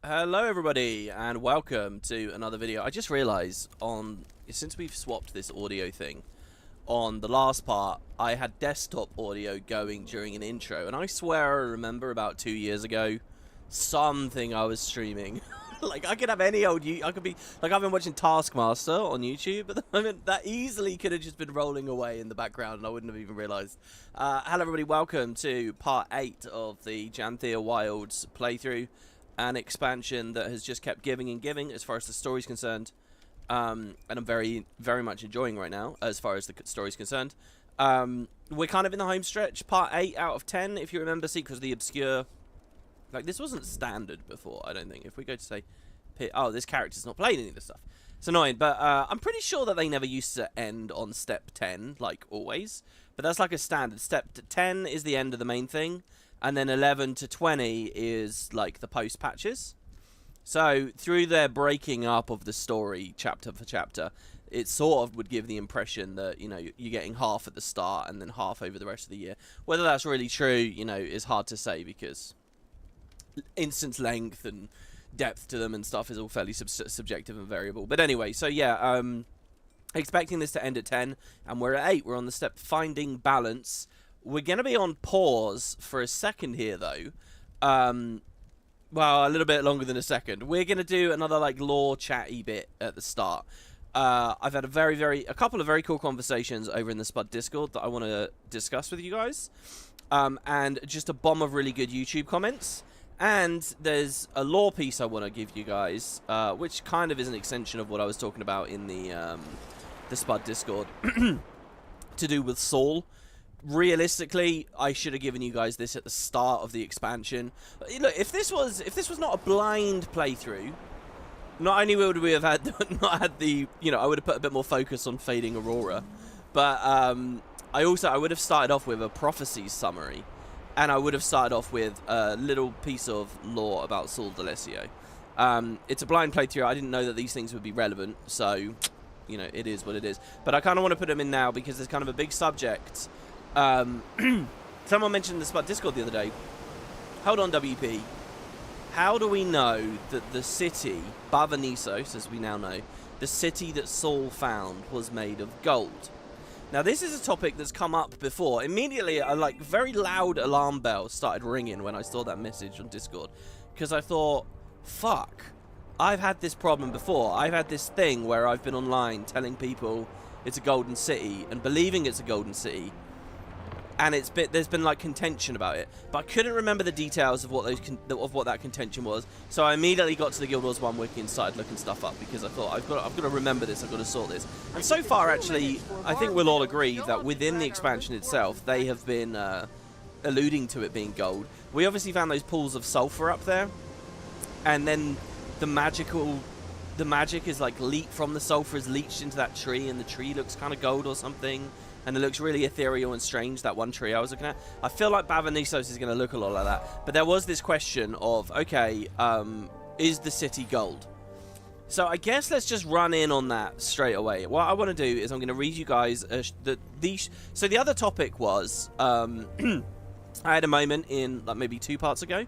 Hello everybody and welcome to another video. I just realised since we've swapped this audio thing, on the last part I had desktop audio going during an intro, and I swear I remember about 2 years ago something I was streaming. Like I could have any old I could be like, I've been watching Taskmaster on YouTube at the moment. That easily could have just been rolling away in the background and I wouldn't have even realised. Hello everybody, welcome to part 8 of the Janthir Wilds playthrough. An expansion that has just kept giving and giving as far as the story's concerned, and I'm very much enjoying right now as far as the story's concerned. We're kind of in the home stretch, part 8 out of 10 if you remember. Secrets of the Obscure, like this wasn't standard before, I don't think. If we go to say, oh, this character's not playing any of this stuff, it's annoying, but I'm pretty sure that they never used to end on step 10 like always, but that's like a standard. Step 10 is the end of the main thing, and then 11 to 20 is like the post patches. So through their breaking up of the story chapter for chapter, it sort of would give the impression that, you know, you're getting half at the start and then half over the rest of the year. Whether that's really true, you know, is hard to say because instance length and depth to them and stuff is all fairly subjective and variable. But anyway, so yeah, expecting this to end at 10, and we're at 8. We're on the step finding balance. We're going to be on pause for a second here, though. Well, a little bit longer than a second. We're going to do another, like, lore chatty bit at the start. I've had a couple of very cool conversations over in the Spud Discord that I want to discuss with you guys. And just a bomb of really good YouTube comments. And there's a lore piece I want to give you guys, which kind of is an extension of what I was talking about in the Spud Discord, to do with Saul. Realistically, I should have given you guys this at the start of the expansion. Look, if this was not a blind playthrough, not only would we have had the, you know, I would have put a bit more focus on fading Aurora, but I would have started off with a prophecies summary, and I would have started off with a little piece of lore about Saul D'Alessio. It's a blind playthrough. I didn't know that these things would be relevant, so you know, it is what it is. But I kind of want to put them in now because there's kind of a big subject. Someone mentioned the Spud Discord the other day. Hold on, WP. How do we know that the city, Bavanissos, as we now know, the city that Saul found, was made of gold? Now, this is a topic that's come up before. Immediately, a like very loud alarm bell started ringing when I saw that message on Discord, because I thought, fuck, I've had this problem before. I've had this thing where I've been online telling people it's a golden city and believing it's a golden city. And there's been like contention about it, but I couldn't remember the details of what that contention was. So I immediately got to the Guild Wars 1 wiki and started looking stuff up because I thought I've got to remember this. I've got to sort this. And so far, actually, I think we'll all agree that within the expansion itself, they have been alluding to it being gold. We obviously found those pools of sulfur up there, and then the magic is like leaked from the sulfur is leached into that tree, and the tree looks kind of gold or something. And it looks really ethereal and strange, that one tree I was looking at. I feel like Bavanissos is going to look a lot like that. But there was this question of, okay, is the city gold? So I guess let's just run in on that straight away. What I want to do is I'm going to read you guys so the other topic was, I had a moment in like maybe 2 parts ago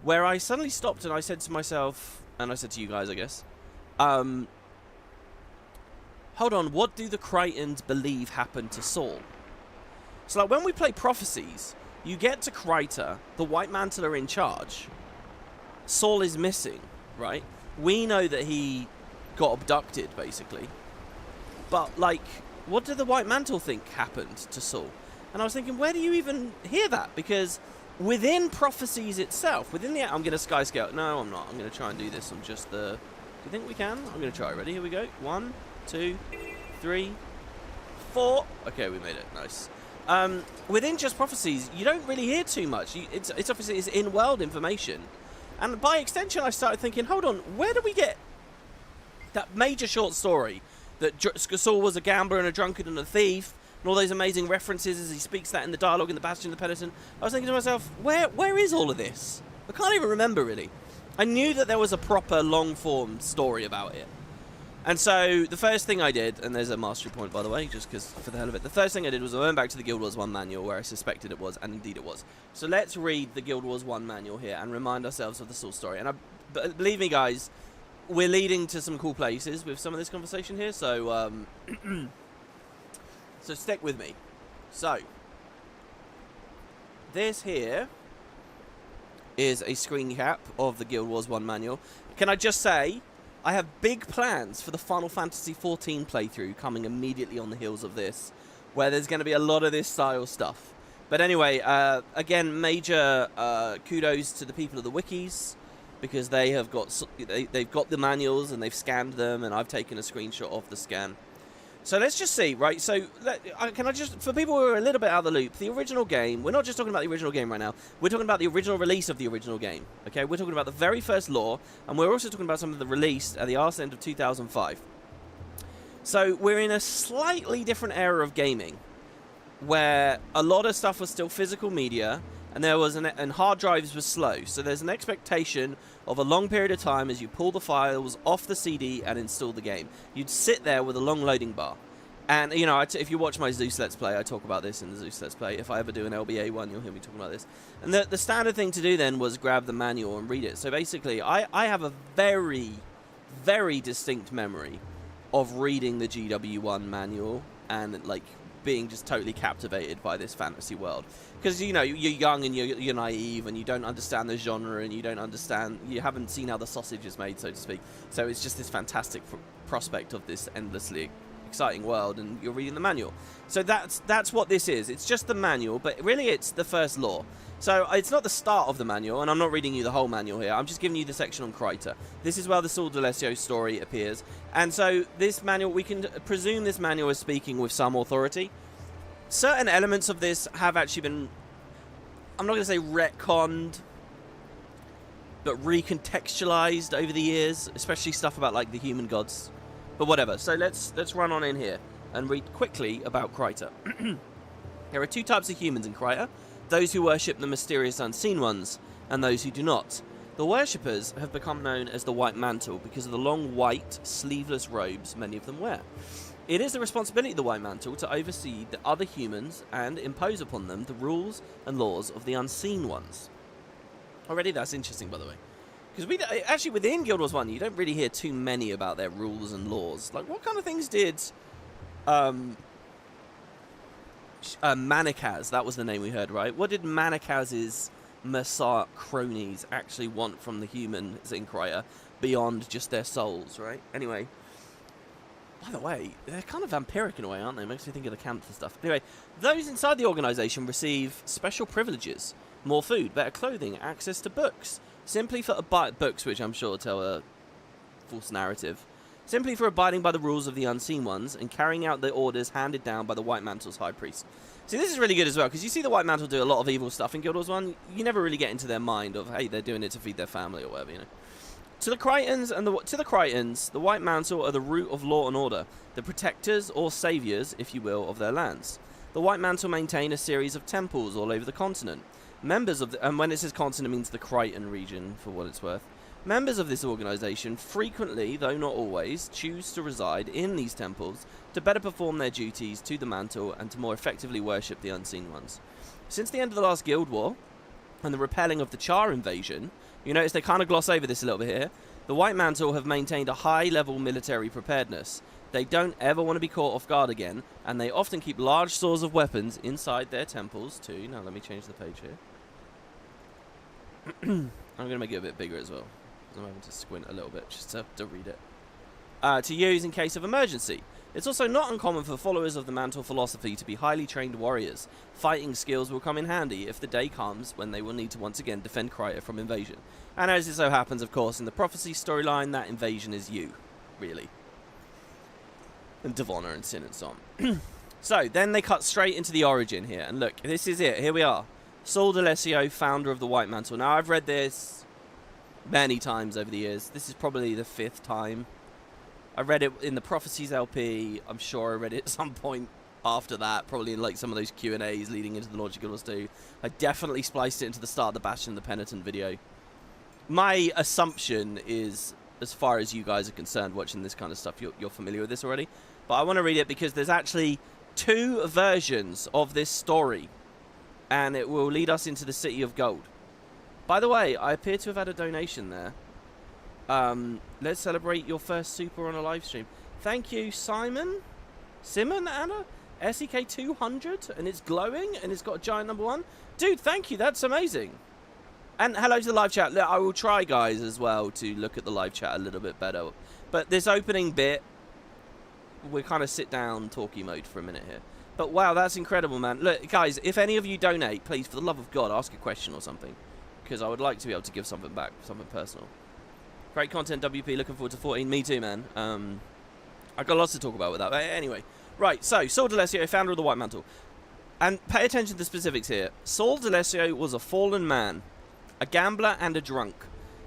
where I suddenly stopped and I said to myself, and I said to you guys, I guess, hold on, what do the Crytans believe happened to Saul? So like when we play Prophecies, you get to Kyrta, the White Mantle are in charge. Saul is missing, right? We know that he got abducted, basically. But like, what did the White Mantle think happened to Saul? And I was thinking, where do you even hear that? Because within Prophecies itself, I'm going to sky scout. No, I'm not. I'm going to try and do this on just the... Do you think we can? I'm going to try. Ready? Here we go. 1, 2, 3, 4. Okay, we made it. Nice. Within just Prophecies, you don't really hear too much. It's obviously it's in-world information, and by extension, I started thinking, hold on, where do we get that major short story that Saul was a gambler and a drunkard and a thief, and all those amazing references as he speaks that in the dialogue in the Bastion of the Penitent? I was thinking to myself, where is all of this? I can't even remember really. I knew that there was a proper long-form story about it. And so the first thing I did, and there's a mastery point by the way, just because for the hell of it, the first thing I did was I went back to the Guild Wars 1 manual where I suspected it was, and indeed it was. So let's read the Guild Wars 1 manual here and remind ourselves of the Saul story. And but believe me, guys, we're leading to some cool places with some of this conversation here. So, so stick with me. So, this here is a screen cap of the GW1 Manual. Can I just say, I have big plans for the Final Fantasy XIV playthrough coming immediately on the heels of this, where there's going to be a lot of this style stuff. But anyway, again, major kudos to the people of the wikis, because they have got they've got the manuals and they've scanned them, and I've taken a screenshot of the scan. So let's just see, right? So can I just, for people who are a little bit out of the loop, the original game, we're not just talking about the original game right now, we're talking about the original release of the original game, okay? We're talking about the very first lore, and we're also talking about some of the release at the arse end of 2005. So we're in a slightly different era of gaming, where a lot of stuff was still physical media, and there was and hard drives were slow. So there's an expectation of a long period of time as you pull the files off the CD and install the game. You'd sit there with a long loading bar. And, you know, if you watch my Zeus Let's Play, I talk about this in the Zeus Let's Play. If I ever do an LBA one, you'll hear me talking about this. And the standard thing to do then was grab the manual and read it. So basically, I have a very, very distinct memory of reading the GW1 manual and, like, being just totally captivated by this fantasy world. Because, you know, you're young and you're naive and you don't understand the genre and you haven't seen how the sausage is made, so to speak. So it's just this fantastic prospect of this endlessly exciting world, and you're reading the manual. So that's what this is. It's just the manual, but really it's the first lore. So it's not the start of the manual, and I'm not reading you the whole manual here. I'm just giving you the section on Kyrta. This is where the Sol D'Alessio story appears. And so this manual, we can presume this manual is speaking with some authority. Certain elements of this have actually been, I'm not going to say retconned, but recontextualized over the years, especially stuff about like the human gods. But whatever. So let's run on in here and read quickly about Kyrta. There are two types of humans in Kyrta: those who worship the mysterious unseen ones, and those who do not. The worshippers have become known as the White Mantle because of the long white, sleeveless robes many of them wear. It is the responsibility of the White Mantle to oversee the other humans and impose upon them the rules and laws of the unseen ones. Already that's interesting, by the way. Because actually within Guild Wars 1, you don't really hear too many about their rules and laws. Like, what kind of things did Manikaz, that was the name we heard, right? What did Manikaz's Mursaat cronies actually want from the humans in Kyrta beyond just their souls, right? Anyway, by the way, they're kind of vampiric in a way, aren't they? Makes me think of the Camphor stuff. Anyway, those inside the organisation receive special privileges: more food, better clothing, access to books. Simply for books, which I'm sure tell a false narrative. Simply for abiding by the rules of the Unseen Ones and carrying out the orders handed down by the White Mantle's High Priest. See, this is really good as well, because you see the White Mantle do a lot of evil stuff in Guild Wars 1. You never really get into their mind of, hey, they're doing it to feed their family or whatever, you know. To the Krytans, the White Mantle are the root of law and order, the protectors or saviors, if you will, of their lands. The White Mantle maintain a series of temples all over the continent. Members of and when it says continent, it means the Krytan region, for what it's worth. Members of this organisation frequently, though not always, choose to reside in these temples to better perform their duties to the Mantle and to more effectively worship the Unseen Ones. Since the end of the last Guild War and the repelling of the Char invasion, you notice they kind of gloss over this a little bit here, the White Mantle have maintained a high-level military preparedness. They don't ever want to be caught off guard again, and they often keep large stores of weapons inside their temples too. Now let me change the page here. I'm going to make it a bit bigger as well. I'm having to squint a little bit just to read it. To use in case of emergency. It's also not uncommon for followers of the Mantle philosophy to be highly trained warriors. Fighting skills will come in handy if the day comes when they will need to once again defend Kyrta from invasion. And as it so happens, of course, in the Prophecy storyline, that invasion is you, really. And Devonna and Sin and so on. So, then they cut straight into the origin here. And look, this is it. Here we are. Sol D'Alessio, founder of the White Mantle. Now, I've read this many times over the years. This is probably the 5th time. I read it in the Prophecies LP. I'm sure I read it at some point after that, probably in like some of those Q&As leading into the launch of Guild Wars 2. I definitely spliced it into the start of the Bastion of the Penitent video. My assumption is, as far as you guys are concerned watching this kind of stuff, you're familiar with this already. But I want to read it because there's actually 2 versions of this story. And it will lead us into the City of Gold. By the way, I appear to have had a donation there Let's celebrate your first super on a live stream. Thank you, Simon, Anna, SEK200, and it's glowing, and it's got a giant number 1. Dude, thank you, that's amazing. And hello to the live chat. I will try, guys, as well, to look at the live chat a little bit better. But this opening bit, we kind of sit down talkie mode for a minute here. But wow, that's incredible, man. Look, guys, if any of you donate, please, for the love of God, ask a question or something. Because I would like to be able to give something back, something personal. Great content, WP. Looking forward to 14. Me too, man. I've got lots to talk about with that. But anyway, right, so Saul D'Alessio, founder of the White Mantle. And pay attention to the specifics here. Saul D'Alessio was a fallen man, a gambler and a drunk.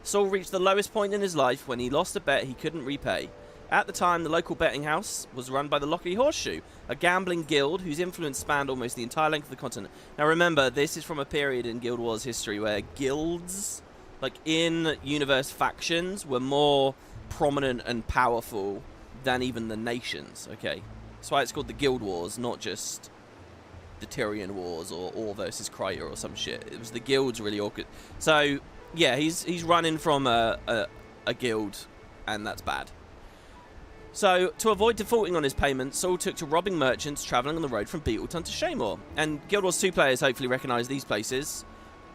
Saul reached the lowest point in his life when he lost a bet he couldn't repay. At the time, the local betting house was run by the Lockery Horseshoe, a gambling guild whose influence spanned almost the entire length of the continent. Now remember, this is from a period in Guild Wars history where guilds, like in-universe factions, were more prominent and powerful than even the nations, okay? That's why it's called the Guild Wars, not just the Tyrian Wars or Or versus Kyrta or some shit. It was the guilds really awkward. So, yeah, he's running from a guild, and that's bad. So, to avoid defaulting on his payments, Saul took to robbing merchants travelling on the road from Beetleton to Shaymore. And Guild Wars 2 players hopefully recognise these places.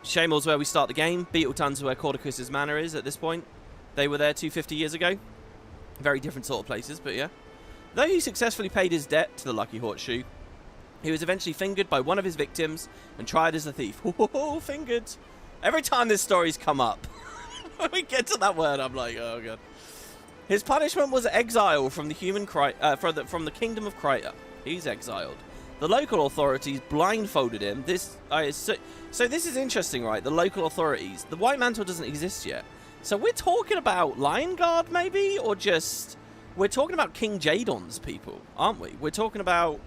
Shaymore's where we start the game. Beetleton's where Cordicus's manor is at this point. They were there 250 years ago. Very different sort of places, but yeah. Though he successfully paid his debt to the Lucky Horseshoe, he was eventually fingered by one of his victims and tried as a thief. Oh, fingered. Every time this story's come up, when we get to that word, I'm like, oh god. His punishment was exile from the from the kingdom of Kryptis. He's exiled. The local authorities blindfolded him. So this is interesting, right? The local authorities. The White Mantle doesn't exist yet. So we're talking about Lion Guard, maybe? Or just... We're talking about King Jadon's people, aren't we? We're talking about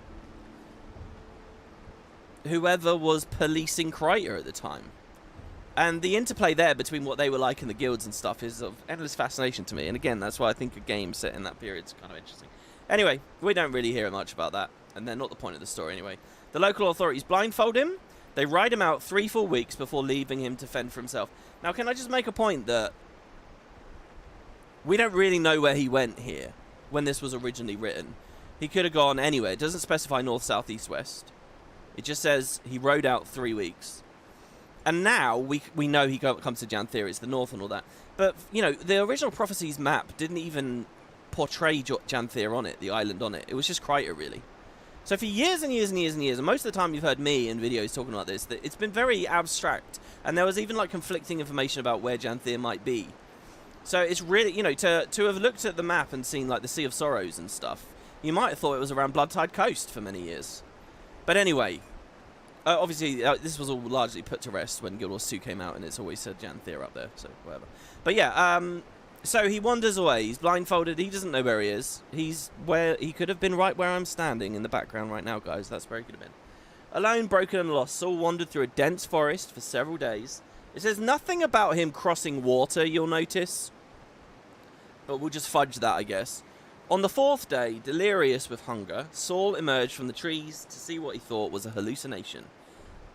whoever was policing Kryptis at the time. And the interplay there between what they were like in the guilds and stuff is of endless fascination to me. And again, that's why I think a game set in that period is kind of interesting. Anyway, we don't really hear much about that. And they're not the point of the story anyway. The local authorities blindfold him. They ride him out 3 full weeks before leaving him to fend for himself. Now, can I just make a point that we don't really know where he went here when this was originally written. He could have gone anywhere. It doesn't specify north, south, east, west. It just says he rode out 3 weeks. And now we know he comes to Janthir, it's the north and all that. But, you know, the original Prophecies map didn't even portray Janthir on it, the island on it. It was just Kryptis, really. So for years and years and years and years, and most of the time you've heard me in videos talking about this, that it's been very abstract. And there was even, like, conflicting information about where Janthir might be. So it's really, you know, to have looked at the map and seen, like, the Sea of Sorrows and stuff, you might have thought it was around Bloodtide Coast for many years. But anyway... obviously, this was all largely put to rest when Guild Wars 2 came out, and it's always said Janthir up there, so whatever. But yeah, so he wanders away. He's blindfolded. He doesn't know where he is. He's where he could have been, right where I'm standing in the background right now, guys. That's where he could have been. Alone, broken, and lost, Saul wandered through a dense forest for several days. It says nothing about him crossing water, you'll notice. But we'll just fudge that, I guess. On the 4th day, delirious with hunger, Saul emerged from the trees to see what he thought was a hallucination.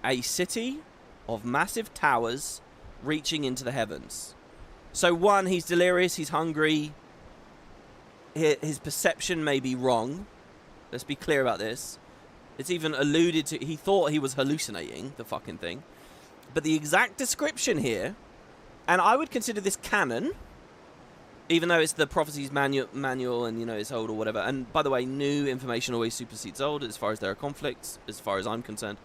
A city of massive towers reaching into the heavens. So one, he's delirious, he's hungry. His perception may be wrong. Let's be clear about this. It's even alluded to, he thought he was hallucinating, the fucking thing. But the exact description here, and I would consider this canon, even though it's the Prophecies manual and, you know, it's old or whatever. And, by the way, new information always supersedes old as far as there are conflicts, as far as I'm concerned.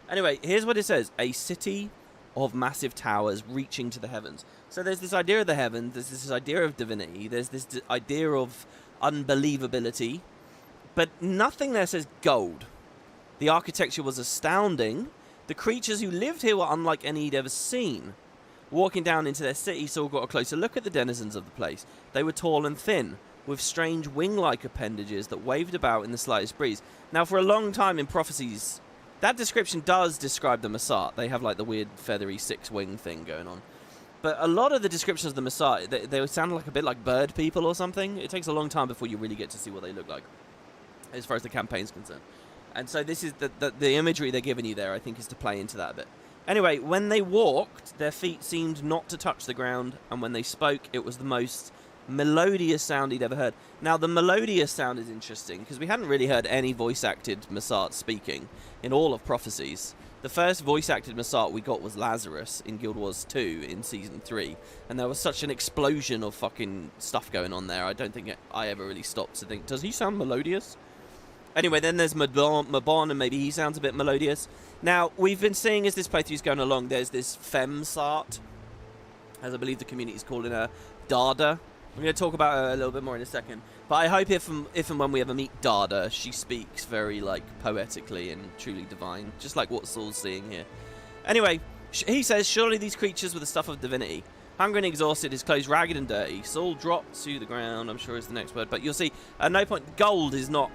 Anyway, here's what it says. A city of massive towers reaching to the heavens. So there's this idea of the heavens, there's this idea of divinity, there's this idea of unbelievability, but nothing there says gold. The architecture was astounding. The creatures who lived here were unlike any he'd ever seen. Walking down into their city, Saul got a closer look at the denizens of the place. They were tall and thin, with strange wing-like appendages that waved about in the slightest breeze. Now, for a long time in Prophecies, that description does describe the Mursaat. They have, like, the weird feathery 6-wing thing going on. But a lot of the descriptions of the Mursaat, they sound like a bit like bird people or something. It takes a long time before you really get to see what they look like, as far as the campaign's concerned. And so this is the imagery they're giving you there, I think, is to play into that a bit. Anyway, when they walked, their feet seemed not to touch the ground, and when they spoke, it was the most melodious sound he'd ever heard. Now, the melodious sound is interesting, because we hadn't really heard any voice-acted Mursaat speaking in all of Prophecies. The first voice-acted Mursaat we got was Lazarus in Guild Wars 2 in Season 3, and there was such an explosion of fucking stuff going on there, I don't think I ever really stopped to think, does he sound melodious? Anyway, then there's Mabon, and maybe he sounds a bit melodious. Now, we've been seeing as this playthrough's going along, there's this Femsart, as I believe the community's calling her, Dada. I'm going to talk about her a little bit more in a second. But I hope if and when we ever meet Dada, she speaks very, like, poetically and truly divine. Just like what Saul's seeing here. Anyway, he says, surely these creatures were the stuff of divinity. Hungry and exhausted, his clothes ragged and dirty. Saul dropped to the ground, I'm sure is the next word. But you'll see, at no point, gold is not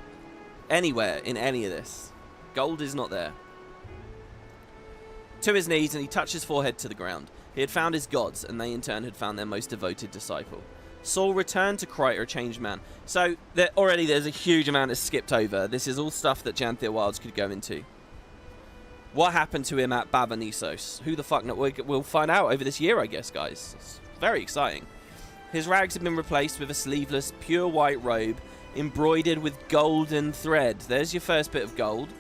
anywhere in any of this. Gold is not there. To his knees, and he touched his forehead to the ground. He had found his gods, and they in turn had found their most devoted disciple. Saul returned to Kyrta a changed man. So, already there's a huge amount that's skipped over. This is all stuff that Janthir Wilds could go into. What happened to him at Bavanissos? Who the fuck not? We'll find out over this year, I guess, guys. It's very exciting. His rags had been replaced with a sleeveless, pure white robe, embroidered with golden thread. There's your first bit of gold.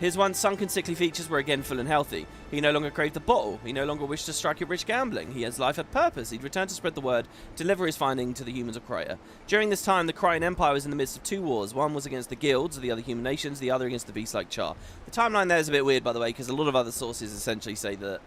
His once sunken, sickly features were again full and healthy. He no longer craved the bottle. He no longer wished to strike it rich gambling. His life had purpose. He'd returned to spread the word, deliver his finding to the humans of Kyrta. During this time, the Krytan Empire was in the midst of two wars. One was against the guilds of the other human nations, the other against the beasts like Char. The timeline there is a bit weird, by the way, because a lot of other sources essentially say that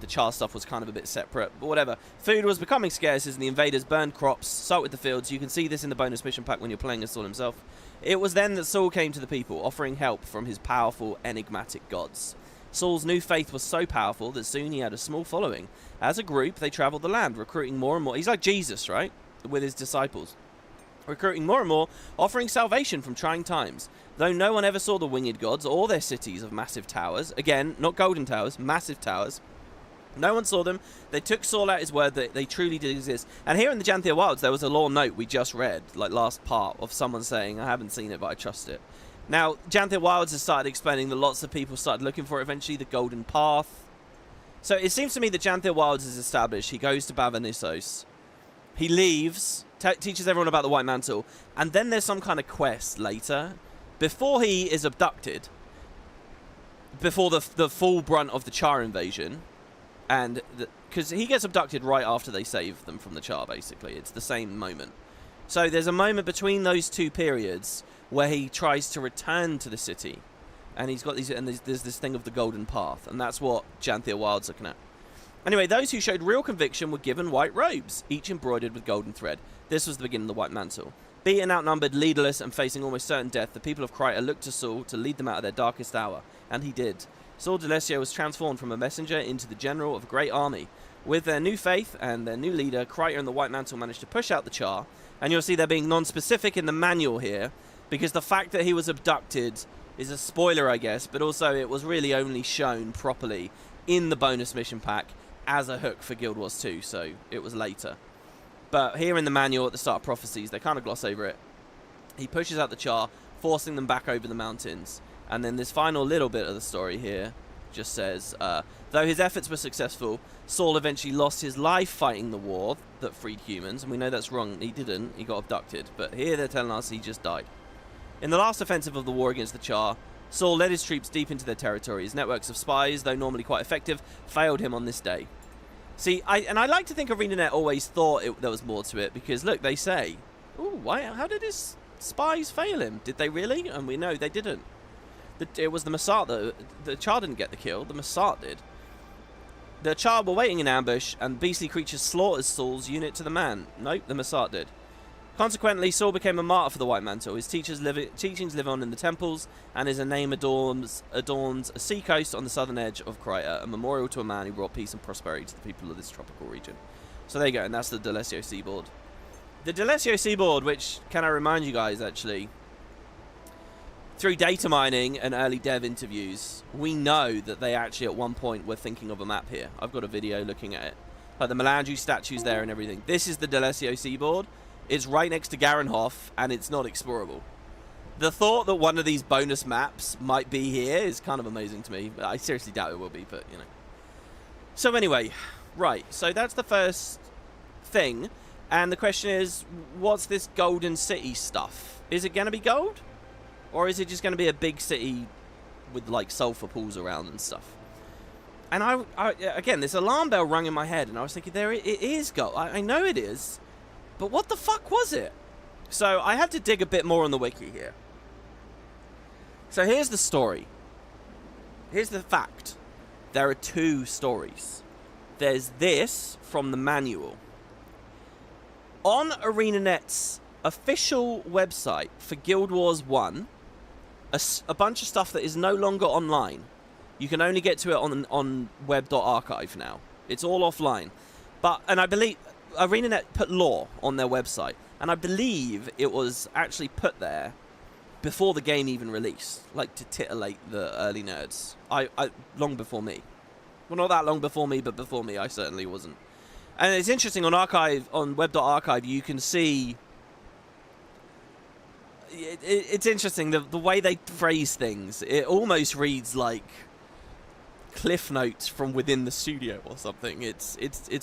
the Char stuff was kind of a bit separate, but whatever. Food was becoming scarce as the invaders burned crops, salted the fields. You can see this in the bonus mission pack when you're playing as Saul himself. It was then that Saul came to the people, offering help from his powerful, enigmatic gods. Saul's new faith was so powerful that soon he had a small following. As a group, they traveled the land, recruiting more and more. He's like Jesus, right? With his disciples. Recruiting more and more, offering salvation from trying times. Though no one ever saw the winged gods or their cities of massive towers. Again, not golden towers, massive towers. No one saw them. They took Saul at his word that they truly did exist. And here in the Janthir Wilds, there was a lore note we just read, like last part, of someone saying, I haven't seen it, but I trust it. Now, Janthir Wilds has started explaining that lots of people started looking for it eventually, the Golden Path. So it seems to me that Janthir Wilds is established. He goes to Bavanissos. He leaves, teaches everyone about the White Mantle, and then there's some kind of quest later. Before he is abducted, before the full brunt of the Char invasion, and because he gets abducted right after they save them from the Char, basically. It's the same moment. So there's a moment between those two periods where he tries to return to the city. And he's got these, and there's this thing of the Golden Path. And that's what Janthir Wild's looking at. Anyway, those who showed real conviction were given white robes, each embroidered with golden thread. This was the beginning of the White Mantle. Beaten, outnumbered, leaderless, and facing almost certain death, the people of Kyrta looked to Saul to lead them out of their darkest hour. And he did. Saul Delesio was transformed from a messenger into the general of a great army. With their new faith and their new leader, Kyrta and the White Mantle managed to push out the Char. And you'll see they're being non-specific in the manual here, because the fact that he was abducted is a spoiler, I guess, but also it was really only shown properly in the bonus mission pack as a hook for Guild Wars 2, so it was later. But here in the manual at the start of Prophecies, they kind of gloss over it. He pushes out the Char, forcing them back over the mountains. And then this final little bit of the story here just says, though his efforts were successful, Saul eventually lost his life fighting the war that freed humans. And we know that's wrong. He didn't. He got abducted. But here they're telling us he just died. In the last offensive of the war against the Char, Saul led his troops deep into their territory. His networks of spies, though normally quite effective, failed him on this day. See, I like to think ArenaNet always thought there was more to it. Because, look, they say, ooh, how did his spies fail him? Did they really? And we know they didn't. It was the Mursaat the Char didn't get the kill. The Mursaat did. The Char were waiting in ambush, and beastly creatures slaughtered Saul's unit to the man. Nope, the Mursaat did. Consequently, Saul became a martyr for the White Mantle. His teachings live on in the temples, and his name adorns a seacoast on the southern edge of Kyrta, a memorial to a man who brought peace and prosperity to the people of this tropical region. So there you go, and that's the Delesio seaboard. The Delesio seaboard, which, can I remind you guys, actually, through data mining and early dev interviews, we know that they actually at one point were thinking of a map here. I've got a video looking at it. Like the Melandru statues there and everything. This is the Delesio seaboard. It's right next to Garenhof, and it's not explorable. The thought that one of these bonus maps might be here is kind of amazing to me. I seriously doubt it will be, but, you know. So anyway, right. So that's the first thing. And the question is, what's this golden city stuff? Is it going to be gold? Or is it just going to be a big city with, like, sulfur pools around and stuff? And I again, this alarm bell rung in my head, and I was thinking, there it is gold. I know it is, but what the fuck was it? So I had to dig a bit more on the wiki here. So here's the story. Here's the fact. There are 2 stories. There's this from the manual. On ArenaNet's official website for Guild Wars 1, a bunch of stuff that is no longer online. You can only get to it on web.archive now. It's all offline. And I believe ArenaNet put lore on their website, and I believe it was actually put there before the game even released, like to titillate the early nerds. Long before me. Well, not that long before me, but before me, I certainly wasn't. And it's interesting, on web.archive, you can see... It's interesting, the way they phrase things. It almost reads like cliff notes from within the studio or something. It's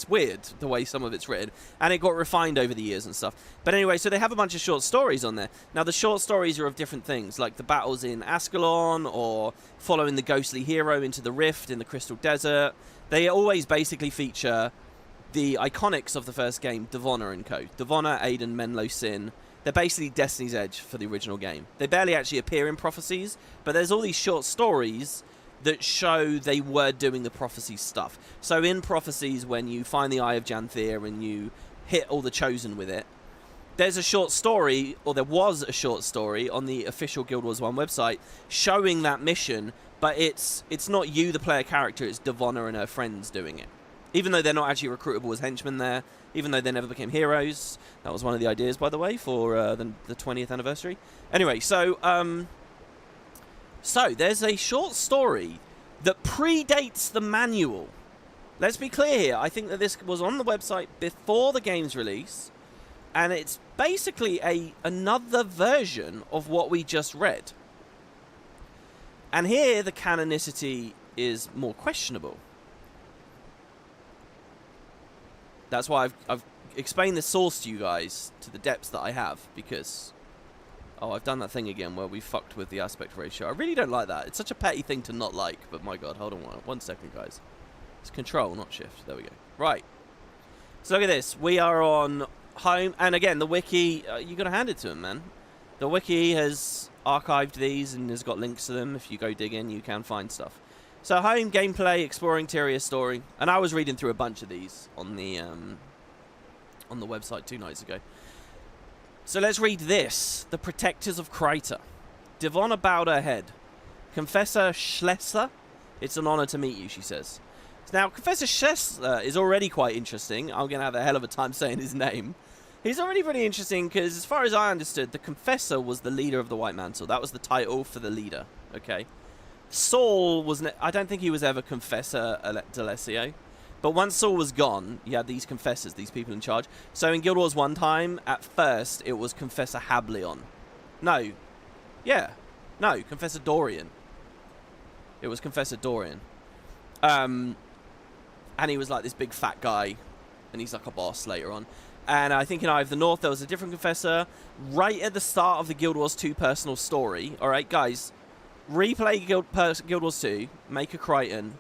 weird, the way some of it's written. And it got refined over the years and stuff. But anyway, so they have a bunch of short stories on there. Now, the short stories are of different things, like the battles in Ascalon, or following the ghostly hero into the rift in the Crystal Desert. They always basically feature the iconics of the first game, Devonna and co. Devonna, Aiden, Menlo, Sin. They're basically Destiny's Edge for the original game. They barely actually appear in Prophecies, but there's all these short stories that show they were doing the Prophecies stuff. So in Prophecies, when you find the Eye of Janthir and you hit all the Chosen with it, there's a short story, or there was a short story on the official Guild Wars 1 website showing that mission, but it's not you, the player character, it's Devonna and her friends doing it. Even though they're not actually recruitable as henchmen there, even though they never became heroes. That was one of the ideas, by the way, for the 20th anniversary. Anyway, so there's a short story that predates the manual. Let's be clear here. I think that this was on the website before the game's release, and it's basically another version of what we just read. And here, the canonicity is more questionable. That's why I've explained the source to you guys to the depths that I have, because... Oh, I've done that thing again where we fucked with the aspect ratio. I really don't like that. It's such a petty thing to not like, but my god, hold on one second, guys. It's control, not shift. There we go. Right. So look at this. We are on home, and again, the wiki, you got to hand it to him, man. The wiki has archived these and has got links to them. If you go dig in, you can find stuff. So home, gameplay, exploring Tyria's story. And I was reading through a bunch of these on the website 2 nights ago. So let's read this. The Protectors of Kyrta. Devonna bowed her head. Confessor Schlesser, it's an honor to meet you, she says. Now, Confessor Schlesser is already quite interesting. I'm going to have a hell of a time saying his name. He's already pretty interesting because, as far as I understood, the Confessor was the leader of the White Mantle. That was the title for the leader, okay? Saul was... I don't think he was ever Confessor D'Alessio. But once Saul was gone, you had these confessors, these people in charge. So in Guild Wars 1 time, at first, it was Confessor Hablion. No. Yeah. No, Confessor Dorian. It was Confessor Dorian. And he was like this big fat guy. And he's like a boss later on. And I think in Eye of the North, there was a different Confessor. Right at the start of the Guild Wars 2 personal story. Alright, guys. Replay Guild Wars 2. Make a Krytan.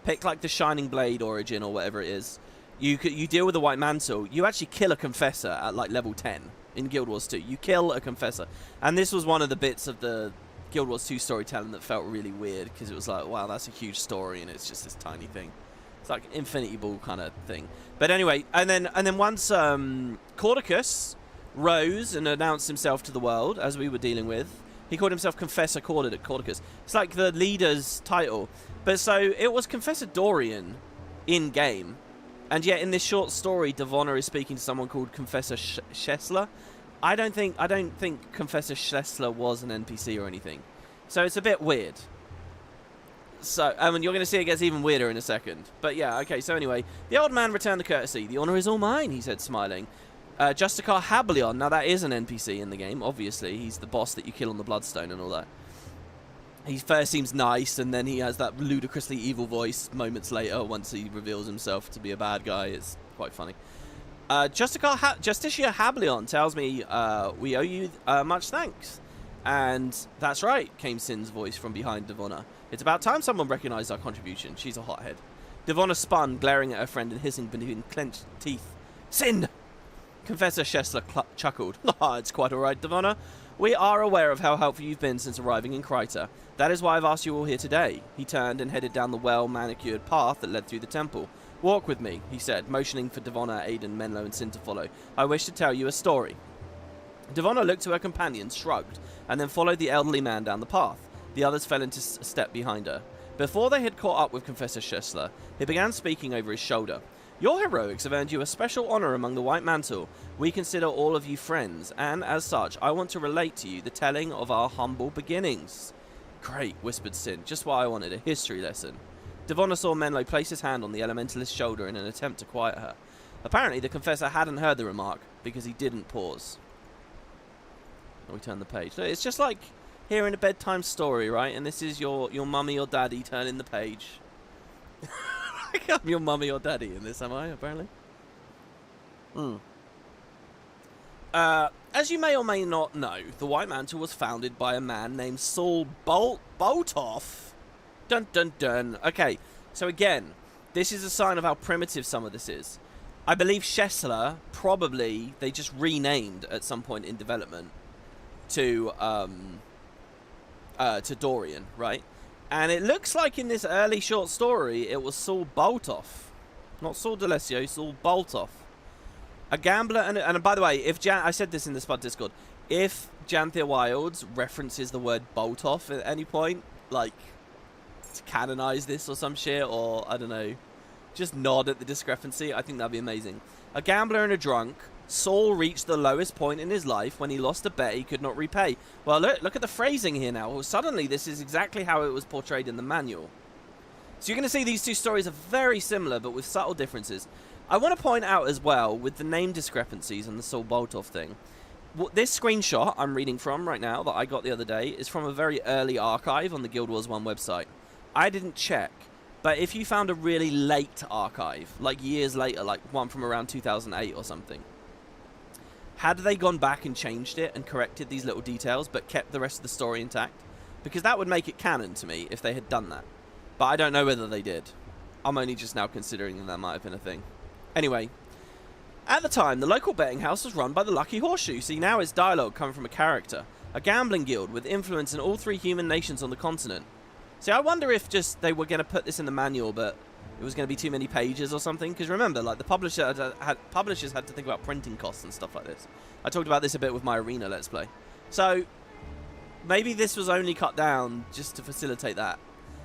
Pick like the Shining Blade origin or whatever it is. You deal with the White Mantle. You actually kill a Confessor at like level 10 in Guild Wars 2. You kill a Confessor. And this was one of the bits of the Guild Wars 2 storytelling that felt really weird, because it was like, wow, that's a huge story and it's just this tiny thing. It's like Infinity Ball kind of thing. But anyway, and then once Caudicus rose and announced himself to the world, as we were dealing with, he called himself Confessor Caudicus. It's like the leader's title. But so it was Confessor Dorian in game, and yet in this short story, Devonna is speaking to someone called Confessor Schlesser. I don't think Confessor Schlesser was an NPC or anything, so it's a bit weird. So you're going to see it gets even weirder in a second. But yeah, okay. So anyway, the old man returned the courtesy. The honor is all mine, he said, smiling. Justicar Hablion. Now that is an NPC in the game. Obviously, he's the boss that you kill on the Bloodstone and all that. He first seems nice, and then he has that ludicrously evil voice moments later once he reveals himself to be a bad guy. It's quite funny. Justicia Hablion tells me we owe you much thanks. And that's right, came Sin's voice from behind Devonna. It's about time someone recognized our contribution. She's a hothead. Devonna spun, glaring at her friend and hissing between clenched teeth. Sin! Confessor Shessler chuckled. It's quite all right, Devonna. We are aware of how helpful you've been since arriving in Kyrta. That is why I've asked you all here today. He turned and headed down the well-manicured path that led through the temple. Walk with me, he said, motioning for Devonna, Aiden, Menlo and Sin to follow. I wish to tell you a story. Devonna looked to her companion, shrugged, and then followed the elderly man down the path. The others fell into a step behind her. Before they had caught up with Confessor Shessler, he began speaking over his shoulder. Your heroics have earned you a special honor among the White Mantle. We consider all of you friends, and as such, I want to relate to you the telling of our humble beginnings. Great, whispered Sin, just what I wanted, a history lesson. Devonna saw Menlo place his hand on the elementalist's shoulder in an attempt to quiet her. Apparently, the Confessor hadn't heard the remark, because he didn't pause. We turn the page. So it's just like hearing a bedtime story, right? And this is your mummy or daddy turning the page. I'm your mummy or daddy in this, am I, apparently? As you may or may not know, the White Mantle was founded by a man named Saul Boltoff. Dun dun dun. Okay, so again, this is a sign of how primitive some of this is. I believe Shessler, probably, they just renamed at some point in development to Dorian, right? And it looks like in this early short story, it was Saul Boltoff. Not Saul D'Alessio, Saul Boltoff. A gambler, and by the way, if I said this in the Spud Discord, if Janthir Wilds references the word Boltoff at any point, like, to canonize this or some shit, or, I don't know, just nod at the discrepancy, I think that'd be amazing. A gambler and a drunk, Saul reached the lowest point in his life when he lost a bet he could not repay. Well, look at the phrasing here now. Well, suddenly, this is exactly how it was portrayed in the manual. So you're going to see these two stories are very similar, but with subtle differences. I want to point out as well, with the name discrepancies and the Saul Boltoff thing, this screenshot I'm reading from right now that I got the other day is from a very early archive on the GW1 website. I didn't check, but if you found a really late archive, like years later, like one from around 2008 or something, had they gone back and changed it and corrected these little details but kept the rest of the story intact? Because that would make it canon to me if they had done that. But I don't know whether they did. I'm only just now considering that might have been a thing. Anyway, at the time, the local betting house was run by the Lucky Horseshoe. See, now it's dialogue coming from a character. A gambling guild with influence in all 3 human nations on the continent. See, I wonder if just they were going to put this in the manual, but it was going to be too many pages or something. Because remember, like, the publishers had to think about printing costs and stuff like this. I talked about this a bit with my Arena Let's Play. So, maybe this was only cut down just to facilitate that.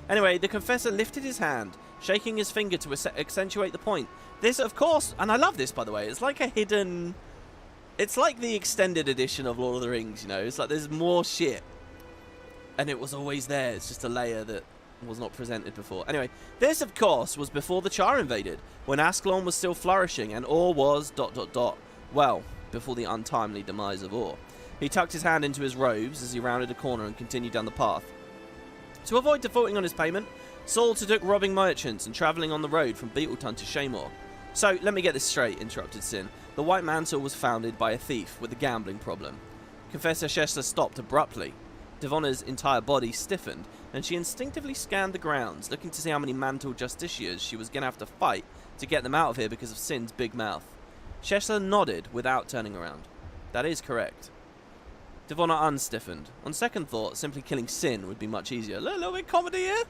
Anyway, the Confessor lifted his hand, shaking his finger to accentuate the point. This, of course, and I love this, by the way, it's like a hidden... It's like the extended edition of Lord of the Rings, you know? It's like there's more shit. And it was always there. It's just a layer that was not presented before. Anyway, this, of course, was before the Char invaded, when Ascalon was still flourishing, and Or was... ... Well, before the untimely demise of Or. He tucked his hand into his robes as he rounded a corner and continued down the path. To avoid defaulting on his payment, Saul took robbing merchants and travelling on the road from Beetleton to Shaymore. So, let me get this straight, interrupted Sin. The White Mantle was founded by a thief with a gambling problem. Confessor Shessler stopped abruptly. Devonna's entire body stiffened, and she instinctively scanned the grounds, looking to see how many Mantle Justiciars she was going to have to fight to get them out of here because of Sin's big mouth. Shessler nodded without turning around. That is correct. Devonna unstiffened. On second thought, simply killing Sin would be much easier. A little bit of comedy here.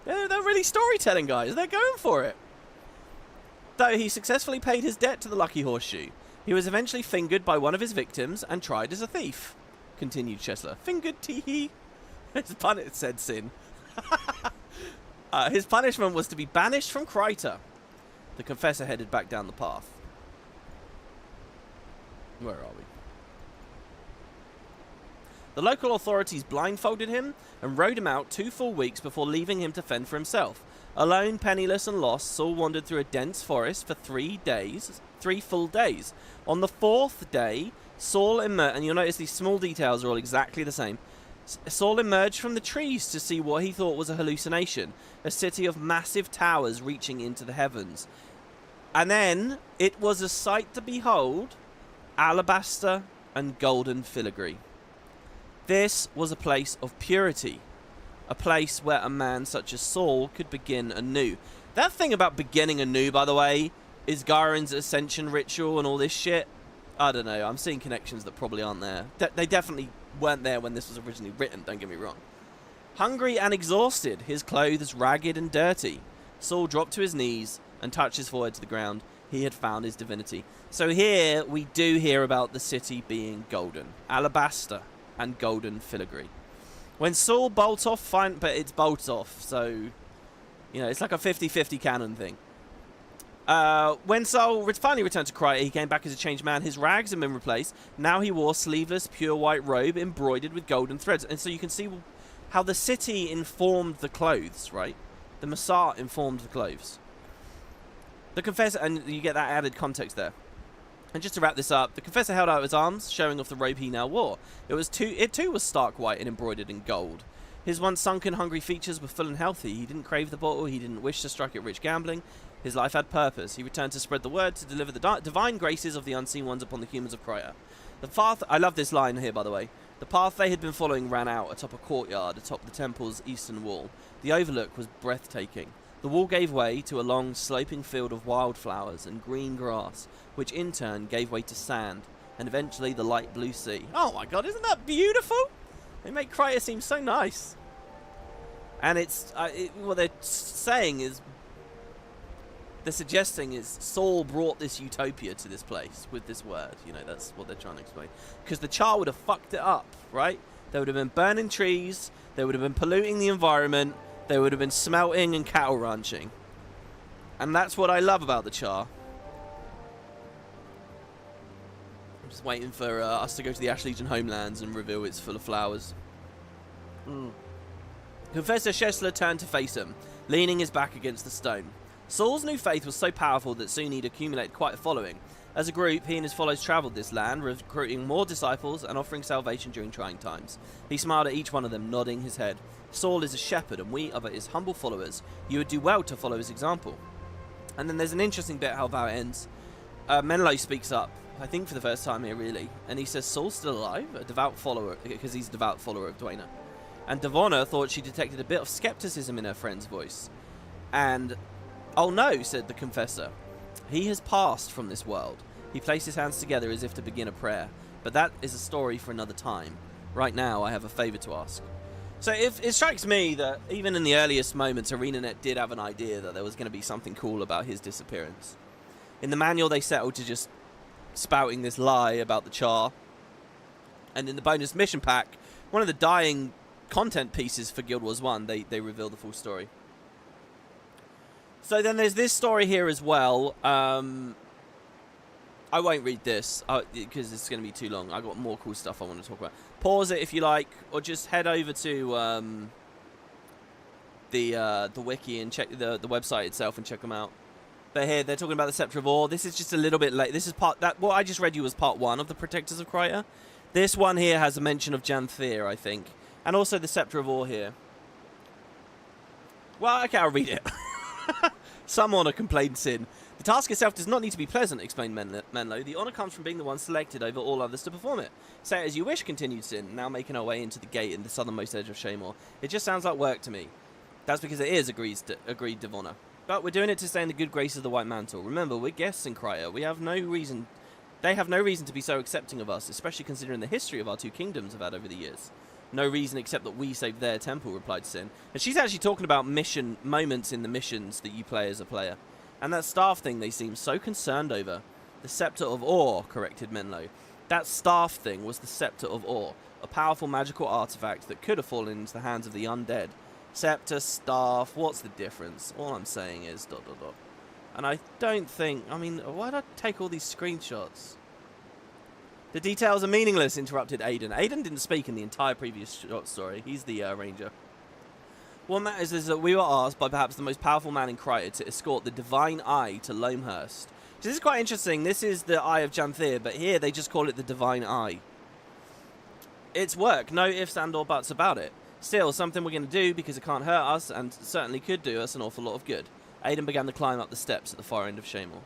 They're really storytelling, guys. They're going for it. Though he successfully paid his debt to the Lucky Horseshoe, he was eventually fingered by one of his victims and tried as a thief. Continued Shessler. Fingered, tee-hee. Said Sin. His punishment was to be banished from Kyrta. The Confessor headed back down the path. Where are we? The local authorities blindfolded him and rode him out 2 full weeks before leaving him to fend for himself. Alone, penniless and lost, Saul wandered through a dense forest for 3 full days. On the 4th day, Saul emerged, and you'll notice these small details are all exactly the same. Saul emerged from the trees to see what he thought was a hallucination, a city of massive towers reaching into the heavens. And then it was a sight to behold, alabaster and golden filigree. This was a place of purity, a place where a man such as Saul could begin anew. That thing about beginning anew, by the way, is Garen's ascension ritual and all this shit. I don't know, I'm seeing connections that probably aren't there. They definitely weren't there when this was originally written, don't get me wrong. Hungry and exhausted, his clothes ragged and dirty, Saul dropped to his knees and touched his forehead to the ground. He had found his divinity. So here we do hear about the city being golden, alabaster and golden filigree. When Saul bolts off, fine, but it's bolts off, so, you know, it's like a 50-50 canon thing. When Saul finally returned to Kryptis, he came back as a changed man. His rags had been replaced. Now he wore sleeveless, pure white robe embroidered with golden threads. And so you can see how the city informed the clothes, right? The Mursaat informed the clothes. The confessor, and you get that added context there. And just to wrap this up, the confessor held out his arms, showing off the robe he now wore. It too was stark white and embroidered in gold. His once sunken, hungry features were full and healthy. He didn't crave the bottle. He didn't wish to strike it rich gambling. His life had purpose. He returned to spread the word, to deliver the divine graces of the unseen ones upon the humans of Kryptis. The path, I love this line here, by the way. The path they had been following ran out atop a courtyard atop the temple's eastern wall. The overlook was breathtaking. The wall gave way to a long, sloping field of wildflowers and green grass, which in turn gave way to sand, and eventually the light blue sea. Oh my god, isn't that beautiful? They make Kryptis seem so nice. And what they're saying is, they're suggesting is Saul brought this utopia to this place with this word. You know, that's what they're trying to explain. Because the Char would have fucked it up, right? They would have been burning trees. They would have been polluting the environment. They would have been smelting and cattle ranching. And that's what I love about the Char. I'm just waiting for us to go to the Ash Legion homelands and reveal it's full of flowers. Confessor Shesler turned to face him, leaning his back against the stone. Saul's new faith was so powerful that soon he'd accumulated quite a following. As a group, he and his followers travelled this land, recruiting more disciples and offering salvation during trying times. He smiled at each one of them, nodding his head. Saul is a shepherd, and we are but his humble followers. You would do well to follow his example. And then there's an interesting bit how that ends. Menlo speaks up, I think for the first time here, really, and he says, Saul's still alive? A devout follower, because he's a devout follower of Dwayna. And Devonna thought she detected a bit of skepticism in her friend's voice. And... oh no, said the confessor. He has passed from this world. He placed his hands together as if to begin a prayer. But that is a story for another time. Right now, I have a favour to ask. So it strikes me that even in the earliest moments, ArenaNet did have an idea that there was going to be something cool about his disappearance. In the manual, they settled to just spouting this lie about the Char. And in the bonus mission pack, one of the dying content pieces for Guild Wars 1, they reveal the full story. So then there's this story here as well. I won't read this because it's going to be too long. I've got more cool stuff I want to talk about. Pause it if you like, or just head over to the wiki and check the website itself and check them out. But here they're talking about the Scepter of Ore. This is just a little bit late. This is what I just read you was part 1 of the Protectors of Kryptis. This one here has a mention of Janthir, I think, and also the Scepter of Ore here. Well, okay, I'll read it. Some honour complained Sin. The task itself does not need to be pleasant, explained Menlo. The honour comes from being the one selected over all others to perform it. Say it as you wish, continued Sin, now making our way into the gate in the southernmost edge of Shaymore. It just sounds like work to me. That's because it is, agreed Devonna. But we're doing it to stay in the good graces of the White Mantle. Remember, we're guests in Kryptis. They have no reason to be so accepting of us, especially considering the history of our two kingdoms have had over the years. No reason except that we saved their temple, replied Sin. And she's actually talking about moments in the missions that you play as a player. And that staff thing they seem so concerned over. The Scepter of Ore, corrected Menlo. That staff thing was the Scepter of Ore, a powerful magical artifact that could have fallen into the hands of the undead. Scepter, staff, what's the difference? All I'm saying is ... And I don't think... I mean, why did I take all these screenshots? The details are meaningless, interrupted Aiden. Aiden didn't speak in the entire previous short story. He's the ranger. What matters is that we were asked by perhaps the most powerful man in Kryptis to escort the Divine Eye to Loamhurst. So this is quite interesting. This is the Eye of Janthir, but here they just call it the Divine Eye. It's work. No ifs and or buts about it. Still, something we're going to do because it can't hurt us and certainly could do us an awful lot of good. Aiden began to climb up the steps at the far end of Shaymore.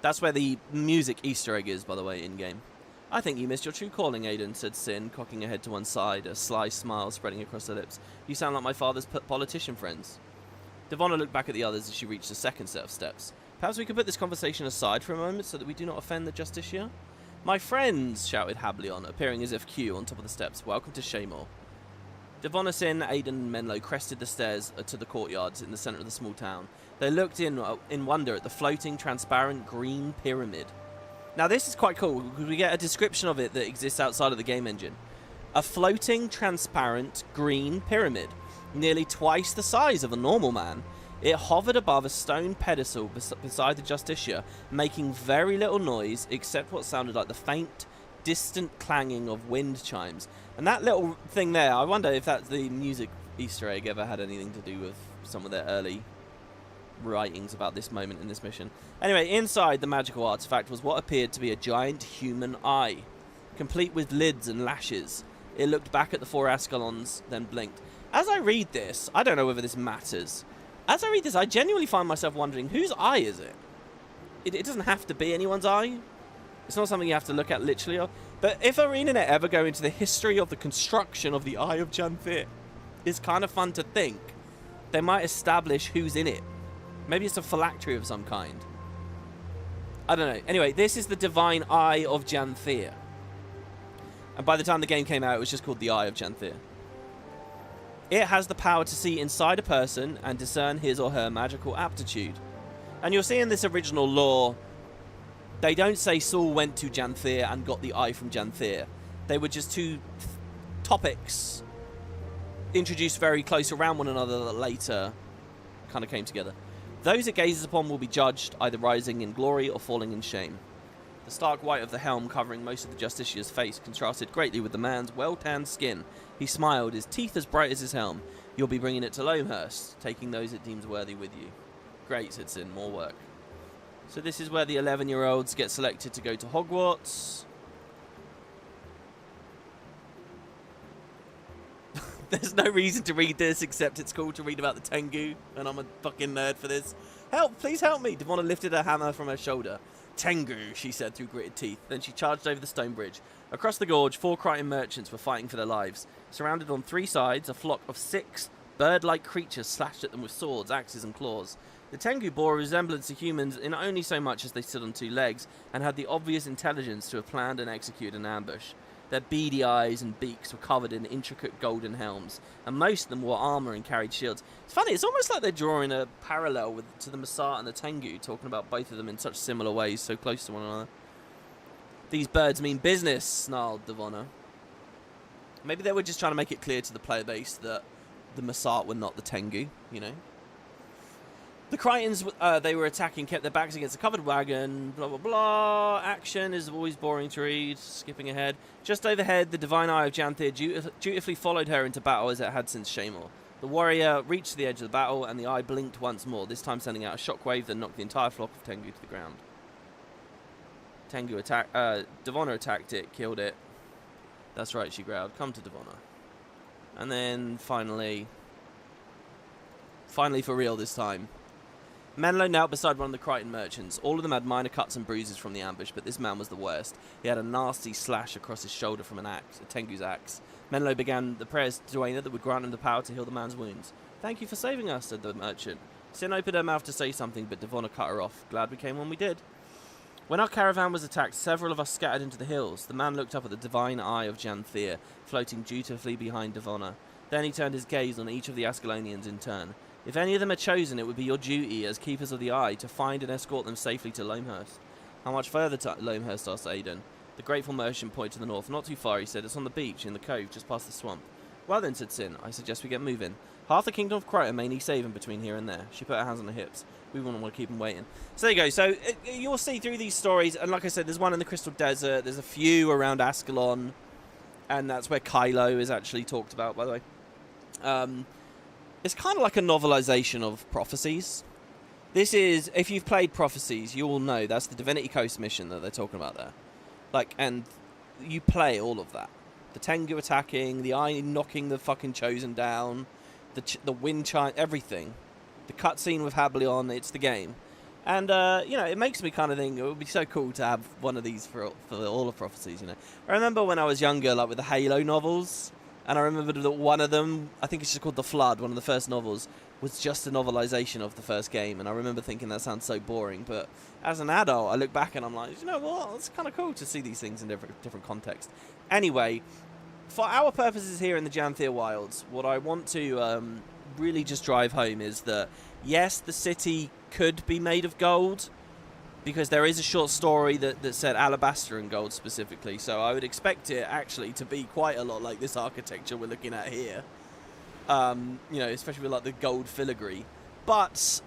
That's where the music Easter egg is, by the way, in-game. I think you missed your true calling, Aiden, said Sin, cocking her head to one side, a sly smile spreading across her lips. You sound like my father's politician friends. Devonna looked back at the others as she reached the second set of steps. Perhaps we could put this conversation aside for a moment so that we do not offend the Justicia? My friends, shouted Hablion, appearing as if Q on top of the steps. Welcome to Shaymore. Devonna, Sin, Aiden, and Menlo crested the stairs to the courtyards in the centre of the small town. They looked in wonder at the floating, transparent green pyramid. Now this is quite cool because we get a description of it that exists outside of the game engine. A floating, transparent green pyramid, nearly twice the size of a normal man. It hovered above a stone pedestal beside the Justicia, making very little noise except what sounded like the faint, distant clanging of wind chimes. And that little thing there, I wonder if that's the music Easter egg ever had anything to do with some of their early writings about this moment in this mission. Anyway, inside the magical artifact was what appeared to be a giant human eye, complete with lids and lashes. It looked back at the four Ascalons, then blinked. As I read this, I don't know whether this matters. As I read this, I genuinely find myself wondering, whose eye is it? It doesn't have to be anyone's eye. It's not something you have to look at literally. But if ArenaNet ever go into the history of the construction of the Eye of Janthir, it's kind of fun to think. They might establish who's in it. Maybe it's a phylactery of some kind. I don't know. Anyway, this is the Divine Eye of Janthir. And by the time the game came out, it was just called the Eye of Janthir. It has the power to see inside a person and discern his or her magical aptitude. And you'll see in this original lore, they don't say Saul went to Janthir and got the eye from Janthir. They were just two topics introduced very close around one another that later kind of came together. Those it gazes upon will be judged, either rising in glory or falling in shame. The stark white of the helm covering most of the Justicia's face contrasted greatly with the man's well-tanned skin. He smiled, his teeth as bright as his helm. You'll be bringing it to Loamhurst, taking those it deems worthy with you. Great, said Sin, more work. So this is where the 11-year-olds get selected to go to Hogwarts. There's no reason to read this except it's cool to read about the Tengu, and I'm a fucking nerd for this. Help, please help me. Devonna lifted her hammer from her shoulder. Tengu, she said through gritted teeth. Then she charged over the stone bridge. Across the gorge, 4 Krytan merchants were fighting for their lives. Surrounded on 3 sides, a flock of 6 bird-like creatures slashed at them with swords, axes, and claws. The Tengu bore a resemblance to humans in only so much as they stood on 2 legs, and had the obvious intelligence to have planned and executed an ambush. Their beady eyes and beaks were covered in intricate golden helms, and most of them wore armour and carried shields. It's funny, it's almost like they're drawing a parallel to the Mursaat and the Tengu, talking about both of them in such similar ways, so close to one another. These birds mean business, snarled Devonna. Maybe they were just trying to make it clear to the player base that the Mursaat were not the Tengu, you know? The Krytans they were attacking kept their backs against a covered wagon, blah, blah, blah. Action is always boring to read, skipping ahead. Just overhead, the Divine Eye of Janthir dutifully followed her into battle as it had since Shaymore. The warrior reached the edge of the battle, and the eye blinked once more, this time sending out a shockwave that knocked the entire flock of Tengu to the ground. Devonna attacked it, killed it. That's right, she growled. Come to Devonna. And then finally for real this time, Menlo knelt beside one of the Krytan merchants. All of them had minor cuts and bruises from the ambush, but this man was the worst. He had a nasty slash across his shoulder from an axe, a Tengu's axe. Menlo began the prayers to Duena that would grant him the power to heal the man's wounds. Thank you for saving us, said the merchant. Sin opened her mouth to say something, but Devonna cut her off. Glad we came when we did. When our caravan was attacked, several of us scattered into the hills. The man looked up at the Divine Eye of Janthir, floating dutifully behind Devonna. Then he turned his gaze on each of the Ascalonians in turn. If any of them are chosen, it would be your duty as keepers of the eye to find and escort them safely to Loamhurst. How much further to Loamhurst? Asked Aiden. The grateful merchant pointed to the north. Not too far, he said. It's on the beach, in the cove, just past the swamp. Well then, said Sin, I suggest we get moving. Half the kingdom of Kryta may need saving between here and there. She put her hands on her hips. We wouldn't want to keep them waiting. So there you go. So you'll see through these stories, and like I said, there's one in the Crystal Desert. There's a few around Ascalon, and that's where Kylo is actually talked about, by the way. It's kind of like a novelization of Prophecies. This is, if you've played Prophecies, you all know that's the Divinity Coast mission that they're talking about there. Like, and you play all of that. The Tengu attacking, the Eye knocking the fucking Chosen down, the wind chime, everything. The cutscene with Hablion, it's the game. And, you know, it makes me kind of think it would be so cool to have one of these for all the prophecies, you know. I remember when I was younger, like with the Halo novels, and I remember that one of them, I think it's just called The Flood, one of the first novels, was just a novelization of the first game. And I remember thinking that sounds so boring. But as an adult, I look back and I'm like, you know what? It's kind of cool to see these things in different contexts. Anyway, for our purposes here in the Janthir Wilds, what I want to really just drive home is that, yes, the city could be made of gold, because there is a short story that said alabaster and gold specifically, so I would expect it actually to be quite a lot like this architecture we're looking at here. You know, especially with like the gold filigree. But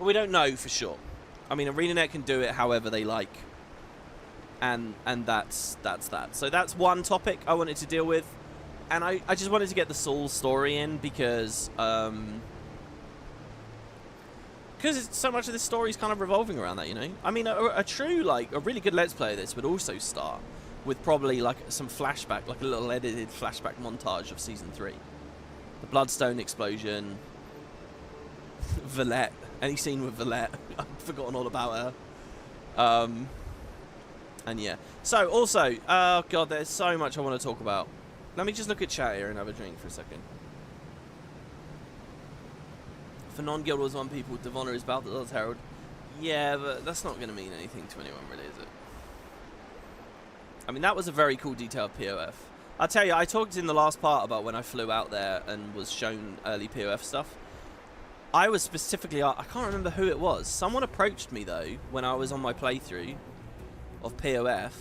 we don't know for sure. I mean, ArenaNet can do it however they like. And that's that. So that's one topic I wanted to deal with. And I just wanted to get the Saul story in because so much of this story is kind of revolving around that, you know? I mean, a true, like, a really good Let's Play of this would also start with probably, like, some flashback, like a little edited flashback montage of Season 3. The Bloodstone explosion. Valette. Any scene with Valette. I've forgotten all about her. And yeah. So, also, oh god, there's so much I want to talk about. Let me just look at chat here and have a drink for a second. For non-Guild Wars 1 people, Devonna is Balthazar's Herald. Yeah, but that's not going to mean anything to anyone, really, is it? I mean, that was a very cool detailed POF. I'll tell you, I talked in the last part about when I flew out there and was shown early POF stuff. I was specifically... I can't remember who it was. Someone approached me, though, when I was on my playthrough of POF.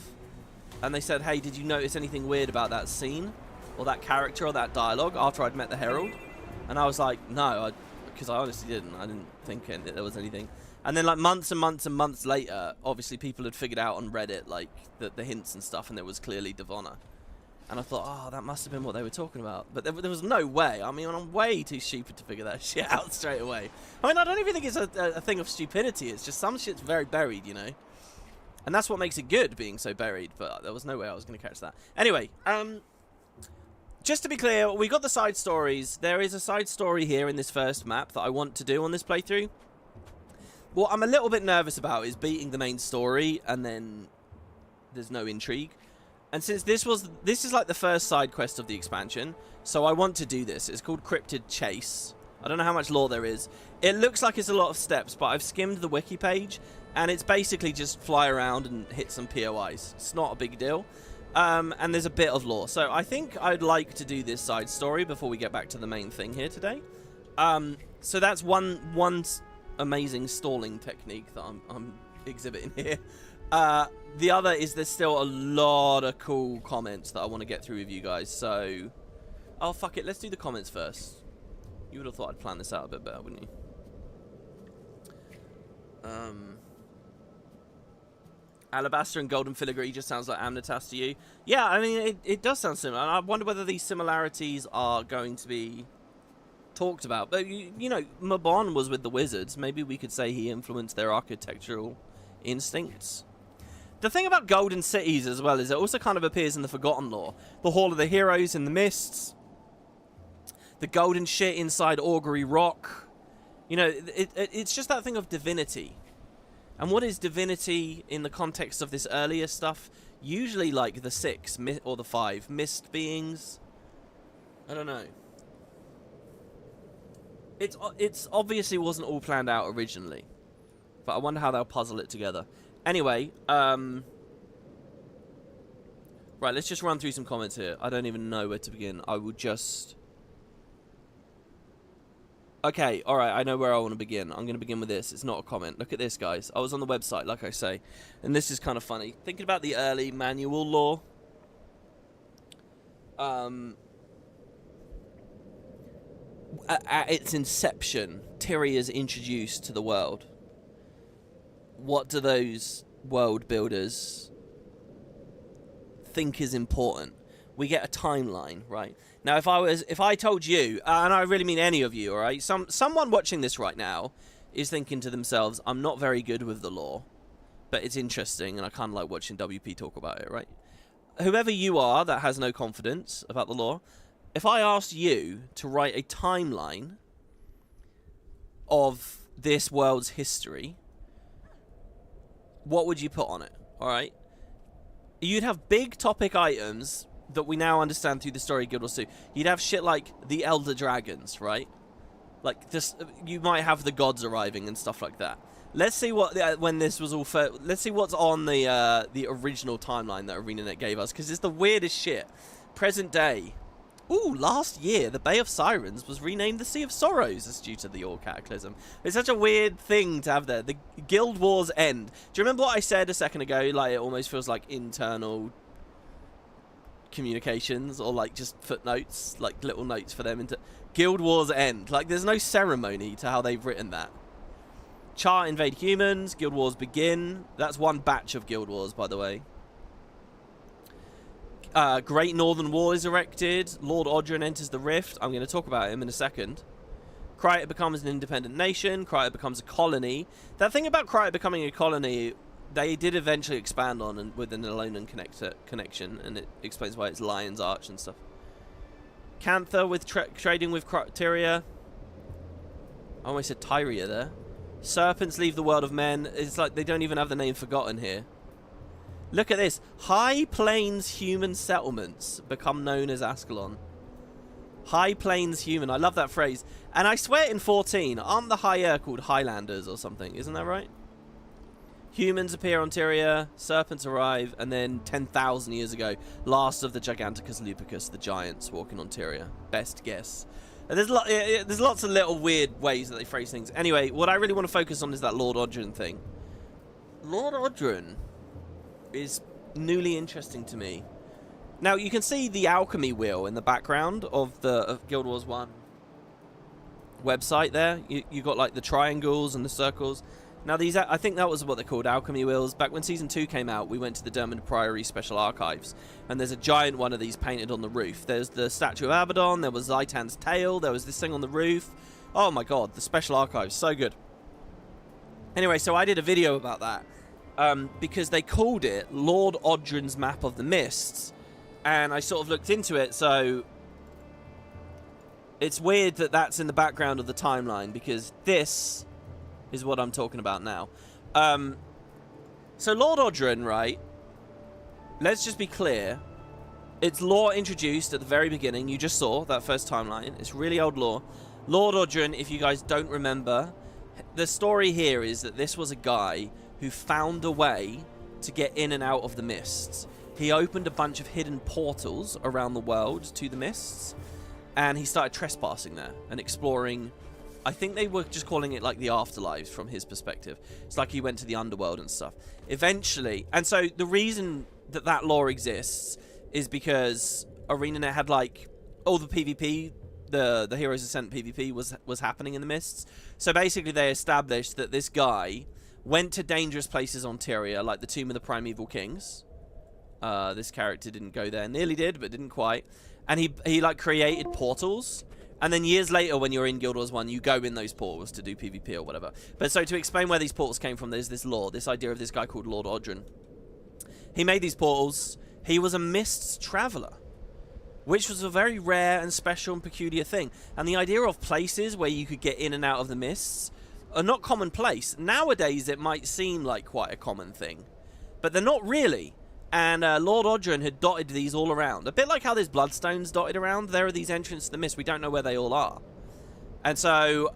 And they said, hey, did you notice anything weird about that scene? Or that character or that dialogue after I'd met the Herald? And I was like, no, because I honestly didn't. I didn't think that there was anything. And then, like, months and months and months later, obviously people had figured out on Reddit, like, the hints and stuff, and there was clearly Devonna. And I thought, oh, that must have been what they were talking about. But there was no way. I mean, I'm way too stupid to figure that shit out straight away. I mean, I don't even think it's a thing of stupidity. It's just some shit's very buried, you know? And that's what makes it good, being so buried. But there was no way I was going to catch that. Anyway, just to be clear, we got the side stories. There is a side story here in this first map that I want to do on this playthrough. What I'm a little bit nervous about is beating the main story and then there's no intrigue. And since this is like the first side quest of the expansion, so I want to do this. It's called Cryptid Chase. I don't know how much lore there is. It looks like it's a lot of steps, but I've skimmed the wiki page and it's basically just fly around and hit some POIs. It's not a big deal. And there's a bit of lore. So I think I'd like to do this side story before we get back to the main thing here today. So that's one amazing stalling technique that I'm exhibiting here. The other is there's still a lot of cool comments that I want to get through with you guys. So, oh fuck it, let's do the comments first. You would have thought I'd plan this out a bit better, wouldn't you? Alabaster and golden filigree just sounds like Amnitas to you. Yeah, I mean, it does sound similar. And I wonder whether these similarities are going to be talked about. But, you know, Mabon was with the Wizards. Maybe we could say he influenced their architectural instincts. The thing about golden cities as well is it also kind of appears in the Forgotten lore. The Hall of the Heroes in the Mists. The golden shit inside Augury Rock. You know, it's just that thing of divinity. And what is divinity in the context of this earlier stuff? Usually like the 6 or the 5 mist beings. I don't know. It's obviously wasn't all planned out originally. But I wonder how they'll puzzle it together. Anyway, right, let's just run through some comments here. I don't even know where to begin. I will just... Okay, alright, I know where I want to begin. I'm going to begin with this. It's not a comment. Look at this, guys. I was on the website, like I say. And this is kind of funny. Thinking about the early manual lore. At its inception, Tyria is introduced to the world. What do those world builders think is important? We get a timeline, right? Now, if I told you, and I really mean any of you, all right? Someone watching this right now is thinking to themselves, I'm not very good with the lore, but it's interesting, and I kind of like watching WP talk about it, right? Whoever you are that has no confidence about the lore, if I asked you to write a timeline of this world's history, what would you put on it? All right. You'd have big topic items that we now understand through the story of Guild Wars 2. You'd have shit like the Elder Dragons, right? Like this, you might have the gods arriving and stuff like that. Let's see what when this was all. Let's see what's on the original timeline that ArenaNet gave us, because it's the weirdest shit. Present day. Ooh, last year the Bay of Sirens was renamed the Sea of Sorrows as due to the All Cataclysm. It's such a weird thing to have there. The Guild Wars end. Do you remember what I said a second ago? Like, it almost feels like internal communications, or like just footnotes, like little notes for them into Guild Wars end. Like, there's no ceremony to how they've written that. Char invade humans. Guild Wars begin. That's one batch of Guild Wars, by the way. Great Northern Wall is erected. Lord Odran enters the Rift. I'm going to talk about him in a second. Kryptis becomes an independent nation. Kryptis becomes a colony. That thing about Kryptis becoming a colony, they did eventually expand on, and with an Alolan connection, and it explains why it's Lion's Arch and stuff. Janthir with trading with Tyria. I almost said Tyria there. Serpents leave the world of men. It's like they don't even have the name Forgotten here. Look at this. High Plains human settlements become known as Ascalon. High Plains human. I love that phrase. And I swear in 14, aren't the higher called Highlanders or something? Isn't that right? Humans appear on Tyria. Serpents arrive. And then 10,000 years ago, last of the Giganticus lupicus, the giants walking on Tyria. Best guess. And there's lots of little weird ways that they phrase things. Anyway, what I really want to focus on is that Lord Odran thing. Lord Odran is newly interesting to me. Now, you can see the alchemy wheel in the background of the Guild Wars 1 website there. You got like the triangles and the circles. Now, these, I think that was what they're called, alchemy wheels. Back when Season 2 came out, we went to the Dermot Priory Special Archives, and there's a giant one of these painted on the roof. There's the statue of Abaddon, there was Zaitan's tail, there was this thing on the roof. Oh my god, the Special Archives, so good. Anyway, so I did a video about that. Because they called it Lord Odran's Map of the Mists, and I sort of looked into it, so it's weird that that's in the background of the timeline, because this is what I'm talking about now. So Lord Odran, right, let's just be clear, it's lore introduced at the very beginning. You just saw that first timeline. It's really old lore. Lord Odran, if you guys don't remember, the story here is that this was a guy who found a way to get in and out of the mists. He opened a bunch of hidden portals around the world to the mists, and he started trespassing there and exploring. I think they were just calling it like the afterlives from his perspective. It's like he went to the underworld and stuff. Eventually, and so the reason that that lore exists is because ArenaNet had like all the PvP, the Heroes Ascent PvP was happening in the mists. So basically they established that this guy went to dangerous places on Tyria, like the Tomb of the Primeval Kings. This character didn't go there. Nearly did, but didn't quite. And he like created portals. And then years later, when you're in Guild Wars 1, you go in those portals to do PvP or whatever. But so to explain where these portals came from, there's this lore, this idea of this guy called Lord Odran. He made these portals. He was a mists traveler, which was a very rare and special and peculiar thing. And the idea of places where you could get in and out of the mists are not commonplace. Nowadays, it might seem like quite a common thing, but they're not really. And Lord Odran had dotted these all around. A bit like how there's bloodstones dotted around, there are these entrances to the mist. We don't know where they all are. And so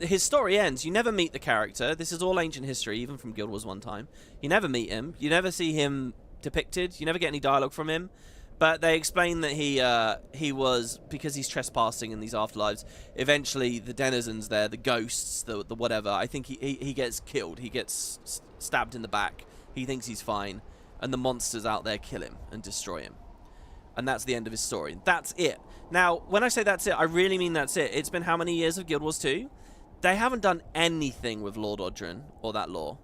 his story ends. You never meet the character. This is all ancient history, even from Guild Wars 1 time. You never meet him. You never see him depicted. You never get any dialogue from him. But they explain that he was, because he's trespassing in these afterlives, eventually the denizens there, the ghosts, the whatever, I think he gets killed. He gets stabbed in the back. He thinks he's fine. And the monsters out there kill him and destroy him. And that's the end of his story. That's it. Now, when I say that's it, I really mean that's it. It's been how many years of Guild Wars 2? They haven't done anything with Lord Odran or that lore.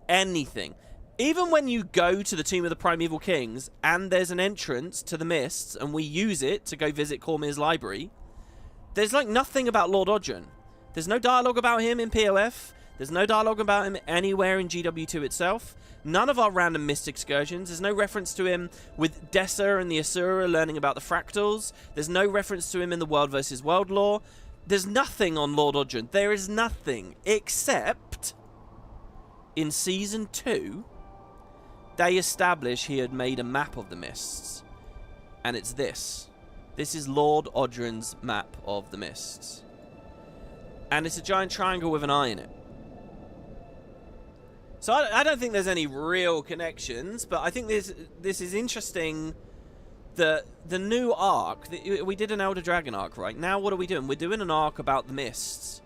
Anything. Even when you go to the Tomb of the Primeval Kings and there's an entrance to the mists and we use it to go visit Cormyr's library, there's like nothing about Lord Odran. There's no dialogue about him in POF. There's no dialogue about him anywhere in GW2 itself. None of our random mist excursions. There's no reference to him with Dessa and the Asura learning about the fractals. There's no reference to him in the World versus World lore. There's nothing on Lord Odran. There is nothing except in Season 2, they established he had made a map of the mists. And it's this. This is Lord Odran's map of the mists. And it's a giant triangle with an eye in it. So I don't think there's any real connections, but I think this is interesting. The new arc, we did an Elder Dragon arc, right? Now what are we doing? We're doing an arc about the mists.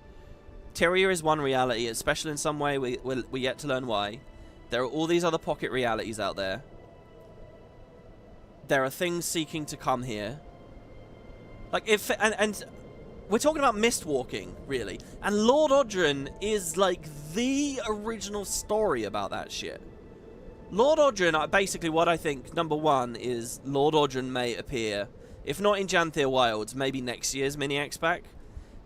Tyria is one reality. It's special in some way. We yet to learn why. There are all these other pocket realities out there. There are things seeking to come here. Like, and we're talking about mist walking, really. And Lord Odran is, like, the original story about that shit. Lord Odran, basically what I think, number one, is Lord Odran may appear, if not in Janthir Wilds, maybe next year's mini-X pack.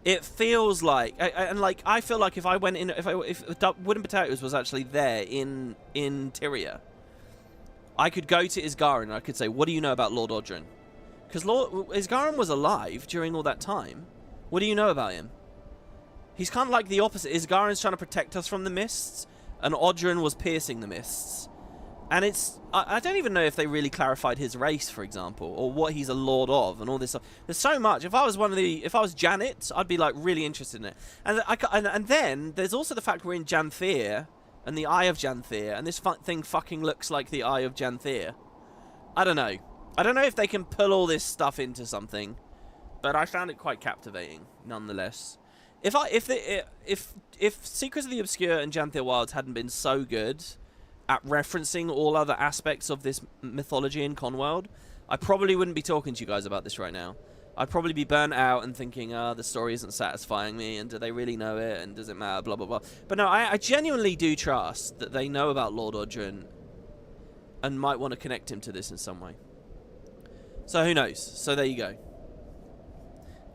It feels like, and like, I feel like if I went in, if WoodenPotatoes was actually there in Tyria, I could go to Isgarin and I could say, what do you know about Lord Odran? Because Isgarin was alive during all that time. What do you know about him? He's kind of like the opposite. Isgarin's trying to protect us from the mists, and Odran was piercing the mists. And it's, I don't even know if they really clarified his race, for example, or what he's a lord of, and all this stuff. There's so much. If I was Janet, I'd be like really interested in it. And then there's also the fact we're in Janthir, and the Eye of Janthir, and this thing fucking looks like the Eye of Janthir. I don't know. I don't know if they can pull all this stuff into something, but I found it quite captivating, nonetheless. If Secrets of the Obscure and Janthir Wilds hadn't been so good at referencing all other aspects of this mythology in Conworld, I probably wouldn't be talking to you guys about this right now. I'd probably be burnt out and thinking, the story isn't satisfying me, and do they really know it, and does it matter, blah, blah, blah. But no, I genuinely do trust that they know about Lord Odran and might want to connect him to this in some way. So who knows? So there you go.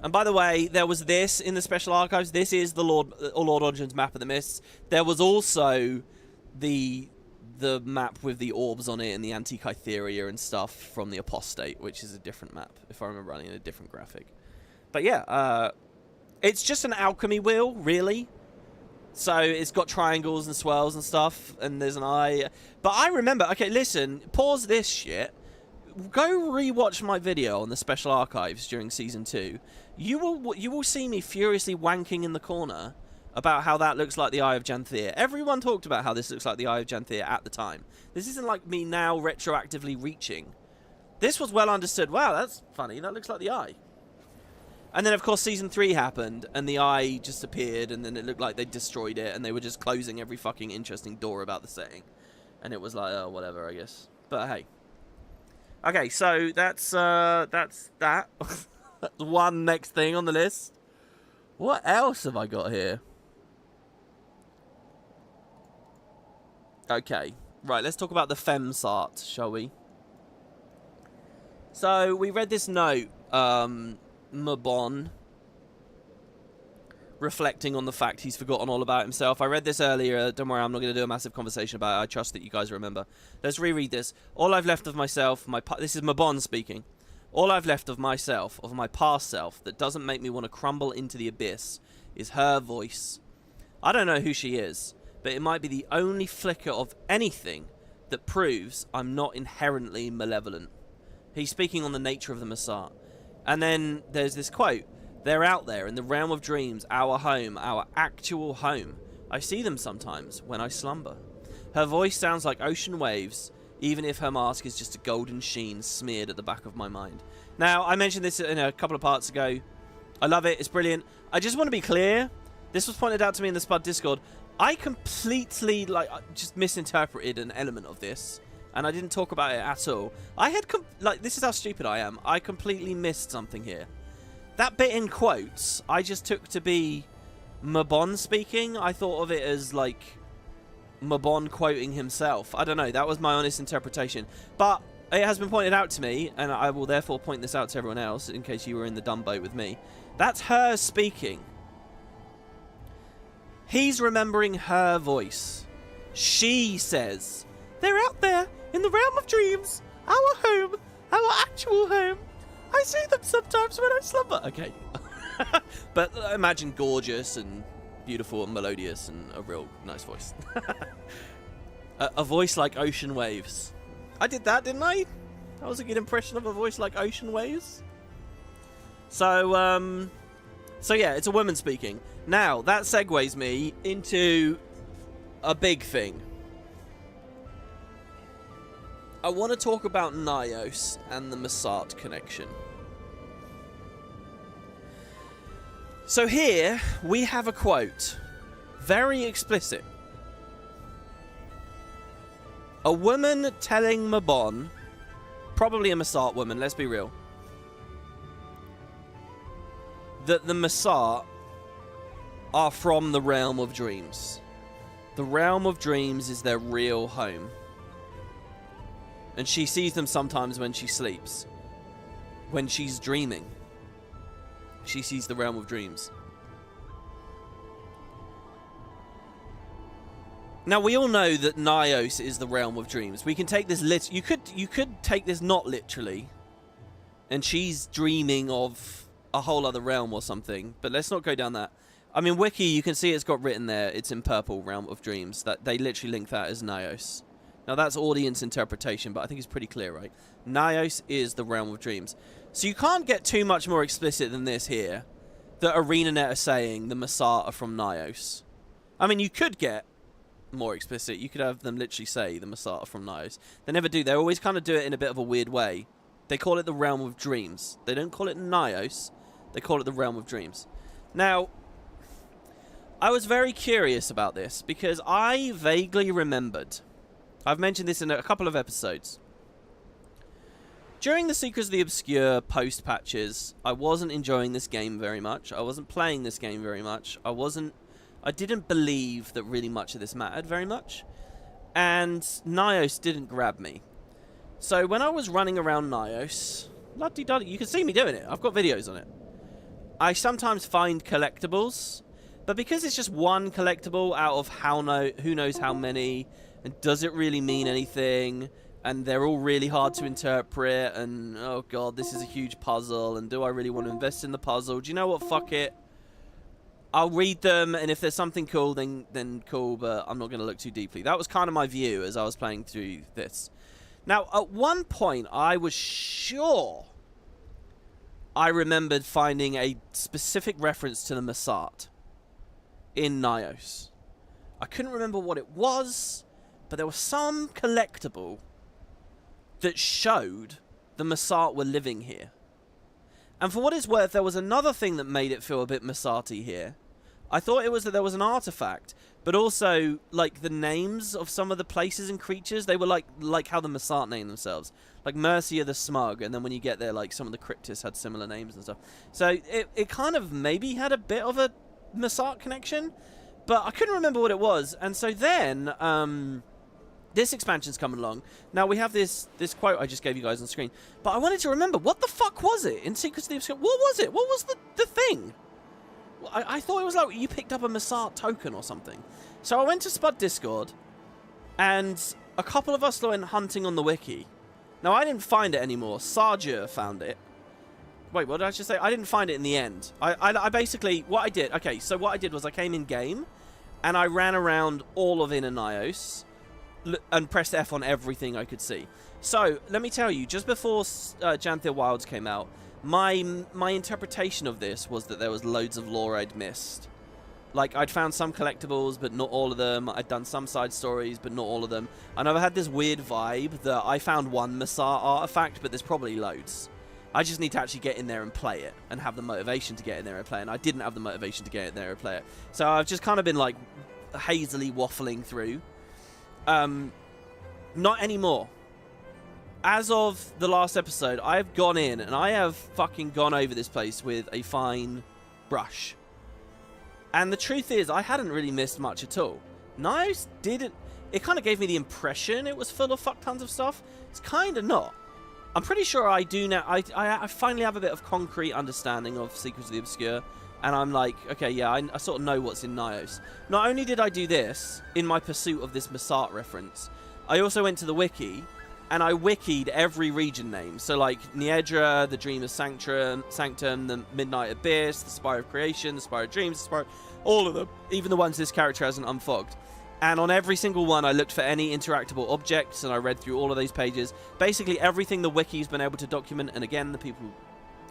And by the way, there was this in the Special Archives. This is the Lord Odran's map of the mists. There was also the map with the orbs on it and the Anti-Kytheria and stuff from the Apostate, which is a different map, if I remember running a different graphic. But yeah, it's just an alchemy wheel, really. So it's got triangles and swirls and stuff, and there's an eye. But I remember, okay, listen, pause this shit. Go rewatch my video on the Special Archives during Season 2. You will see me furiously wanking in the corner about how that looks like the Eye of Janthir. Everyone talked about how this looks like the Eye of Janthir at the time. This isn't like me now retroactively reaching. This was well understood. Wow, that's funny. That looks like the Eye. And then, of course, Season 3 happened, and the Eye just appeared, and then it looked like they destroyed it, and they were just closing every fucking interesting door about the setting. And it was like, oh, whatever, I guess. But hey. Okay, so that's that. That's one next thing on the list. What else have I got here? Okay, right, let's talk about the Femsart, shall we? So, we read this note, Mabon, reflecting on the fact he's forgotten all about himself. I read this earlier, don't worry, I'm not going to do a massive conversation about it, I trust that you guys remember. Let's reread this. All I've left of myself, this is Mabon speaking. All I've left of myself, of my past self, that doesn't make me want to crumble into the abyss, is her voice. I don't know who she is, but it might be the only flicker of anything that proves I'm not inherently malevolent. He's speaking on the nature of the Mursaat. And then there's this quote. They're out there in the realm of dreams, our home, our actual home. I see them sometimes when I slumber. Her voice sounds like ocean waves, even if her mask is just a golden sheen smeared at the back of my mind. Now, I mentioned this in a couple of parts ago. I love it. It's brilliant. I just want to be clear. This was pointed out to me in the Spud Discord. I completely, just misinterpreted an element of this, and I didn't talk about it at all. I had, this is how stupid I am. I completely missed something here. That bit in quotes, I just took to be Mabon speaking. I thought of it as, Mabon quoting himself. I don't know. That was my honest interpretation. But it has been pointed out to me, and I will therefore point this out to everyone else, in case you were in the dumb boat with me. That's her speaking. He's remembering her voice. She says, they're out there in the realm of dreams, our home, our actual home. I see them sometimes when I slumber. Okay. But imagine gorgeous and beautiful and melodious and a real nice voice. A voice like ocean waves. I did that, didn't I? That was a good impression of a voice like ocean waves. So, so yeah, it's a woman speaking. Now, that segues me into a big thing. I want to talk about Nayos and the Mursaat connection. So here, we have a quote. Very explicit. A woman telling Mabon, probably a Mursaat woman, let's be real, that the Mursaat are from the realm of dreams. The realm of dreams is their real home. And she sees them sometimes when she sleeps. When she's dreaming, she sees the realm of dreams. Now, we all know that Nayos is the realm of dreams. We can take this you could take this not literally, and she's dreaming of a whole other realm or something. But let's not go down that. I mean, Wiki, you can see it's got written there. It's in purple, realm of dreams. That they literally link that as Nayos. Now, that's audience interpretation, but I think it's pretty clear, right? Nayos is the realm of dreams. So you can't get too much more explicit than this here. That ArenaNet are saying the Mursaat are from Nayos. I mean, you could get more explicit. You could have them literally say the Mursaat are from Nayos. They never do. They always kind of do it in a bit of a weird way. They call it the realm of dreams. They don't call it Nayos. They call it the realm of dreams. Now, I was very curious about this because I vaguely remembered... I've mentioned this in a couple of episodes. During the Secrets of the Obscure post-patches, I wasn't enjoying this game very much. I wasn't playing this game very much. I didn't believe that really much of this mattered very much. And Nayos didn't grab me. So when I was running around Nayos, you can see me doing it. I've got videos on it. I sometimes find collectibles, but because it's just one collectible out of who knows how many... And does it really mean anything? And they're all really hard to interpret. And, oh god, this is a huge puzzle. And do I really want to invest in the puzzle? Do you know what? Fuck it. I'll read them. And if there's something cool, then cool. But I'm not going to look too deeply. That was kind of my view as I was playing through this. Now, at one point, I was sure I remembered finding a specific reference to the Mursaat in Nayos. I couldn't remember what it was. But there was some collectible that showed the Mursaat were living here. And for what it's worth, there was another thing that made it feel a bit Mursaat-y here. I thought it was that there was an artifact, but also, like, the names of some of the places and creatures, they were like how the Mursaat name themselves. Like Mercia the Smug, and then when you get there, like, some of the Kryptis had similar names and stuff. So it kind of maybe had a bit of a Mursaat connection, but I couldn't remember what it was. And so then... this expansion's coming along. Now, we have this quote I just gave you guys on screen. But I wanted to remember, what the fuck was it in Secrets of the Obscure? What was it? What was the thing? I thought it was like you picked up a Mursaat token or something. So I went to Spud Discord, and a couple of us went hunting on the wiki. Now, I didn't find it anymore. Sarja found it. Wait, what did I just say? I didn't find it in the end. I basically... What I did... Okay, so what I did was I came in-game, and I ran around all of Inner Nayos... and pressed F on everything I could see. So, let me tell you, just before Janthir Wilds came out, my interpretation of this was that there was loads of lore I'd missed. Like, I'd found some collectibles, but not all of them. I'd done some side stories, but not all of them. And I've had this weird vibe that I found one Mursaat artifact, but there's probably loads. I just need to actually get in there and play it, and have the motivation to get in there and play it. And I didn't have the motivation to get in there and play it. So I've just kind of been, like, hazily waffling through. Not anymore. As of the last episode, I have gone in and I have fucking gone over this place with a fine brush. And the truth is, I hadn't really missed much at all. Nayos didn't... It kind of gave me the impression it was full of fuck tons of stuff. It's kind of not. I'm pretty sure I do now. I finally have a bit of concrete understanding of Secrets of the Obscure. And I'm like, okay, yeah, I sort of know what's in Nayos. Not only did I do this in my pursuit of this Mursaat reference, I also went to the wiki and I wikied every region name. So like Niedra, the Dreamer's Sanctum, the Midnight Abyss, the Spire of Creation, the Spire of Dreams, the Spire, all of them, even the ones this character hasn't unfogged. And on every single one, I looked for any interactable objects, and I read through all of those pages. Basically, everything the wiki's been able to document, and again, the people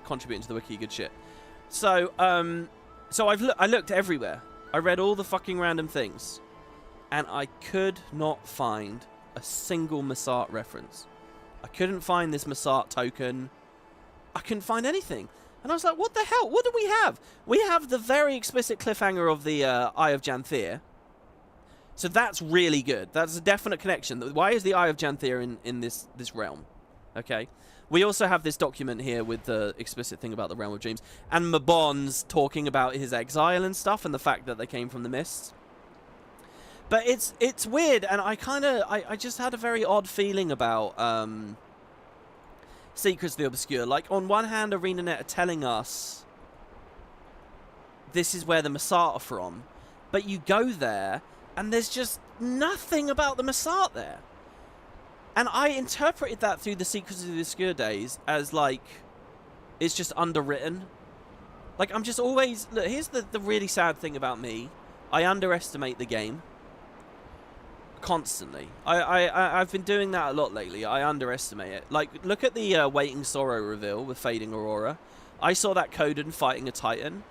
contributing to the wiki, good shit. So, I looked everywhere. I read all the fucking random things, and I could not find a single Mursaat reference. I couldn't find this Mursaat token. I couldn't find anything. And I was like, what the hell? What do we have? We have the very explicit cliffhanger of the Eye of Janthir. So that's really good. That's a definite connection. Why is the Eye of Janthir in this realm? Okay. We also have this document here with the explicit thing about the Realm of Dreams. And Mabon's talking about his exile and stuff and the fact that they came from the mists. But it's weird, and I just had a very odd feeling about Secrets of the Obscure. Like, on one hand, ArenaNet are telling us this is where the Mursaat are from, but you go there, and there's just nothing about the Mursaat there. And I interpreted that through the Secrets of the Obscure days as, like, it's just underwritten. Like, I'm just always... Look, here's the really sad thing about me. I underestimate the game. Constantly. I've been doing that a lot lately. I underestimate it. Like, look at the Waiting Sorrow reveal with Fading Aurora. I saw that Coden fighting a Titan,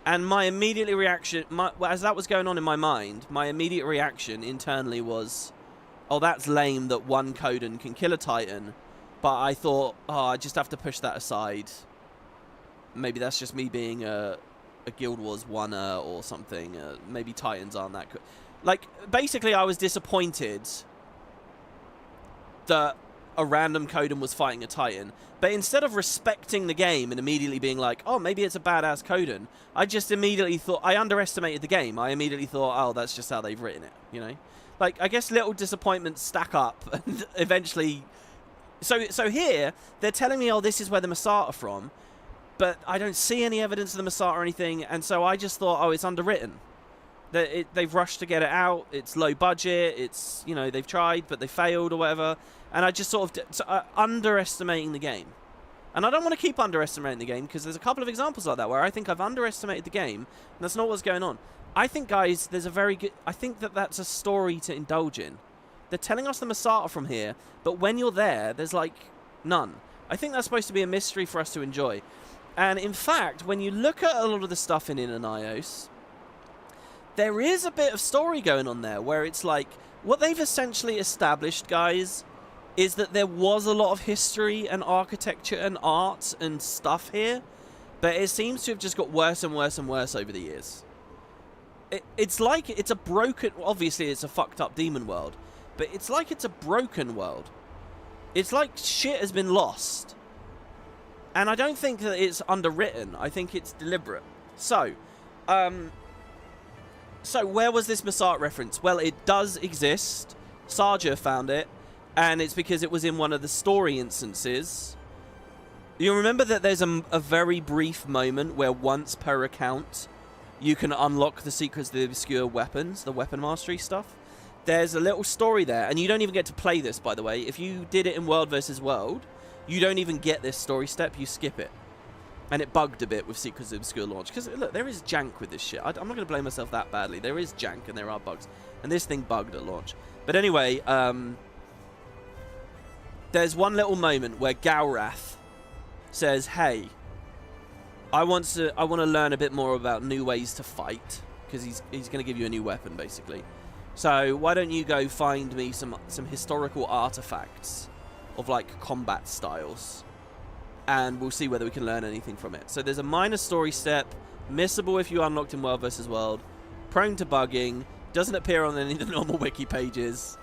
and my immediate reaction, as that was going on in my mind, my immediate reaction internally was, oh, that's lame that one Coden can kill a Titan, but I thought, oh, I just have to push that aside. Maybe that's just me being a Guild Wars 1-er or something. Maybe Titans aren't that good. Like, basically, I was disappointed that a random Coden was fighting a Titan. But instead of respecting the game and immediately being like, oh, maybe it's a badass Coden, I just immediately thought, I underestimated the game. I immediately thought, oh, that's just how they've written it, you know? Like, I guess little disappointments stack up and eventually... So here, they're telling me, oh, this is where the Mursaat are from, but I don't see any evidence of the Mursaat or anything, and so I just thought, oh, it's underwritten. They've rushed to get it out. It's low budget. It's, you know, they've tried, but they failed or whatever. And I just sort of underestimating the game. And I don't want to keep underestimating the game because there's a couple of examples like that where I think I've underestimated the game. And that's not what's going on. I think, guys, there's a very good... I think that that's a story to indulge in. They're telling us the Mursaat are from here, but when you're there, there's, like, none. I think that's supposed to be a mystery for us to enjoy. And, in fact, when you look at a lot of the stuff in Nayos, there is a bit of story going on there where it's like, what they've essentially established, guys, is that there was a lot of history and architecture and art and stuff here, but it seems to have just got worse and worse and worse over the years. It's like it's a broken... Obviously, it's a fucked up demon world, but it's like it's a broken world. It's like shit has been lost. And I don't think that it's underwritten. I think it's deliberate. So where was this Mursaat reference? Well, it does exist. Sarja found it, and it's because it was in one of the story instances. You remember that there's a very brief moment where once per account you can unlock the Secrets of the Obscure weapons, the weapon mastery stuff. There's a little story there, and you don't even get to play this, by the way. If you did it in World vs. World, you don't even get this story step, you skip it. And it bugged a bit with Secrets of the Obscure launch. Because, look, there is jank with this shit. I'm not going to blame myself that badly. There is jank and there are bugs. And this thing bugged at launch. But anyway, there's one little moment where Galrath says, hey, I want to learn a bit more about new ways to fight. Because he's going to give you a new weapon, basically. So why don't you go find me some historical artifacts of, like, combat styles. And we'll see whether we can learn anything from it. So there's a minor story step, missable if you unlocked in World vs. World, prone to bugging, doesn't appear on any of the normal wiki pages,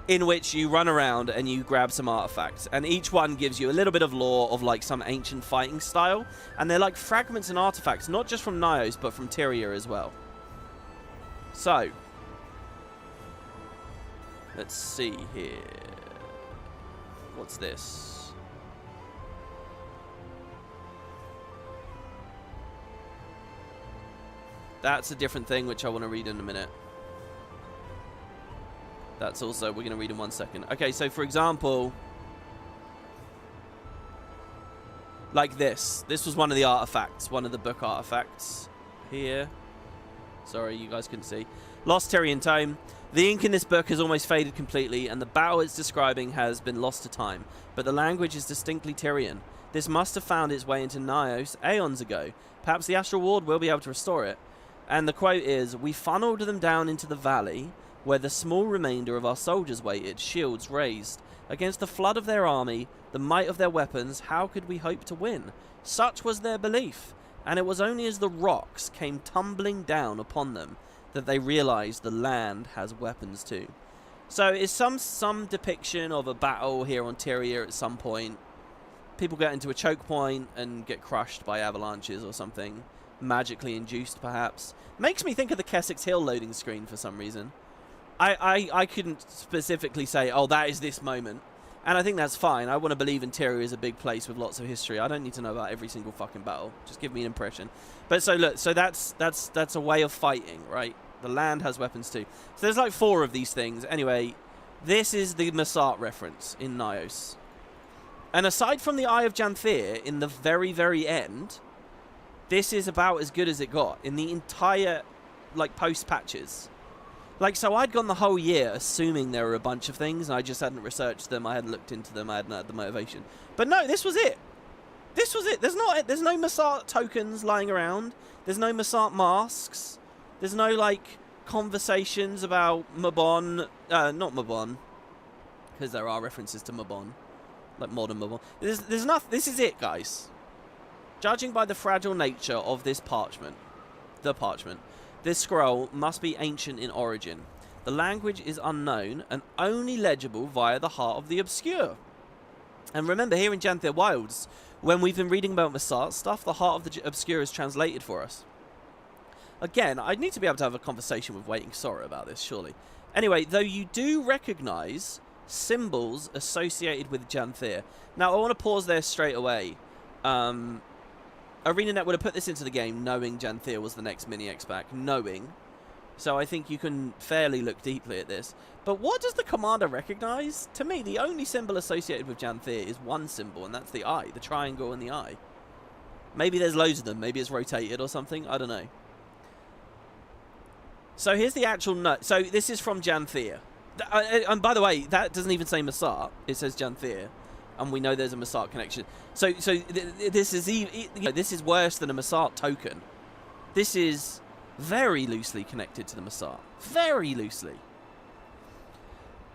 in which you run around and you grab some artifacts. And each one gives you a little bit of lore of, like, some ancient fighting style. And they're like fragments and artifacts, not just from Nayos, but from Tyria as well. So, let's see here. What's this? That's a different thing, which I want to read in a minute. That's also, we're going to read in 1 second. Okay, so for example, like this. This was one of the artifacts, one of the book artifacts here. Sorry, you guys couldn't see. Lost Tyrian Tome. The ink in this book has almost faded completely, and the battle it's describing has been lost to time. But the language is distinctly Tyrian. This must have found its way into Nayos aeons ago. Perhaps the Astral Ward will be able to restore it. And the quote is, "We funneled them down into the valley, where the small remainder of our soldiers waited, shields raised. Against the flood of their army, the might of their weapons, how could we hope to win? Such was their belief, and it was only as the rocks came tumbling down upon them that they realized the land has weapons too." So it's some depiction of a battle here on Tyria at some point. People get into a choke point and get crushed by avalanches or something. Magically induced, perhaps. Makes me think of the Kessex Hill loading screen for some reason. I couldn't specifically say, oh, that is this moment. And I think that's fine. I want to believe in Tyria is a big place with lots of history. I don't need to know about every single fucking battle. Just give me an impression. But so look, so that's a way of fighting, right? The land has weapons too. So there's like 4 of these things. Anyway, this is the Mursaat reference in Nayos. And aside from the Eye of Janthir in the very, very end, this is about as good as it got in the entire, like, post-patches. Like, so I'd gone the whole year assuming there were a bunch of things, and I just hadn't researched them, I hadn't looked into them, I hadn't had the motivation. But no, this was it. This was it. There's no Mursaat tokens lying around. There's no Mursaat masks. There's no, like, conversations about Mabon. Not Mabon, because there are references to Mabon, like modern Mabon. There's nothing. This is it, guys. Judging by the fragile nature of this parchment, this scroll must be ancient in origin. The language is unknown and only legible via the Heart of the Obscure. And remember, here in Janthir Wilds, when we've been reading about Mursaat stuff, the Heart of the Obscure is translated for us. Again, I'd need to be able to have a conversation with Waiting Sorrow about this, surely. Anyway, though you do recognise symbols associated with Janthir. Now, I want to pause there straight away. ArenaNet would have put this into the game knowing Janthir was the next mini-X pack. Knowing. So I think you can fairly look deeply at this. But what does the commander recognise? To me, the only symbol associated with Janthir is one symbol, and that's the eye. The triangle and the eye. Maybe there's loads of them. Maybe it's rotated or something. I don't know. So here's the actual note. So this is from Janthir. And by the way, that doesn't even say Mursaat. It says Janthir. And we know there's a Mursaat connection. So this is worse than a Mursaat token. This is very loosely connected to the Mursaat. Very loosely.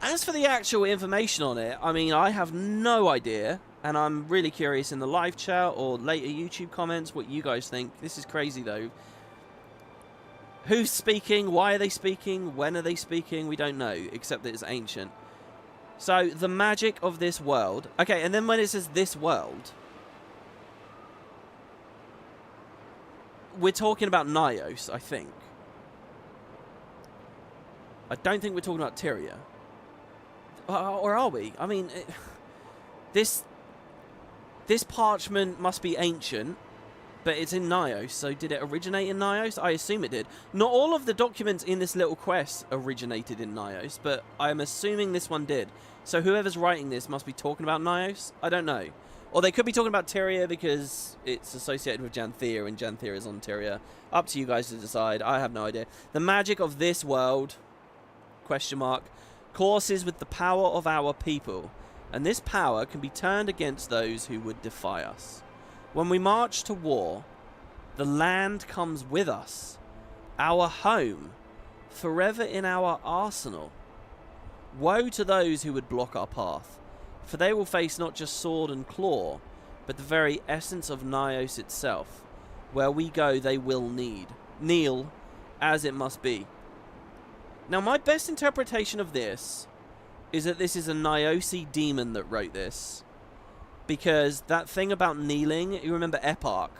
As for the actual information on it, I mean, I have no idea. And I'm really curious in the live chat or later YouTube comments what you guys think. This is crazy, though. Who's speaking? Why are they speaking? When are they speaking? We don't know, except that it's ancient. So, the magic of this world. Okay, and then when it says this world, we're talking about Nayos, I think. I don't think we're talking about Tyria. Or are we? I mean, this parchment must be ancient, but it's in Nayos, so did it originate in Nayos? I assume it did. Not all of the documents in this little quest originated in Nayos, but I'm assuming this one did. So whoever's writing this must be talking about Nayos? I don't know. Or they could be talking about Tyria because it's associated with Janthir, and Janthir is on Tyria. Up to you guys to decide. I have no idea. The magic of this world, question mark, courses with the power of our people, and this power can be turned against those who would defy us. When we march to war, the land comes with us, our home, forever in our arsenal. Woe to those who would block our path, for they will face not just sword and claw, but the very essence of Nayos itself. Where we go, they will kneel, as it must be. Now, my best interpretation of this is that this is a Nayosi demon that wrote this. Because that thing about kneeling, you remember Eparch?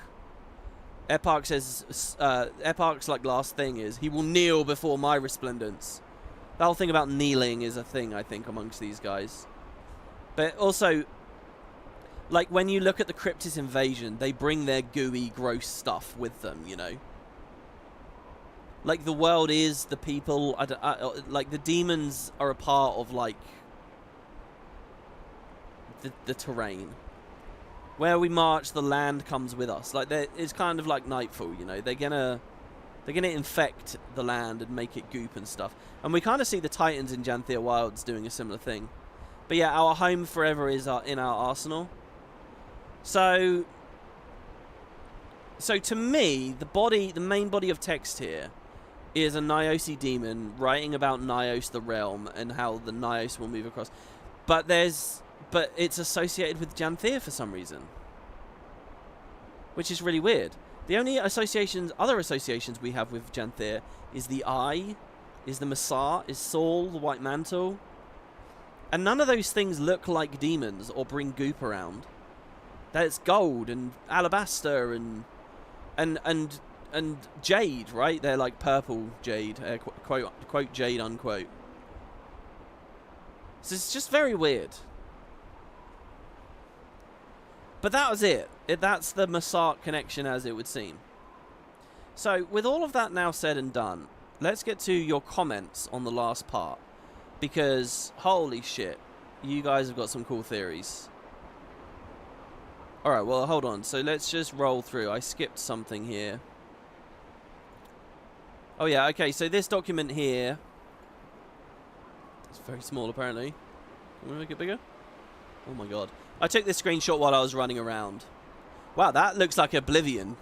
Eparch says, Eparch's like last thing is, he will kneel before my resplendence. The whole thing about kneeling is a thing, I think, amongst these guys. But also, like, when you look at the Kryptis invasion, they bring their gooey, gross stuff with them, you know? like the world is the people. Like the demons are a part of like the terrain. Where we march, the land comes with us. Like it's kind of like Nightfall, you know. They're gonna infect the land and make it goop and stuff. And we kind of see the Titans in Janthir Wilds doing a similar thing. But yeah, our home forever is in our arsenal. So to me, the main body of text here is a Nyosi demon writing about Nayos the realm and how the Nayos will move across. But it's associated with Janthir for some reason, which is really weird. The only other associations we have with Janthir is the Eye, is the Mursaat, is Saul, the White Mantle. And none of those things look like demons or bring goop around. That's gold and alabaster and jade, right? They're like purple jade, quote jade, unquote. So it's just very weird. But that was it. That's the Mursaat connection as it would seem. So with all of that now said and done, let's get to your comments on the last part. Because, holy shit, you guys have got some cool theories. Alright, well, hold on. So let's just roll through. I skipped something here. Oh, yeah, okay. So this document here... It's very small, apparently. Can we make it bigger? Oh, my God. I took this screenshot while I was running around. Wow, that looks like Oblivion.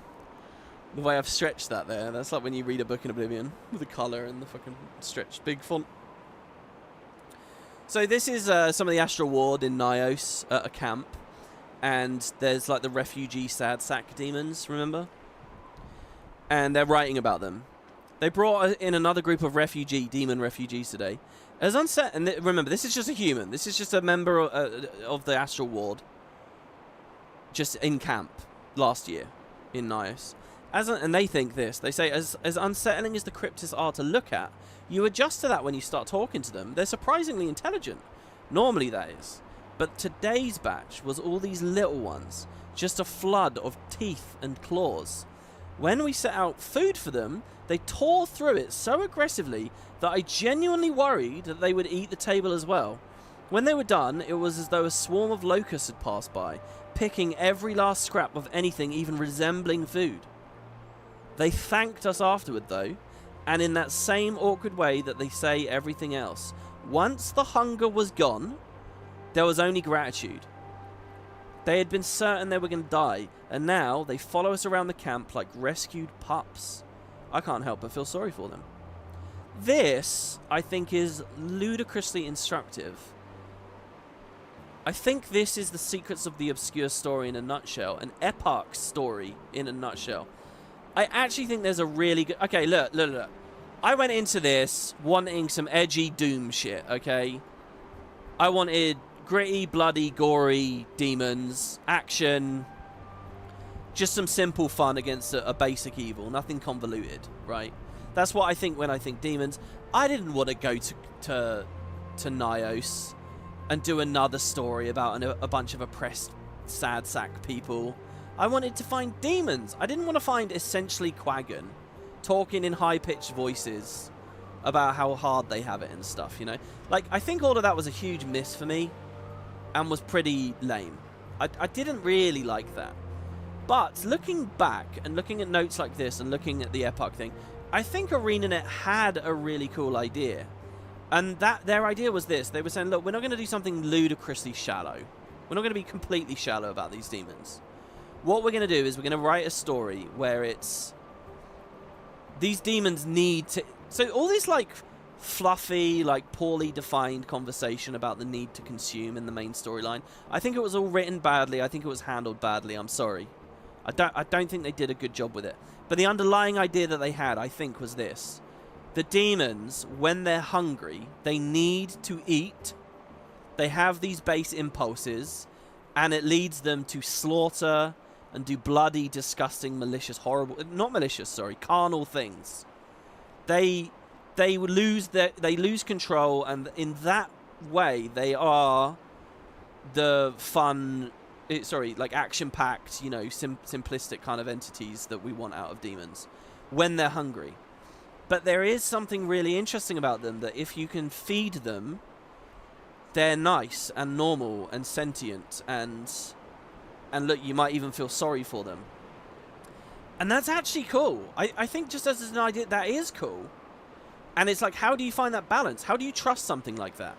The way I've stretched that there. That's like when you read a book in Oblivion. With the colour and the fucking stretched big font. So this is some of the Astral Ward in Nayos at a camp. And there's like the refugee sad sack demons, remember? And they're writing about them. They brought in another group of demon refugees today. As and remember, this is just a human. This is just a member of the Astral Ward. Just in camp last year in Nayos. And they think this. They say, as unsettling as the Kryptis are to look at, you adjust to that when you start talking to them. They're surprisingly intelligent. Normally, that is. But today's batch was all these little ones. Just a flood of teeth and claws. When we set out food for them, they tore through it so aggressively that I genuinely worried that they would eat the table as well. When they were done, it was as though a swarm of locusts had passed by, picking every last scrap of anything even resembling food. They thanked us afterward, though, and in that same awkward way that they say everything else. Once the hunger was gone, there was only gratitude. They had been certain they were going to die, and now they follow us around the camp like rescued pups. I can't help but feel sorry for them. This, I think, is ludicrously instructive. I think this is the secrets of the obscure story in a nutshell, an epoch story in a nutshell. I actually think there's a really good... Okay, look. I went into this wanting some edgy Doom shit, okay? I wanted gritty, bloody, gory demons, action, just some simple fun against a basic evil, nothing convoluted, right? That's what I think when I think demons. I didn't want to go to Nayos and do another story about a bunch of oppressed sad sack people. I wanted to find demons. I didn't want to find essentially Quaggan talking in high-pitched voices about how hard they have it and stuff, you know? Like, I think all of that was a huge miss for me and was pretty lame. I didn't really like that. But looking back and looking at notes like this and looking at the Epoch thing, I think ArenaNet had a really cool idea. And their idea was this. They were saying, look, we're not going to do something ludicrously shallow. We're not going to be completely shallow about these demons. What we're going to do is we're going to write a story where it's... These demons need to... So all this, like, fluffy, like, poorly defined conversation about the need to consume in the main storyline, I think it was all written badly. I think it was handled badly. I'm sorry. I don't think they did a good job with it. But the underlying idea that they had, I think, was this. The demons, when they're hungry, they need to eat. They have these base impulses, and it leads them to slaughter and do bloody, disgusting, malicious, horrible... Not malicious, sorry. Carnal things. They lose control, and in that way, they are the fun... like action-packed, you know, simplistic kind of entities that we want out of demons when they're hungry. But there is something really interesting about them, that if you can feed them, they're nice and normal and sentient, and look, you might even feel sorry for them. And that's actually cool. I think just as an idea, that is cool. And it's like, how do you find that balance? How do you trust something like that?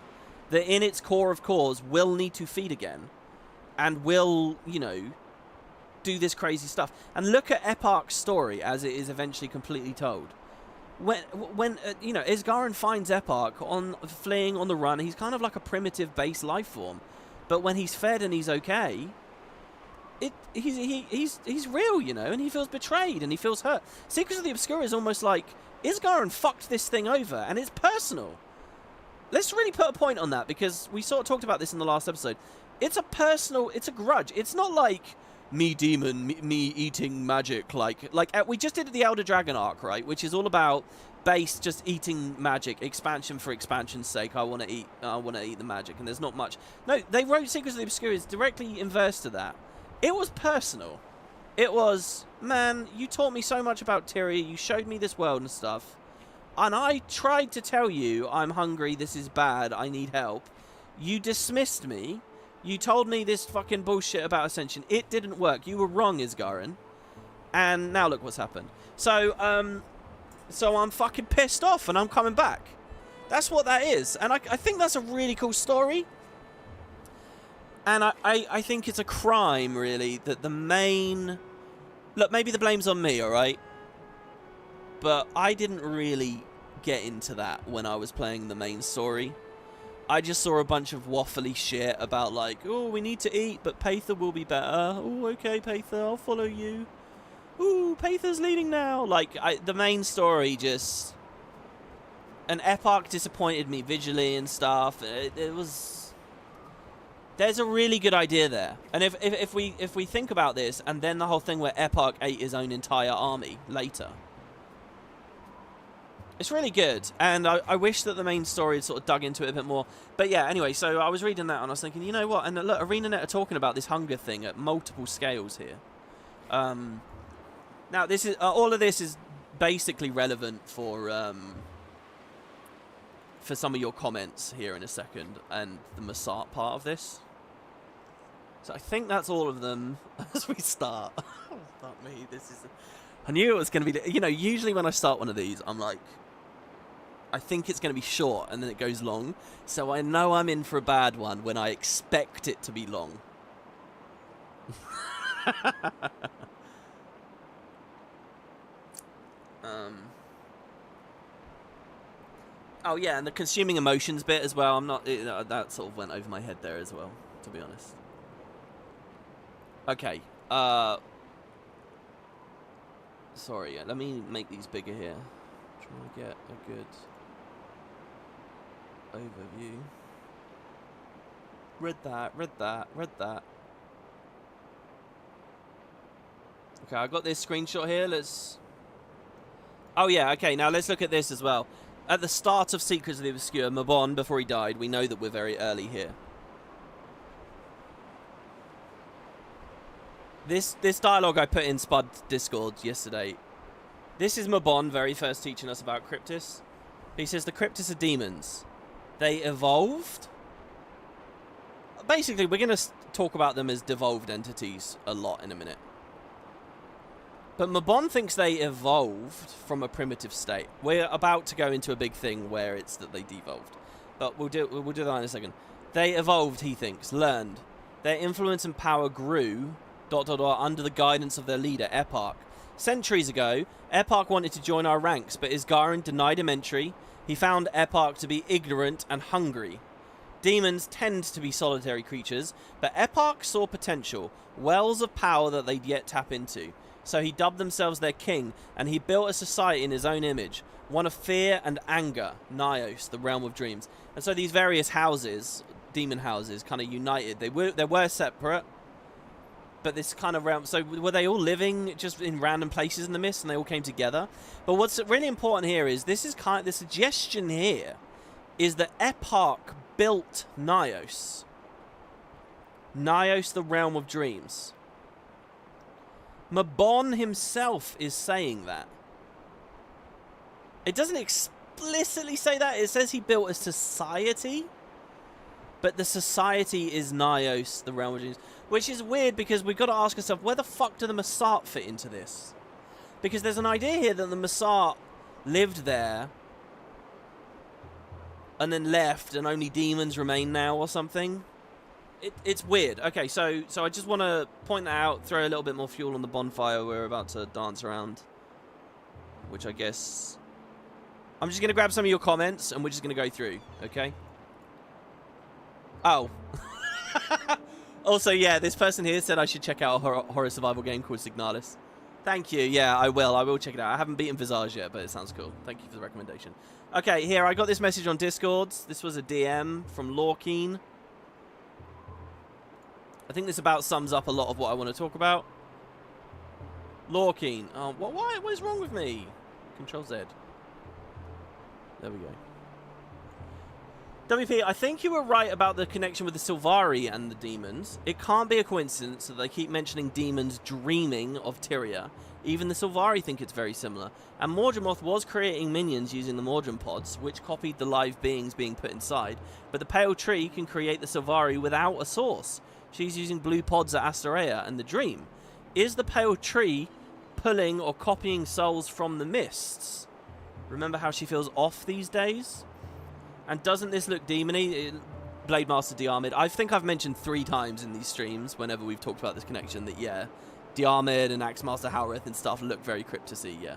That in its core of cores will need to feed again. And will, you know, do this crazy stuff. And look at Eparch's story as it is eventually completely told. When you know, Isgarin finds Eparch fleeing on the run, he's kind of like a primitive base life form. But when he's fed and he's okay, he's real, you know, and he feels betrayed and he feels hurt. Secrets of the Obscura is almost like Isgarin fucked this thing over, and it's personal. Let's really put a point on that, because we sort of talked about this in the last episode. It's a personal, it's a grudge. It's not like me demon, me eating magic, like we just did the Elder Dragon arc, right, which is all about base just eating magic, expansion for expansion's sake. I want to eat the magic, and there's not much. No, they wrote Secrets of the Obscura is directly inverse to that. It was personal. It was, man, you taught me so much about Tyria, you showed me this world and stuff, and I tried to tell you I'm hungry, this is bad, I need help. You dismissed me. You told me this fucking bullshit about Ascension. It didn't work. You were wrong, Isgarin. And now look what's happened. So I'm fucking pissed off and I'm coming back. That's what that is. And I think that's a really cool story. And I think it's a crime, really, that the main... Look, maybe the blame's on me, alright? But I didn't really get into that when I was playing the main story. I just saw a bunch of waffly shit about, like, oh, we need to eat, but Paither will be better. Oh, okay, Paither, I'll follow you. Ooh, Paither's leading now. Like, the main story just... And Eparch disappointed me visually and stuff. It was... There's a really good idea there. And if we think about this, and then the whole thing where Eparch ate his own entire army later... It's really good, and I wish that the main story had sort of dug into it a bit more. But yeah, anyway, so I was reading that and I was thinking, you know what? And look, ArenaNet are talking about this hunger thing at multiple scales here. Now, this is all of this is basically relevant for some of your comments here in a second, and the Mursaat part of this. So I think that's all of them as we start. Oh, fuck me, this is... I knew it was going to be... You know, usually when I start one of these, I'm like... I think it's going to be short, and then it goes long. So I know I'm in for a bad one when I expect it to be long. Oh, yeah, and the consuming emotions bit as well. I'm not... that sort of went over my head there as well, to be honest. Okay. Sorry, yeah, let me make these bigger here. Trying to get a good overview. Read that, read that, read that. Okay, I got this screenshot here. Let's... Oh, yeah, okay, now let's look at this as well. At the start of Secrets of the Obscure, Mabon, before he died, we know that we're very early here. This dialogue I put in Spud Discord yesterday. This is Mabon very first teaching us about Kryptis. He says the Kryptis are demons. They evolved. Basically, we're going to talk about them as devolved entities a lot in a minute. But Mabon thinks they evolved from a primitive state. We're about to go into a big thing where it's that they devolved. But we'll do that in a second. They evolved, he thinks, learned. Their influence and power grew, ... under the guidance of their leader, Eparch. Centuries ago, Eparch wanted to join our ranks, but Isgarin denied him entry. He found Eparch to be ignorant and hungry. Demons tend to be solitary creatures, but Eparch saw potential, wells of power that they'd yet tap into. So he dubbed themselves their king, and he built a society in his own image, one of fear and anger, Nayos, the realm of dreams. And so these various houses, demon houses, kind of united. They were separate, but this kind of realm... So were they all living just in random places in the mist, and they all came together? But what's really important here is this is kind of... The suggestion here is that Eparch built Nayos. Nayos, the realm of dreams. Mabon himself is saying that. It doesn't explicitly say that. It says he built a society. But the society is Nayos, the realm of genius. Which is weird because we've got to ask ourselves, where the fuck do the Mursaat fit into this? Because there's an idea here that the Mursaat lived there and then left and only demons remain now or something. It's weird. Okay, so I just want to point that out, throw a little bit more fuel on the bonfire we're about to dance around. Which I guess... I'm just going to grab some of your comments and we're just going to go through, okay? Oh. Also, yeah, this person here said I should check out a horror survival game called Signalis. Thank you. Yeah, I will. I will check it out. I haven't beaten Visage yet, but it sounds cool. Thank you for the recommendation. Okay, here, I got this message on Discord. This was a DM from Lorkeen. I think this about sums up a lot of what I want to talk about. Lorkeen. Oh, what is wrong with me? Control Z. There we go. WP, I think you were right about the connection with the Sylvari and the demons. It can't be a coincidence that they keep mentioning demons dreaming of Tyria. Even the Sylvari think it's very similar. And Mordramoth was creating minions using the Mordram pods, which copied the live beings being put inside. But the Pale Tree can create the Sylvari without a source. She's using blue pods at Asterea and the Dream. Is the Pale Tree pulling or copying souls from the mists? Remember how she feels off these days? And doesn't this look demony? Blade Master Diarmid. I think I've mentioned 3 times in these streams, whenever we've talked about this connection, that, yeah, Diarmid and Axemaster Howrith and stuff look very Kryptis-y, yeah.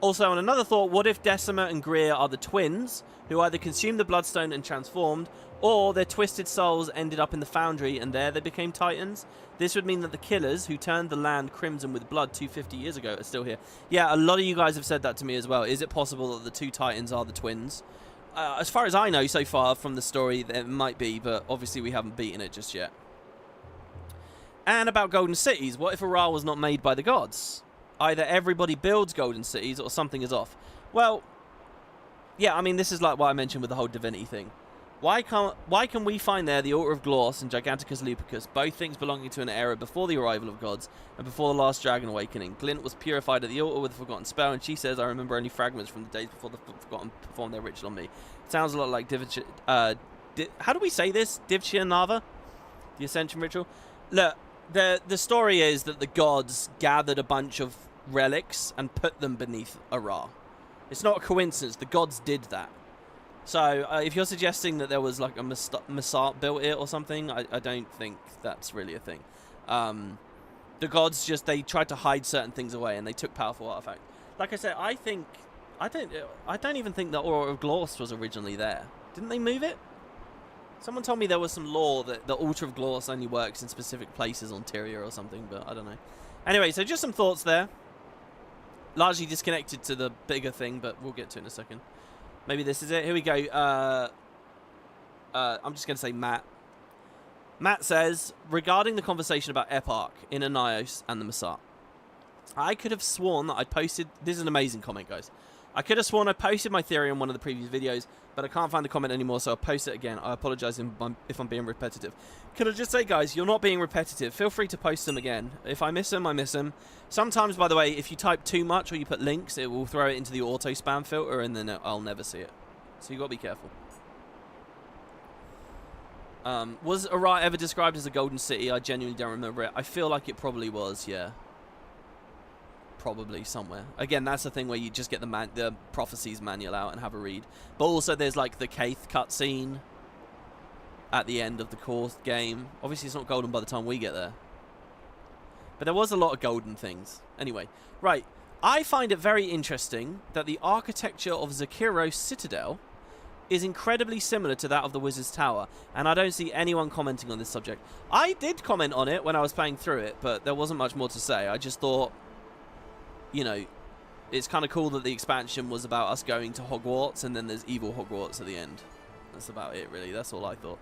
Also, on another thought, what if Decima and Greer are the twins, who either consumed the Bloodstone and transformed, or their twisted souls ended up in the Foundry and there they became Titans? This would mean that the killers, who turned the land crimson with blood 250 years ago, are still here. Yeah, a lot of you guys have said that to me as well. Is it possible that the 2 Titans are the twins? As far as I know so far from the story, there might be, but obviously we haven't beaten it just yet. And about golden cities, what if Aral was not made by the gods? Either everybody builds golden cities or something is off. Well, yeah, I mean, this is like what I mentioned with the whole divinity thing. Why can we find there the Altar of Glauce and Giganticus Lupicus, both things belonging to an era before the arrival of gods and before the last dragon awakening? Glint was purified at the altar with a forgotten spell, and she says, I remember only fragments from the days before the forgotten performed their ritual on me. It sounds a lot like how do we say this? Divchir Nava? The Ascension Ritual? Look, the story is that the gods gathered a bunch of relics and put them beneath Ra. It's not a coincidence. The gods did that. So, if you're suggesting that there was like a Mursaat built it or something, I don't think that's really a thing. The gods they tried to hide certain things away and they took powerful artifacts. Like I said, I don't even think the Aura of Glauce was originally there. Didn't they move it? Someone told me there was some lore that the Altar of Glauce only works in specific places on Tyria or something, but I don't know. Anyway, so just some thoughts there. Largely disconnected to the bigger thing, but we'll get to it in a second. Maybe this is it. Here we go. I'm just going to say Matt. Matt says, regarding the conversation about Eparch, Inner Nayos, and the Mursaat, I could have sworn that I posted... This is an amazing comment, guys. I could have sworn I posted my theory on one of the previous videos, but I can't find the comment anymore, so I'll post it again. I apologize if I'm being repetitive. Can I just say, guys, you're not being repetitive. Feel free to post them again. If I miss them, I miss them. Sometimes, by the way, if you type too much or you put links, it will throw it into the auto spam filter, and then I'll never see it. So you got to be careful. Was Arat ever described as a golden city? I genuinely don't remember it. I feel like it probably was, yeah. Probably somewhere. Again, that's the thing where you just get the prophecies manual out and have a read. But also there's like the Kaith cutscene at the end of the core game. Obviously it's not golden by the time we get there. But there was a lot of golden things. Anyway, right. I find it very interesting that the architecture of Zakiro's Citadel is incredibly similar to that of the Wizard's Tower, and I don't see anyone commenting on this subject. I did comment on it when I was playing through it, but there wasn't much more to say. I just thought, you know, it's kind of cool that the expansion was about us going to Hogwarts, and then there's evil Hogwarts at the end. That's about it, really. That's all I thought.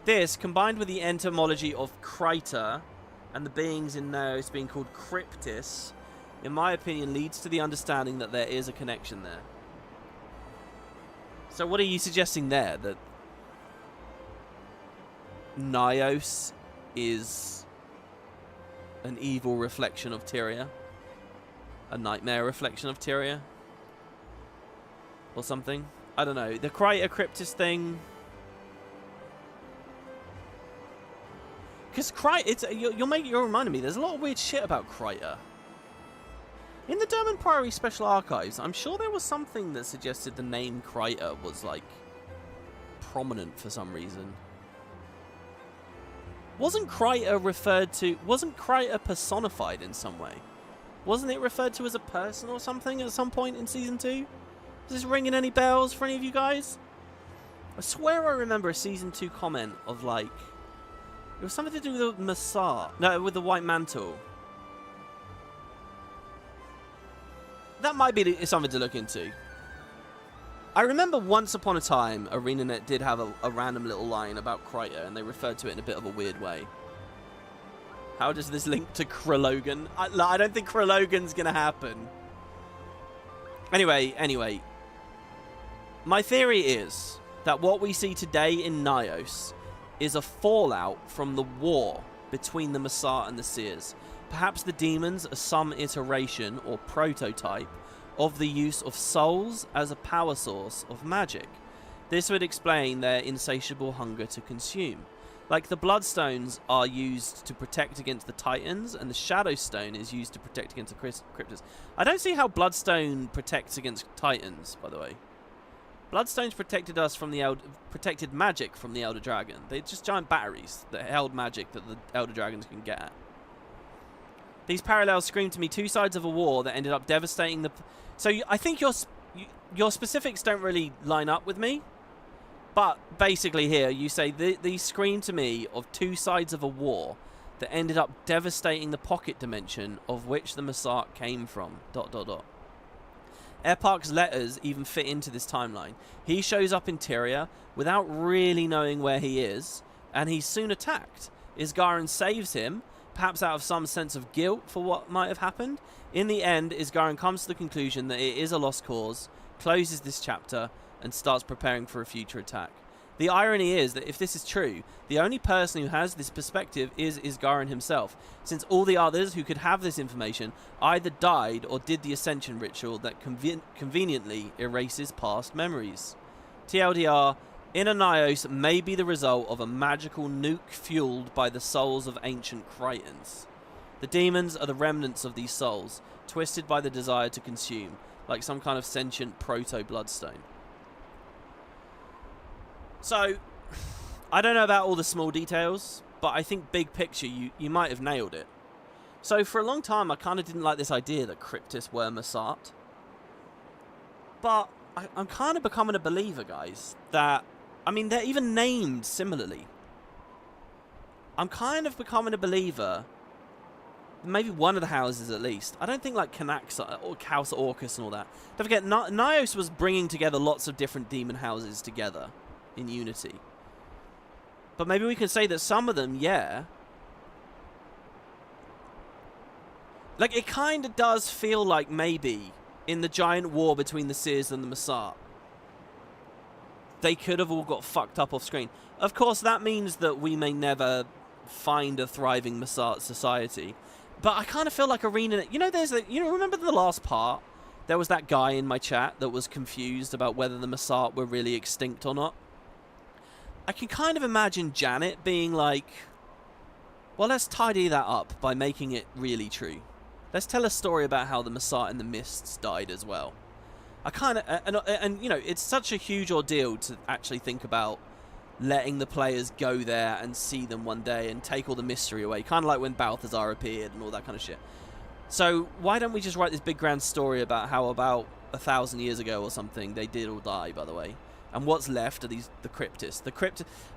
This, combined with the etymology of Kyrta and the beings in Nayos being called Kryptis, in my opinion, leads to the understanding that there is a connection there. So what are you suggesting there? That Nayos is an evil reflection of Tyria? A nightmare reflection of Tyria? or something. I don't know. The Kryptis Kryptis thing. Because you're reminding me. There's a lot of weird shit about Kyrta. In the Derman Priory Special Archives, I'm sure there was something that suggested the name Kyrta was like prominent for some reason. Wasn't Kyrta personified in some way? Wasn't it referred to as a person or something at some point in Season 2? Is this ringing any bells for any of you guys? I swear I remember a Season 2 comment of like... It was something to do with the Mursaat. No, with the White Mantle. That might be something to look into. I remember once upon a time, ArenaNet did have a random little line about Kyrta, and they referred to it in a bit of a weird way. How does this link to Kralogan? I don't think Kralogan's gonna happen. Anyway. My theory is that what we see today in Nayos is a fallout from the war between the Mursaat and the Seers. Perhaps the demons are some iteration or prototype of the use of souls as a power source of magic. This would explain their insatiable hunger to consume. Like the Bloodstones are used to protect against the Titans, and the Shadowstone is used to protect against the Kryptis. I don't see how Bloodstone protects against Titans, by the way. Bloodstones protected us from the protected magic from the Elder Dragon. They're just giant batteries that held magic that the Elder Dragons can get at. These parallels scream to me two sides of a war that ended up devastating the... So I think your specifics don't really line up with me. But basically here, you say these scream to me of two sides of a war that ended up devastating the pocket dimension of which the Mursaat came from. ... Eparch's letters even fit into this timeline. He shows up in Tyria without really knowing where he is, and he's soon attacked. Isgarin saves him, perhaps out of some sense of guilt for what might have happened. In the end, Isgarin comes to the conclusion that it is a lost cause, closes this chapter, and starts preparing for a future attack. The irony is that if this is true, the only person who has this perspective is Isgarin himself, since all the others who could have this information either died or did the Ascension ritual that conveniently erases past memories. TLDR, Inner Nayos may be the result of a magical nuke fueled by the souls of ancient Krytans. The demons are the remnants of these souls, twisted by the desire to consume, like some kind of sentient proto-bloodstone. So, I don't know about all the small details, but I think big picture you might have nailed it. So for a long time I kind of didn't like this idea that Kryptis were Mursaat. But I'm kind of becoming a believer, guys, that, I mean, they're even named similarly. I'm kind of becoming a believer, maybe one of the houses at least. I don't think like Canaxa or House Orcus and all that. Don't forget, Nayos was bringing together lots of different demon houses together in unity. But maybe we can say that some of them, yeah. Like, it kind of does feel like maybe in the giant war between the Seers and the Mursaat, they could have all got fucked up off screen. Of course, that means that we may never find a thriving Mursaat society. But I kind of feel like ArenaNet... You know, remember the last part? There was that guy in my chat that was confused about whether the Mursaat were really extinct or not. I can kind of imagine Janet being like, well, let's tidy that up by making it really true. Let's tell a story about how the Mursaat and the Mists died as well. I kind of... And, you know, it's such a huge ordeal to actually think about letting the players go there and see them one day and take all the mystery away. Kind of like when Balthazar appeared and all that kind of shit. So why don't we just write this big grand story about how about 1,000 years ago or something they did all die, by the way. And what's left are the Kryptis.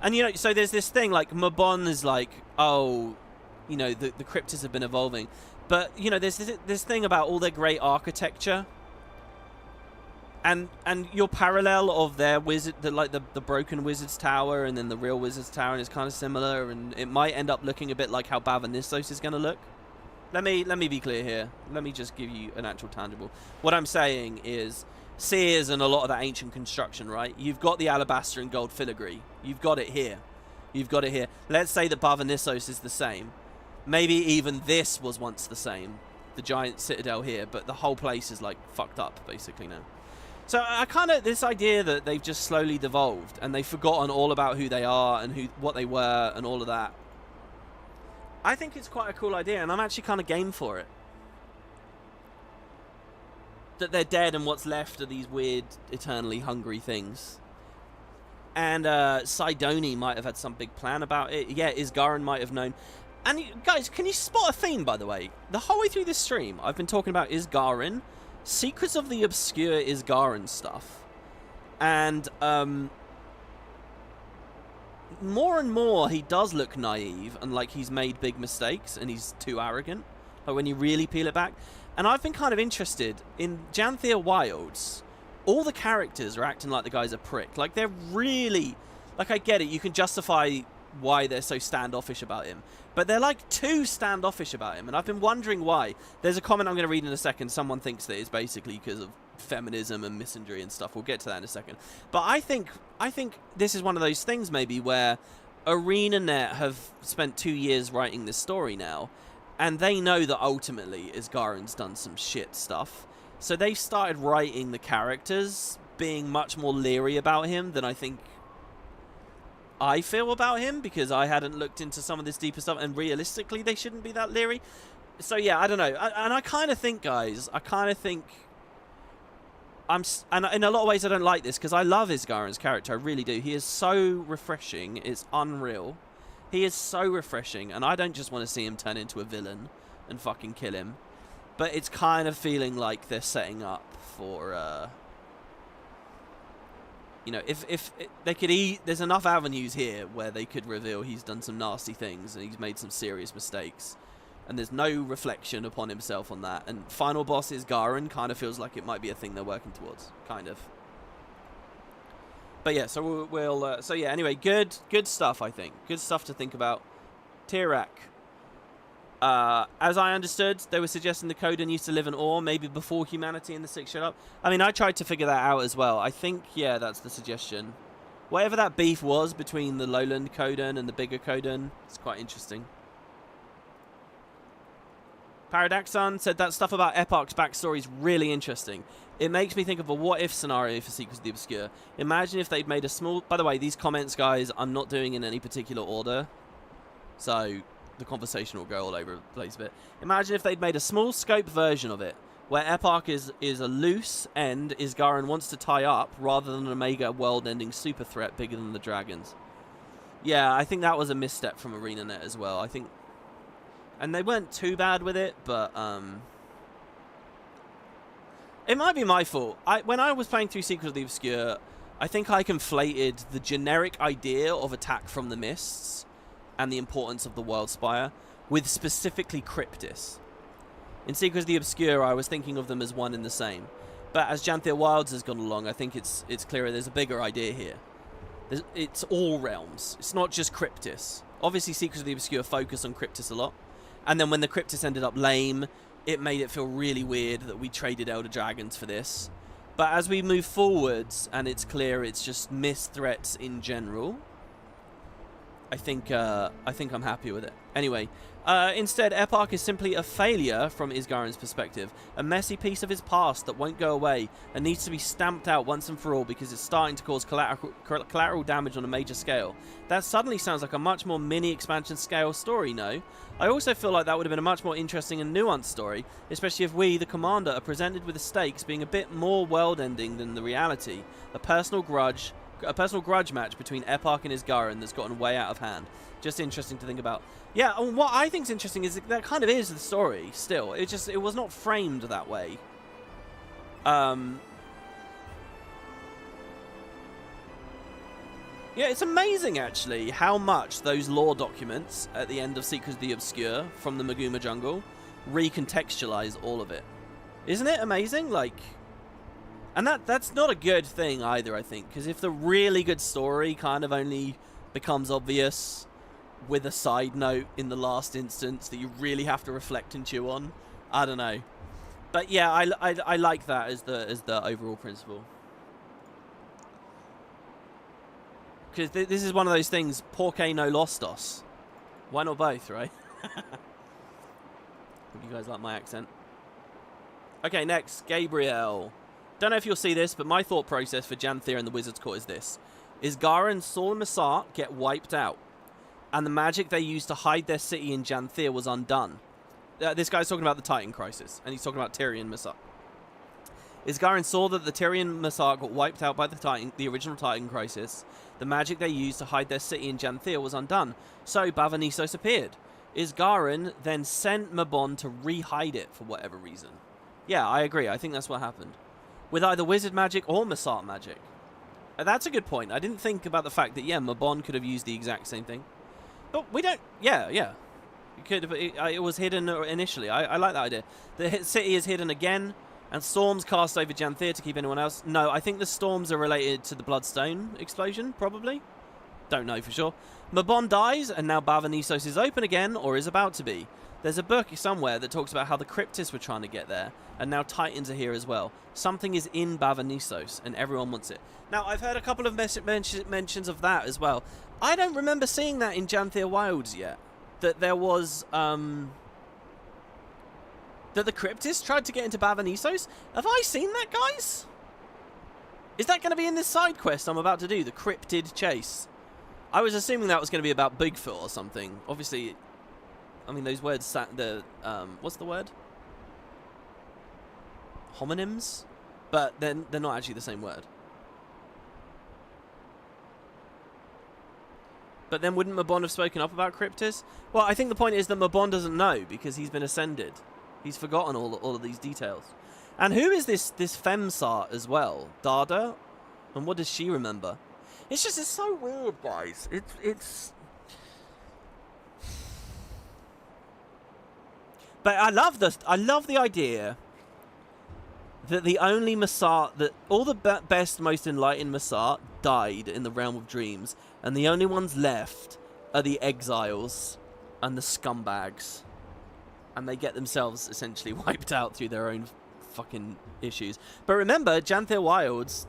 And, you know, so there's this thing, like, Mabon is like, oh, you know, the Kryptis have been evolving. But, you know, there's this thing about all their great architecture. And your parallel of their wizard, the broken wizard's tower and then the real wizard's tower, and it's kind of similar. And it might end up looking a bit like how Bavanissos is going to look. Let me be clear here. Let me just give you an actual tangible. What I'm saying is... Seers and a lot of that ancient construction, right? You've got the alabaster and gold filigree. You've got it here. You've got it here. Let's say that Bavanissos is the same. Maybe even this was once the same. The giant citadel here. But the whole place is, like, fucked up, basically, now. So I kind of, this idea that they've just slowly devolved and they've forgotten all about who they are and what they were and all of that. I think it's quite a cool idea, and I'm actually kind of game for it. That they're dead and what's left are these weird, eternally hungry things. And Sidoni might have had some big plan about it. Yeah, Isgarin might have known. And guys, can you spot a theme, by the way? The whole way through this stream, I've been talking about Isgarin, Secrets of the Obscure Isgarin stuff. And more and more, he does look naive and like he's made big mistakes and he's too arrogant. Like when you really peel it back. And I've been kind of interested in Janthir Wilds. All the characters are acting like the guy's a prick. Like they're really... Like I get it, you can justify why they're so standoffish about him. But they're like too standoffish about him. And I've been wondering why. There's a comment I'm going to read in a second. Someone thinks that it's basically because of feminism and misandry and stuff. We'll get to that in a second. But I think this is one of those things maybe where ArenaNet have spent 2 years writing this story now. And they know that ultimately Isgarin's done some shit stuff. So they've started writing the characters being much more leery about him than I think I feel about him, because I hadn't looked into some of this deeper stuff, and realistically they shouldn't be that leery. So yeah, I don't know. And I kind of think, guys, and in a lot of ways I don't like this, because I love Isgarin's character, I really do. He is so refreshing, it's unreal. He is so refreshing, and I don't just want to see him turn into a villain and fucking kill him. But it's kind of feeling like they're setting up for, you know, if they could there's enough avenues here where they could reveal he's done some nasty things and he's made some serious mistakes. And there's no reflection upon himself on that. And final boss Isgarin kind of feels like it might be a thing they're working towards, kind of. But yeah, so we'll so yeah, anyway, good stuff, I think. Good stuff to think about. Tyria. As I understood, they were suggesting the Kodan used to live in Ore, maybe before humanity and the Six showed up. I mean, I tried to figure that out as well. I think, yeah, that's the suggestion. Whatever that beef was between the lowland Kodan and the bigger Kodan, it's quite interesting. Paradoxon said that stuff about Epoch's backstory is really interesting. It makes me think of a what-if scenario for Secrets of the Obscure. Imagine if they'd made a small... By the way, these comments, guys, I'm not doing in any particular order. So the conversation will go all over the place a bit. Imagine if they'd made a small scope version of it, where Epoch is a loose end Isgarin wants to tie up, rather than a mega world-ending super threat bigger than the dragons. Yeah, I think that was a misstep from ArenaNet as well. I think... And they weren't too bad with it, but... It might be my fault. When I was playing through Secrets of the Obscure, I think I conflated the generic idea of attack from the mists and the importance of the World Spire with specifically Kryptis. In Secrets of the Obscure, I was thinking of them as one and the same. But as Janthir Wilds has gone along, I think it's clearer there's a bigger idea here. It's all realms. It's not just Kryptis. Obviously, Secrets of the Obscure focus on Kryptis a lot. And then when the Kryptis ended up lame, it made it feel really weird that we traded Elder Dragons for this. But as we move forwards, and it's clear it's just missed threats in general, I think I'm happy with it. Anyway, instead, Epoch is simply a failure from Isgarin's perspective. A messy piece of his past that won't go away and needs to be stamped out once and for all because it's starting to cause collateral damage on a major scale. That suddenly sounds like a much more mini-expansion scale story, no? I also feel like that would have been a much more interesting and nuanced story, especially if we, the commander, are presented with the stakes being a bit more world-ending than the reality. A personal grudge match between Epoch and Isgarin that's gotten way out of hand. Just interesting to think about. Yeah, and what I think is interesting is that kind of is the story still. It was not framed that way. Yeah, it's amazing actually how much those lore documents at the end of Secrets of the Obscure from the Maguma Jungle recontextualize all of it. Isn't it amazing? Like, and that's not a good thing either, I think, because if the really good story kind of only becomes obvious with a side note in the last instance that you really have to reflect and chew on, I don't know. But yeah, I like that as the overall principle. Because this is one of those things, por qué no los dos? Why not both, right? Hope you guys like my accent. Okay, next, Gabriel. don't know if you'll see this, but my thought process for Janthir and the Wizard's Court is this. Isgara saw Mursaat get wiped out, and the magic they used to hide their city in Janthir was undone. This guy's talking about the Titan Crisis, and he's talking about Tyria and Mursaat. Isgara saw that the Tyria and Mursaat got wiped out by the original Titan Crisis. The magic they used to hide their city in Janthir was undone, so Bavanisos appeared. Isgaren then sent Mabon to re-hide it for whatever reason. Yeah, I agree. I think that's what happened. With either wizard magic or Mursaat magic. That's a good point. I didn't think about the fact that, yeah, Mabon could have used the exact same thing. But we don't... Yeah. It could have, it was hidden initially. I like that idea. The city is hidden again, and storms cast over Janthir to keep anyone else. No, I think the storms are related to the Bloodstone explosion, probably. Don't know for sure. Mabon dies, and now Bavanisos is open again, or is about to be. There's a book somewhere that talks about how the Kryptis were trying to get there, and now Titans are here as well. Something is in Bavanisos, and everyone wants it. Now, I've heard a couple of mentions of that as well. I don't remember seeing that in Janthir Wilds yet. That there was, that the Kryptis tried to get into Bavanisos? Have I seen that, guys? Is that going to be in this side quest I'm about to do, the Cryptid Chase? I was assuming that was going to be about Bigfoot or something. Obviously, I mean, those words, what's the word? Homonyms? But they're not actually the same word. But then wouldn't Mabon have spoken up about Kryptis? Well, I think the point is that Mabon doesn't know because he's been ascended. He's forgotten all of these details. And who is this Femsart as well? Dada? And what does she remember? It's so weird, guys. It's... But I love the idea that the only Mursaat, that all the best, most enlightened Mursaat died in the realm of dreams, and the only ones left are the exiles and the scumbags, and they get themselves essentially wiped out through their own fucking issues. But remember, Janthir Wilds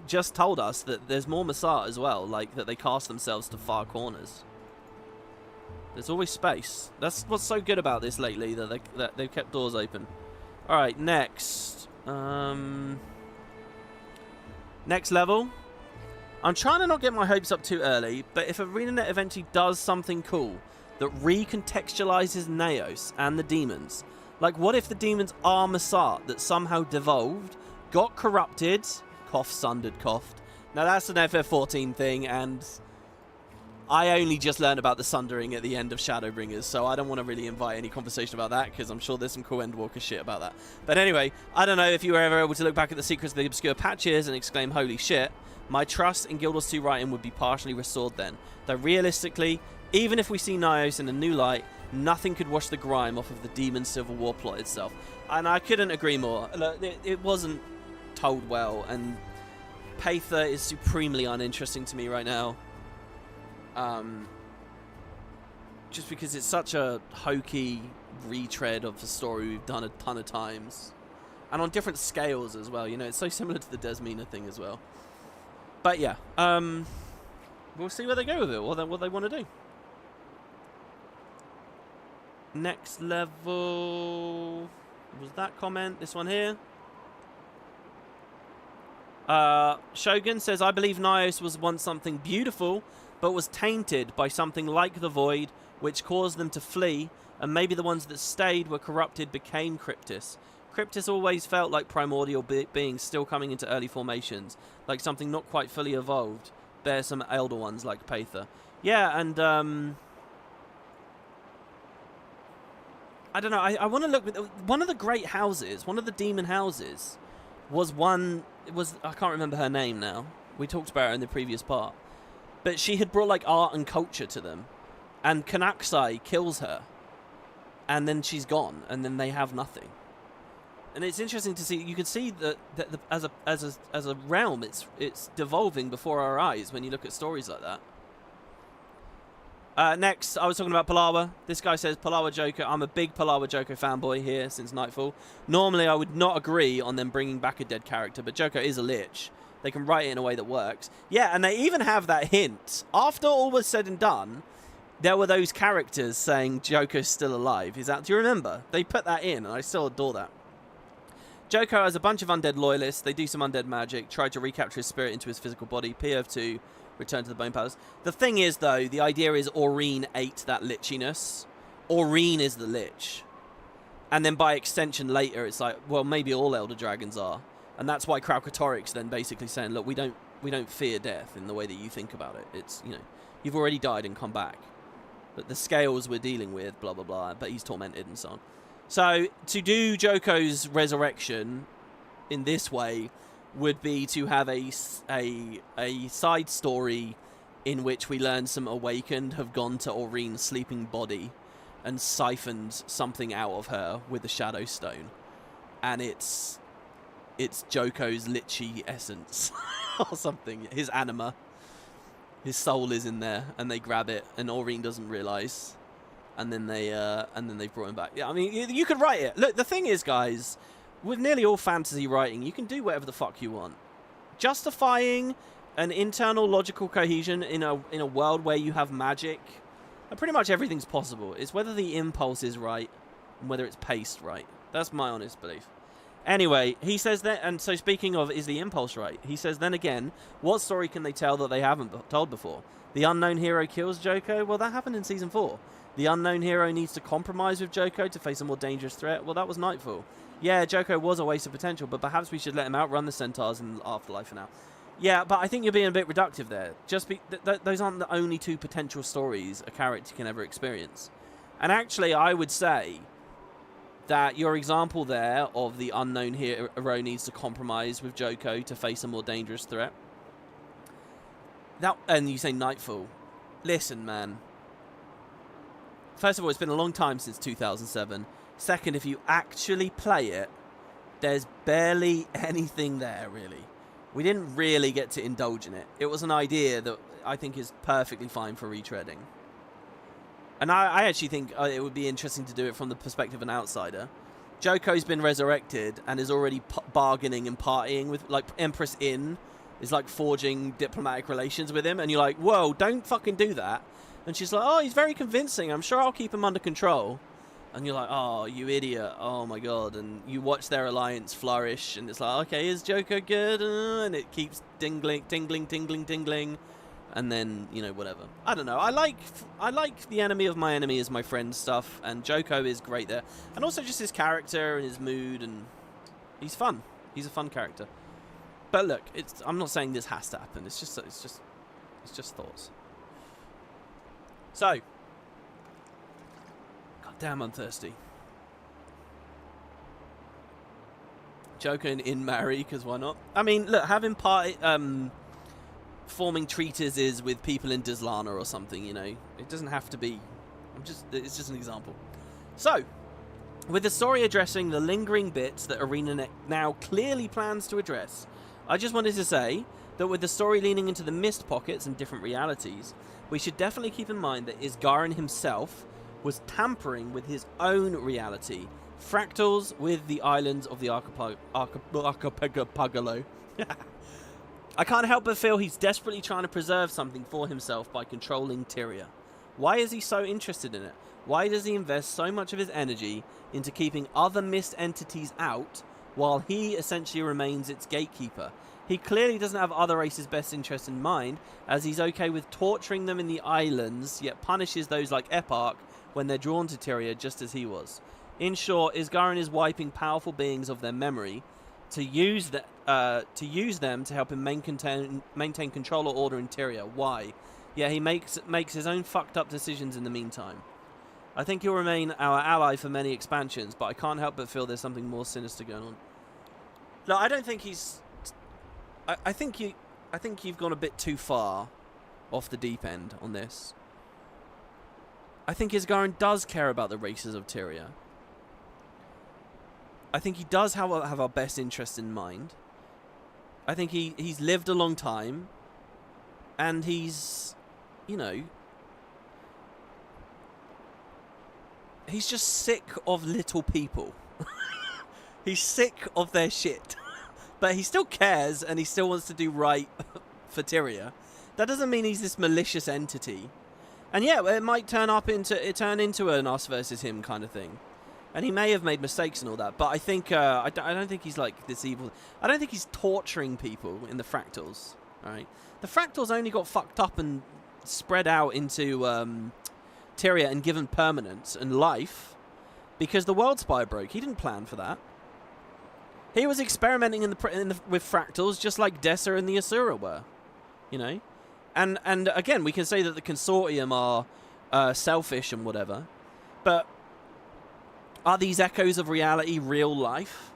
just told us that there's more Mursaat as well, like that they cast themselves to far corners. There's always space. That's what's so good about this lately, that they've kept doors open. All right, next. Next level. I'm trying to not get my hopes up too early, but if ArenaNet eventually does something cool that recontextualizes Nayos and the demons, like what if the demons are Mursaat that somehow devolved, got corrupted, cough, sundered, coughed. Now that's an FF14 thing, and I only just learned about the sundering at the end of Shadowbringers, so I don't want to really invite any conversation about that, because I'm sure there's some cool Endwalker shit about that. But anyway, I don't know if you were ever able to look back at the secrets of the obscure patches and exclaim, holy shit. My trust in Guild Wars 2 writing would be partially restored then. Though realistically, even if we see Nayos in a new light, nothing could wash the grime off of the Demon Civil War plot itself. And I couldn't agree more. Look, it wasn't told well, and Paether is supremely uninteresting to me right now. Just because it's such a hokey retread of the story we've done a ton of times. And on different scales as well, you know, it's so similar to the Desmina thing as well. But yeah, we'll see where they go with it, what they want to do. Next level was that comment, this one here. Shogun says, I believe Nayos was once something beautiful, but was tainted by something like the Void, which caused them to flee, and maybe the ones that stayed were corrupted became Kryptis. Kryptis always felt like primordial beings still coming into early formations, like something not quite fully evolved. Bear some elder ones like Paether. Yeah, and I don't know, I want to look with one of the great houses, one of the demon houses was I can't remember her name now. We talked about her in the previous part. But she had brought like art and culture to them. And Kanaksai kills her. And then she's gone, and then they have nothing. And it's interesting to see. You can see that as a realm, it's devolving before our eyes when you look at stories like that. Next, I was talking about Palawa. This guy says Palawa Joker. I'm a big Palawa Joker fanboy here since Nightfall. Normally, I would not agree on them bringing back a dead character, but Joker is a lich. They can write it in a way that works. Yeah, and they even have that hint. After all was said and done, there were those characters saying Joker's still alive. Do you remember? They put that in, and I still adore that. Joko has a bunch of undead loyalists. They do some undead magic, try to recapture his spirit into his physical body. POF2, return to the Bone Palace. The thing is, though, the idea is Aurene ate that lichiness. Aurene is the lich. And then by extension later, it's like, well, maybe all Elder Dragons are. And that's why Kralkatoric's then basically saying, look, we don't fear death in the way that you think about it. It's, you know, you've already died and come back. But the scales we're dealing with, blah, blah, blah. But he's tormented and so on. So to do Joko's resurrection in this way would be to have a side story in which we learn some Awakened have gone to Aurene's sleeping body and siphoned something out of her with the Shadow Stone. And it's Joko's lichy essence or something. His anima. His soul is in there and they grab it and Aurene doesn't realise. And then they brought him back. Yeah, I mean, you could write it. Look, the thing is, guys, with nearly all fantasy writing, you can do whatever the fuck you want. Justifying an internal logical cohesion in a world where you have magic, pretty much everything's possible. It's whether the impulse is right and whether it's paced right. That's my honest belief. Anyway, he says that, and so speaking of, is the impulse right? He says, then again, what story can they tell that they haven't told before? The unknown hero kills Joko? Well, that happened in Season 4. The unknown hero needs to compromise with Joko to face a more dangerous threat? Well, that was Nightfall. Yeah, Joko was a waste of potential, but perhaps we should let him outrun the Centaurs in Afterlife for now. Yeah, but I think you're being a bit reductive there. Just those aren't the only two potential stories a character can ever experience. And actually, I would say that your example there of the unknown hero needs to compromise with Joko to face a more dangerous threat. And you say Nightfall. Listen, man. First of all, it's been a long time since 2007. Second, if you actually play it, there's barely anything there, really. We didn't really get to indulge in it. It was an idea that I think is perfectly fine for retreading. And I actually think it would be interesting to do it from the perspective of an outsider. Joko's been resurrected and is already bargaining and partying with, like, Empress Inn is, like, forging diplomatic relations with him. And you're like, whoa, don't fucking do that. And she's like, oh, he's very convincing. I'm sure I'll keep him under control. And you're like, oh, you idiot. Oh, my God. And you watch their alliance flourish. And it's like, okay, is Joko good? And it keeps tingling. And then, you know, whatever. I don't know. I like the enemy of my enemy is my friend stuff. And Joko is great there. And also just his character and his mood. And he's fun. He's a fun character. But look, I'm not saying this has to happen. It's just thoughts. So, god damn, I'm thirsty. Joko and Inn marry, because why not? I mean, look, having forming treatises with people in Dislana or something, you know, it doesn't have to be. It's just an example. So, with the story addressing the lingering bits that Arena now clearly plans to address, I just wanted to say that with the story leaning into the mist pockets and different realities, we should definitely keep in mind that Isgarin himself was tampering with his own reality, fractals with the islands of the archipelago. I can't help but feel he's desperately trying to preserve something for himself by controlling Tyria. Why is he so interested in it? Why does he invest so much of his energy into keeping other mist entities out while he essentially remains its gatekeeper? He clearly doesn't have other races' best interest in mind, as he's okay with torturing them in the islands, yet punishes those like Eparch when they're drawn to Tyria just as he was. In short, Isgarin is wiping powerful beings of their memory to use them to help him maintain control or order in Tyria. Why? Yeah, he makes his own fucked up decisions in the meantime. I think he'll remain our ally for many expansions, but I can't help but feel there's something more sinister going on. No, I don't think he's... I think you've gone a bit too far off the deep end on this. I think Isgarin does care about the races of Tyria. I think he does have our best interest in mind. I think he's lived a long time, and he's, you know, he's just sick of little people. He's sick of their shit. But he still cares, and he still wants to do right for Tyria. That doesn't mean he's this malicious entity. And yeah, it might turn into an us versus him kind of thing. And he may have made mistakes and all that, but I think I don't think he's like this evil. I don't think he's torturing people in the fractals. All right, the fractals only got fucked up and spread out into Tyria and given permanence and life because the world spire broke. He didn't plan for that. He was experimenting with fractals just like Dessa and the Asura were, you know. And again, we can say that the consortium are selfish and whatever, but are these echoes of reality real life?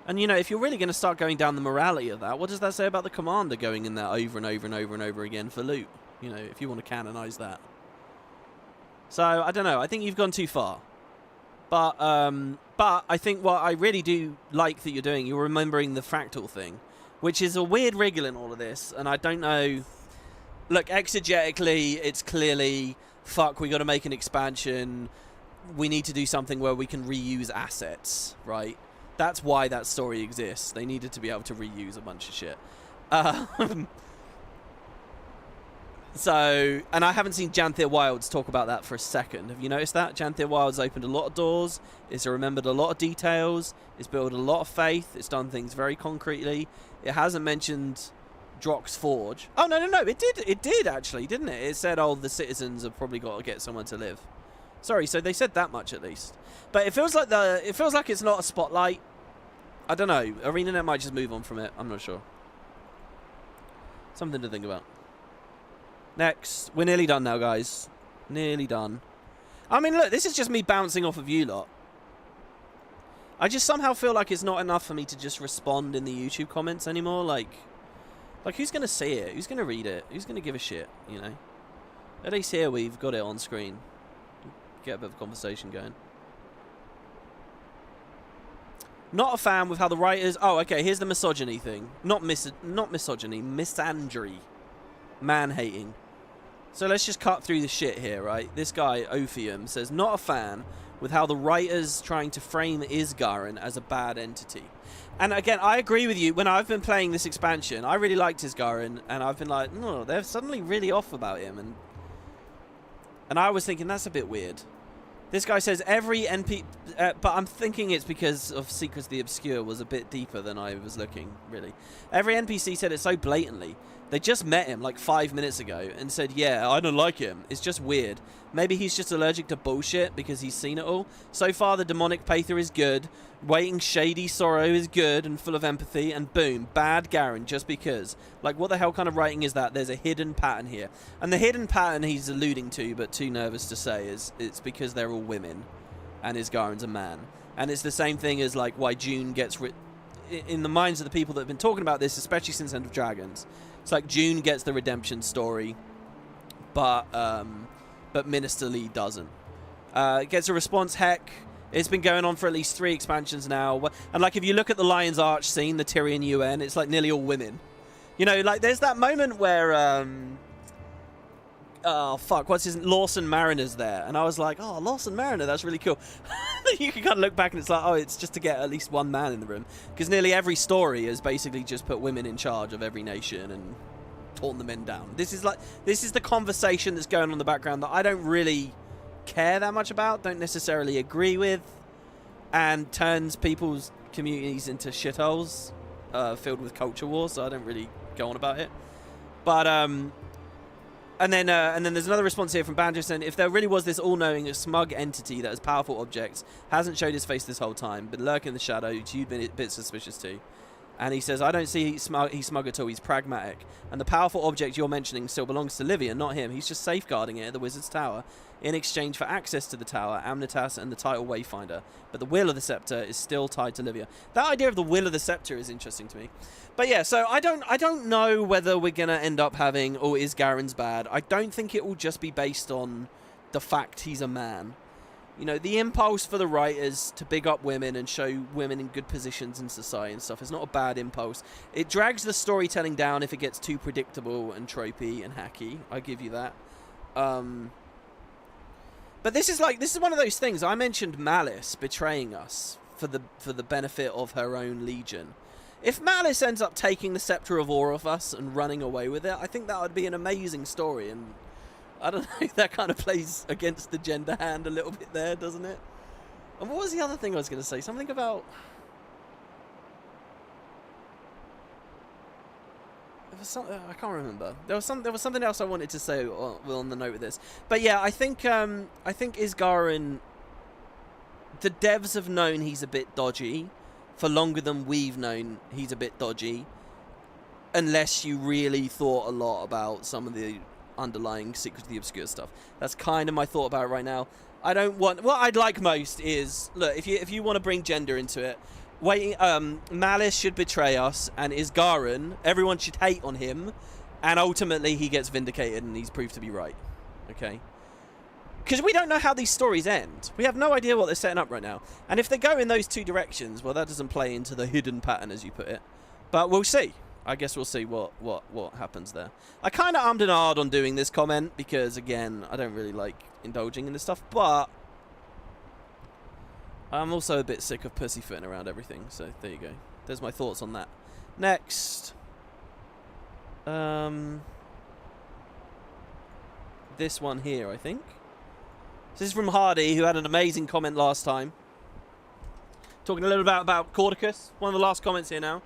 And, you know, if you're really going to start going down the morality of that, what does that say about the commander going in there over and over and over and over again for loot? You know, if you want to canonize that. So, I don't know. I think you've gone too far. But I think what I really do like that you're doing, you're remembering the fractal thing, which is a weird wriggle in all of this. And I don't know. Look, exegetically, it's clearly, fuck, we got to make an expansion. We need to do something where we can reuse assets, right? That's why that story exists. They needed to be able to reuse a bunch of shit. So, and I haven't seen Janthir Wilds talk about that for a second. Have you noticed that? Janthir Wilds opened a lot of doors. It's remembered a lot of details. It's built a lot of faith. It's done things very concretely. It hasn't mentioned Drock's Forge. Oh, no. It did actually, didn't it? It said, oh, the citizens have probably got to get somewhere to live. Sorry, so they said that much at least. But it feels like it's not a spotlight. I don't know. ArenaNet might just move on from it. I'm not sure. Something to think about. Next. We're nearly done now, guys. Nearly done. I mean, look, this is just me bouncing off of you lot. I just somehow feel like it's not enough for me to just respond in the YouTube comments anymore. Like who's going to see it? Who's going to read it? Who's going to give a shit, you know? At least here we've got it on screen. Get a bit of a conversation going. Not a fan with how the writers... Oh, okay, here's the misogyny thing. Not misogyny, misandry. Man-hating. So let's just cut through the shit here, right? This guy, Ophium, says, not a fan with how the writers trying to frame Isgarin as a bad entity. And again, I agree with you. When I've been playing this expansion, I really liked Isgarin, and I've been like, no, they're suddenly really off about him. And I was thinking, that's a bit weird. This guy says every NP... but I'm thinking it's because of Secrets of the Obscure was a bit deeper than I was looking, really. Every NPC said it so blatantly. They just met him like 5 minutes ago and said, yeah, I don't like him. It's just weird. Maybe he's just allergic to bullshit because he's seen it all. So far, the demonic Pather is good. Waiting Shady Sorrow is good and full of empathy. And boom, bad Garen just because. Like, what the hell kind of writing is that? There's a hidden pattern here. And the hidden pattern he's alluding to, but too nervous to say, is it's because they're all women. And Isgaren's a man. And it's the same thing as, like, why June gets... in the minds of the people that have been talking about this, especially since End of Dragons... It's like June gets the redemption story, but Minister Lee doesn't. It gets a response, heck. It's been going on for at least 3 expansions now. And like if you look at the Lion's Arch scene, the Tyrian UN, it's like nearly all women. You know, like there's that moment where... oh, fuck, what's his... Lawson Mariner's there. And I was like, oh, Lawson Mariner, that's really cool. You can kind of look back and it's like, oh, it's just to get at least one man in the room. Because nearly every story has basically just put women in charge of every nation and torn the men down. This is the conversation that's going on in the background that I don't really care that much about, don't necessarily agree with, and turns people's communities into shitholes filled with culture wars, so I don't really go on about it. But, And then there's another response here from Banjo saying, if there really was this all-knowing, smug entity that has powerful objects, hasn't showed his face this whole time, been lurking in the shadow, you'd been a bit suspicious too. And he says, I don't see he's smug at all, he's pragmatic. And the powerful object you're mentioning still belongs to Livia, not him. He's just safeguarding it at the Wizard's Tower in exchange for access to the tower, Amnitas, and the title Wayfinder. But the will of the scepter is still tied to Livia. That idea of the will of the scepter is interesting to me. But yeah, so I don't know whether we're going to end up having, oh, is Garen's bad? I don't think it will just be based on the fact he's a man. You know, the impulse for the writers to big up women and show women in good positions in society and stuff is not a bad impulse. It drags the storytelling down if it gets too predictable and tropey and hacky. I give you that. But this is one of those things. I mentioned Malice betraying us for the benefit of her own legion. If Malice ends up taking the scepter of Orofus and running away with it, I think that would be an amazing story. And I don't know, that kind of plays against the gender hand a little bit there, doesn't it? And what was the other thing I was going to say? Something about... There was something, I can't remember. There was something else I wanted to say on the note of this. But yeah, I think Isgarin... The devs have known he's a bit dodgy for longer than we've known he's a bit dodgy. Unless you really thought a lot about some of the underlying Secrets of the Obscure stuff. That's kind of my thought about it right now. I don't want... What I'd like most is... Look, if you want to bring gender into it, Malice should betray us, and Isgarin, everyone should hate on him, and ultimately he gets vindicated and he's proved to be right. Okay? Because we don't know how these stories end. We have no idea what they're setting up right now. And if they go in those two directions, well, that doesn't play into the hidden pattern, as you put it. But we'll see. I guess we'll see what happens there. I kind of ummed and ahed on doing this comment because, again, I don't really like indulging in this stuff. But I'm also a bit sick of pussyfooting around everything. So there you go. There's my thoughts on that. Next. This one here, I think. This is from Hardy, who had an amazing comment last time. Talking a little bit about Cordicus. One of the last comments here now.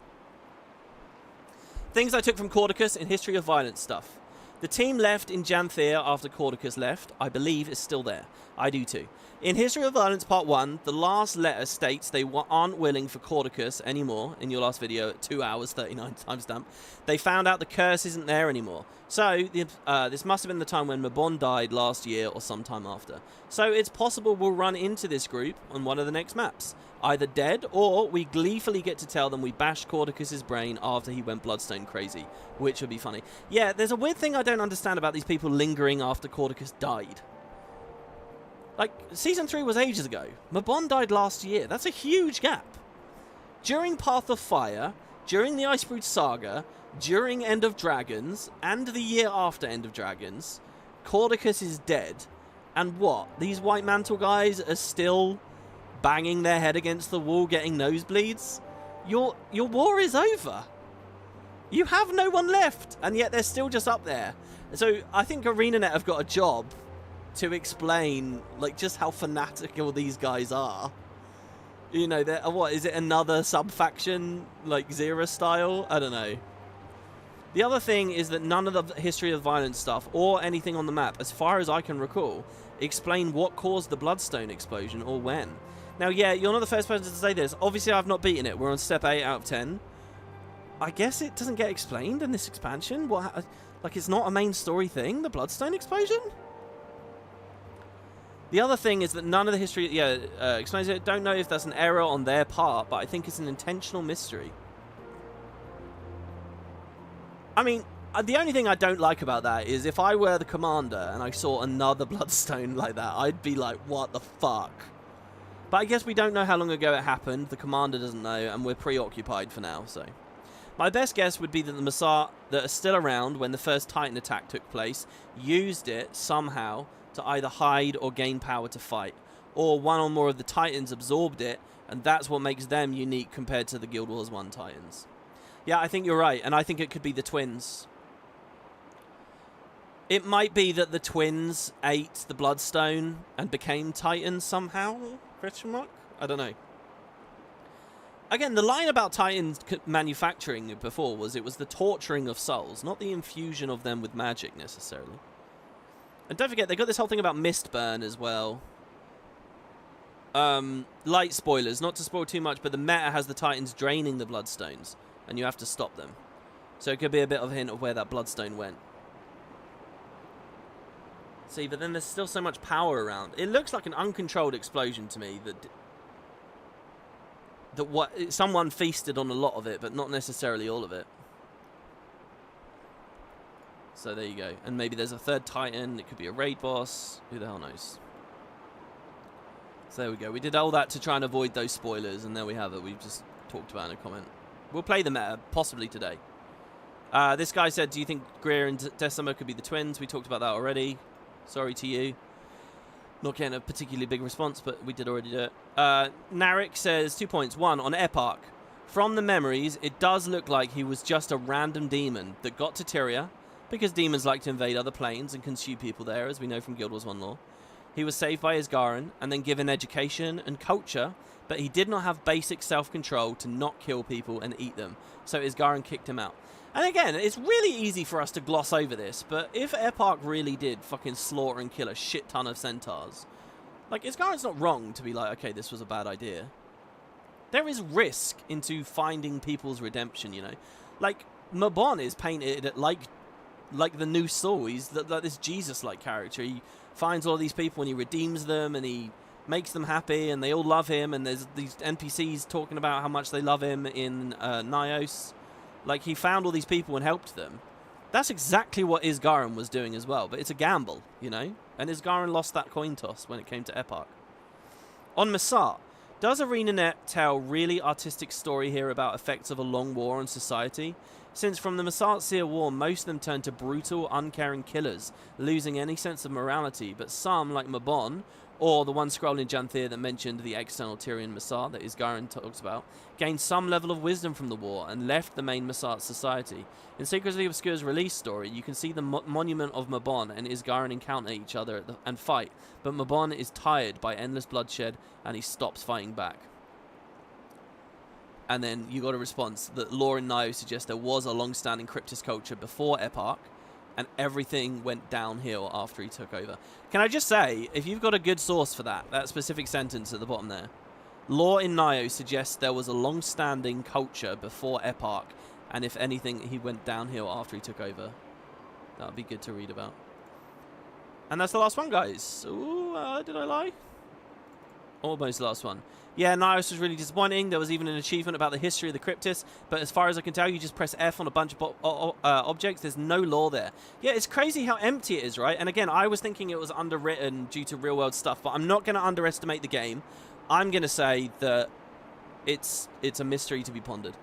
Things I took from Cordicus in History of Violence stuff. The team left in Janthir after Cordicus left, I believe, is still there. I do too. In History of Violence Part 1, the last letter states they aren't willing for Cordicus anymore. In your last video at 2 hours 39 timestamp, they found out the curse isn't there anymore. So this must have been the time when Mabon died last year or sometime after. So it's possible we'll run into this group on one of the next maps. Either dead, or we gleefully get to tell them we bashed Cordicus's brain after he went Bloodstone crazy, which would be funny. Yeah, there's a weird thing I don't understand about these people lingering after Cordicus died. Like, Season 3 was ages ago. Mabon died last year. That's a huge gap. During Path of Fire, during the Icebrood Saga, during End of Dragons, and the year after End of Dragons, Cordicus is dead. And what? These White Mantle guys are still banging their head against the wall, getting nosebleeds? Your war is over. You have no one left, and yet they're still just up there. So I think ArenaNet have got a job to explain, like, just how fanatical these guys are. You know, what is it? Another sub-faction, like Zera style? I don't know. The other thing is that none of the History of Violence stuff or anything on the map, as far as I can recall, explain what caused the Bloodstone explosion or when. Now, yeah, you're not the first person to say this. Obviously, I've not beaten it. We're on step 8 out of 10. I guess it doesn't get explained in this expansion. What, like, it's not a main story thing, the Bloodstone explosion? The other thing is that none of the history, explains it. Don't know if that's an error on their part, but I think it's an intentional mystery. I mean, the only thing I don't like about that is if I were the commander and I saw another Bloodstone like that, I'd be like, what the fuck? But I guess we don't know how long ago it happened. The commander doesn't know, and we're preoccupied for now, so. My best guess would be that the Mursaat that are still around when the first Titan attack took place used it somehow to either hide or gain power to fight. Or one or more of the Titans absorbed it, and that's what makes them unique compared to the Guild Wars 1 Titans. Yeah, I think you're right, and I think it could be the twins. It might be that the twins ate the Bloodstone and became Titans somehow? Question mark? I don't know. Again, the line about Titans manufacturing before was it was the torturing of souls, not the infusion of them with magic necessarily. And don't forget, they got this whole thing about Mistburn as well. Light spoilers, not to spoil too much, but the meta has the Titans draining the Bloodstones, and you have to stop them. So it could be a bit of a hint of where that Bloodstone went. See, but then there's still so much power around. It looks like an uncontrolled explosion to me that someone feasted on a lot of it, but not necessarily all of it. So there you go. And maybe there's a third Titan. It could be a raid boss. Who the hell knows? So there we go. We did all that to try and avoid those spoilers, and there we have it. We've just talked about in a comment. We'll play the meta, possibly today. This guy said, do you think Greer and Decima could be the twins? We talked about that already. Sorry to you. Not getting a particularly big response, but we did already do it. Narek says 2 points. 1, on Eparch. From the memories, it does look like he was just a random demon that got to Tyria, because demons like to invade other planes and consume people there, as we know from Guild Wars 1 lore. He was saved by Isgaran and then given education and culture, but he did not have basic self-control to not kill people and eat them, so Isgaran kicked him out. And again, it's really easy for us to gloss over this, but if Eparch really did fucking slaughter and kill a shit ton of centaurs, like, Isgaran's not wrong to be like, okay, this was a bad idea. There is risk into finding people's redemption, you know? Like, Mabon is painted like the new Saul. He's like this Jesus-like character. He finds all these people and he redeems them and he makes them happy and they all love him, and there's these NPCs talking about how much they love him in Nayos. Like, he found all these people and helped them. That's exactly what Isgaran was doing as well, but it's a gamble, you know? And Isgaran lost that coin toss when it came to Eparch. On Mursaat, does ArenaNet tell really artistic story here about effects of a long war on society? Since from the Mursaat Seer War, most of them turn to brutal, uncaring killers, losing any sense of morality, but some, like Mabon, or the one scroll in Janthir that mentioned the external Tyrian Mursaat that Isgaran talks about, gained some level of wisdom from the war and left the main Mursaat society. In Secretly Obscure's release story, you can see the monument of Mabon and Isgaran encounter each other and fight, but Mabon is tired by endless bloodshed and he stops fighting back. And then you got a response that lore in Nayos suggests there was a long-standing Kryptis culture before Eparch, and everything went downhill after he took over. Can I just say, if you've got a good source for that specific sentence at the bottom there, lore in Nayos suggests there was a long-standing culture before Eparch, and if anything, he went downhill after he took over. That would be good to read about. And that's the last one, guys. Ooh, did I lie? Almost the last one. Yeah, Nayos was really disappointing. There was even an achievement about the history of the Kryptis, but as far as I can tell, you just press F on a bunch of objects. There's no lore there. Yeah, it's crazy how empty it is, right? And again, I was thinking it was underwritten due to real-world stuff, but I'm not going to underestimate the game. I'm going to say that it's a mystery to be pondered.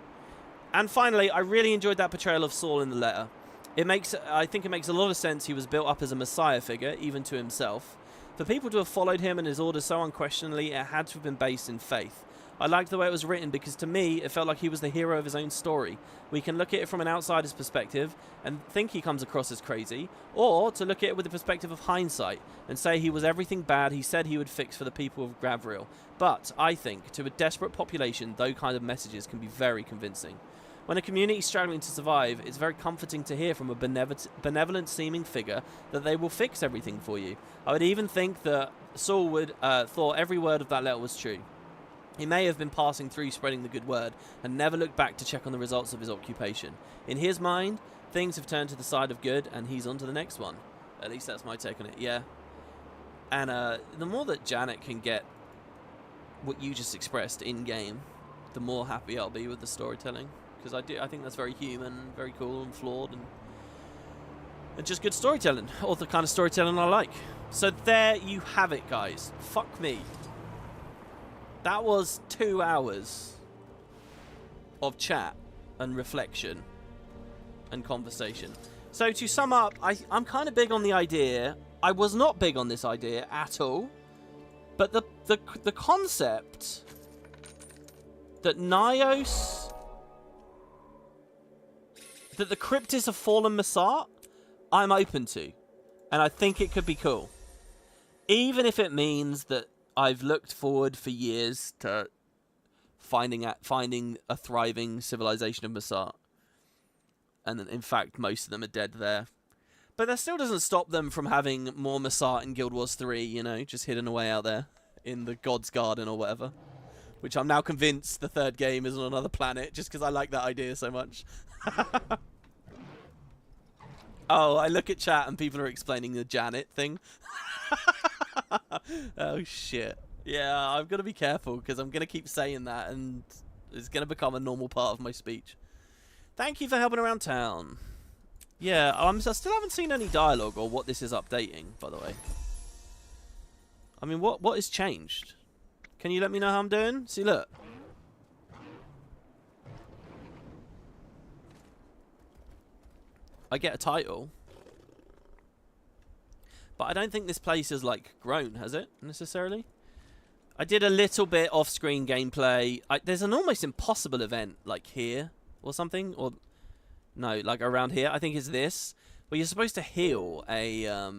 And finally, I really enjoyed that portrayal of Saul in the letter. I think it makes a lot of sense. He was built up as a messiah figure, even to himself. For people to have followed him and his orders so unquestionably, it had to have been based in faith. I liked the way it was written because to me, it felt like he was the hero of his own story. We can look at it from an outsider's perspective and think he comes across as crazy, or to look at it with the perspective of hindsight and say he was everything bad he said he would fix for the people of Gavril. But I think, to a desperate population, those kind of messages can be very convincing. When a community is struggling to survive, it's very comforting to hear from a benevolent-seeming figure that they will fix everything for you. I would even think that Saul would thought every word of that letter was true. He may have been passing through spreading the good word and never looked back to check on the results of his occupation. In his mind, things have turned to the side of good and he's on to the next one. At least that's my take on it, yeah. And the more that Janet can get what you just expressed in-game, the more happy I'll be with the storytelling. Because I think that's very human, very cool and flawed, and just good storytelling, or the kind of storytelling I like. So there you have it, guys. Fuck me. That was 2 hours of chat and reflection and conversation. So to sum up, I'm kind of big on the idea. I was not big on this idea at all, but the concept that Nayos, that the Kryptis have fallen Mursaat, I'm open to. And I think it could be cool. Even if it means that I've looked forward for years to finding a thriving civilization of Mursaat. And in fact, most of them are dead there. But that still doesn't stop them from having more Mursaat in Guild Wars 3, you know, just hidden away out there in the God's Garden or whatever. Which I'm now convinced the third game is on another planet, just because I like that idea so much. Oh, I look at chat and people are explaining the Janet thing. Oh, shit. Yeah, I've got to be careful, because I'm going to keep saying that, and it's going to become a normal part of my speech. Thank you for helping around town. Yeah, I still haven't seen any dialogue or what this is updating, by the way. I mean, what has changed? Can you let me know how I'm doing? See, look. I get a title. But I don't think this place has, like, grown, has it, necessarily? I did a little bit off-screen gameplay. There's an almost impossible event, like, here or something. Or, no, like, around here. I think it's this. Where you're supposed to heal a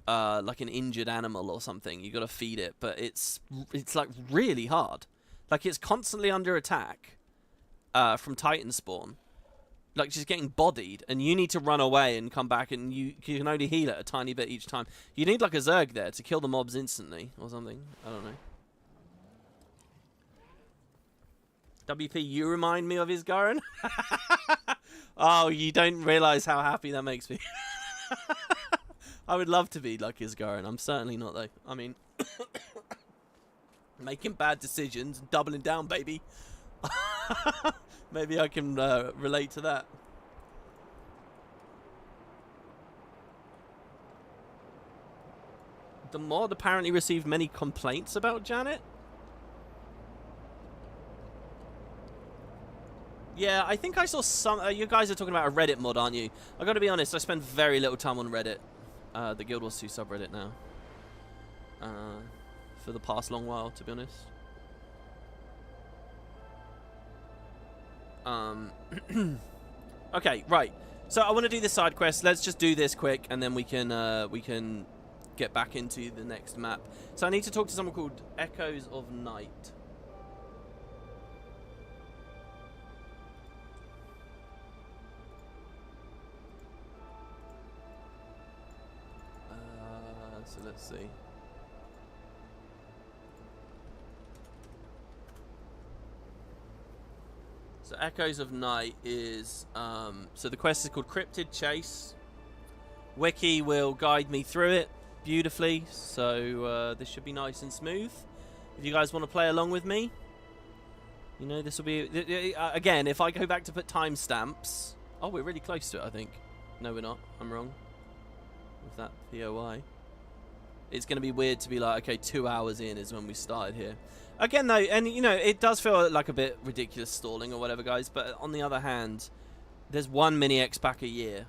like an injured animal or something. You got to feed it, but it's like really hard. Like it's constantly under attack from Titan spawn. Like just getting bodied, and you need to run away and come back, and you can only heal it a tiny bit each time. You need like a Zerg there to kill the mobs instantly or something. I don't know. WP, you remind me of Isgarin. Oh, you don't realise how happy that makes me. I would love to be like Isgarin. I'm certainly not though. I mean, making bad decisions, doubling down, baby. Maybe I can relate to that. The mod apparently received many complaints about Janet. Yeah, I think I saw some... you guys are talking about a Reddit mod, aren't you? I got to be honest, I spend very little time on Reddit. The Guild Wars 2 subreddit now. For the past long while, to be honest. Okay, right. So I want to do this side quest. Let's just do this quick, and then we can get back into the next map. So I need to talk to someone called Echoes of Night. So let's see. So Echoes of Night is so the quest is called Cryptid Chase. Wiki will guide me through it beautifully, so this should be nice and smooth. If you guys want to play along with me, you know, this will be again, if I go back to put timestamps. Oh, we're really close to it, I think. No, we're not. I'm wrong with that POI. It's going to be weird to be like, okay, 2 hours in is when we started here. Again, though, and, you know, it does feel like a bit ridiculous stalling or whatever, guys. But on the other hand, there's one mini-X pack a year.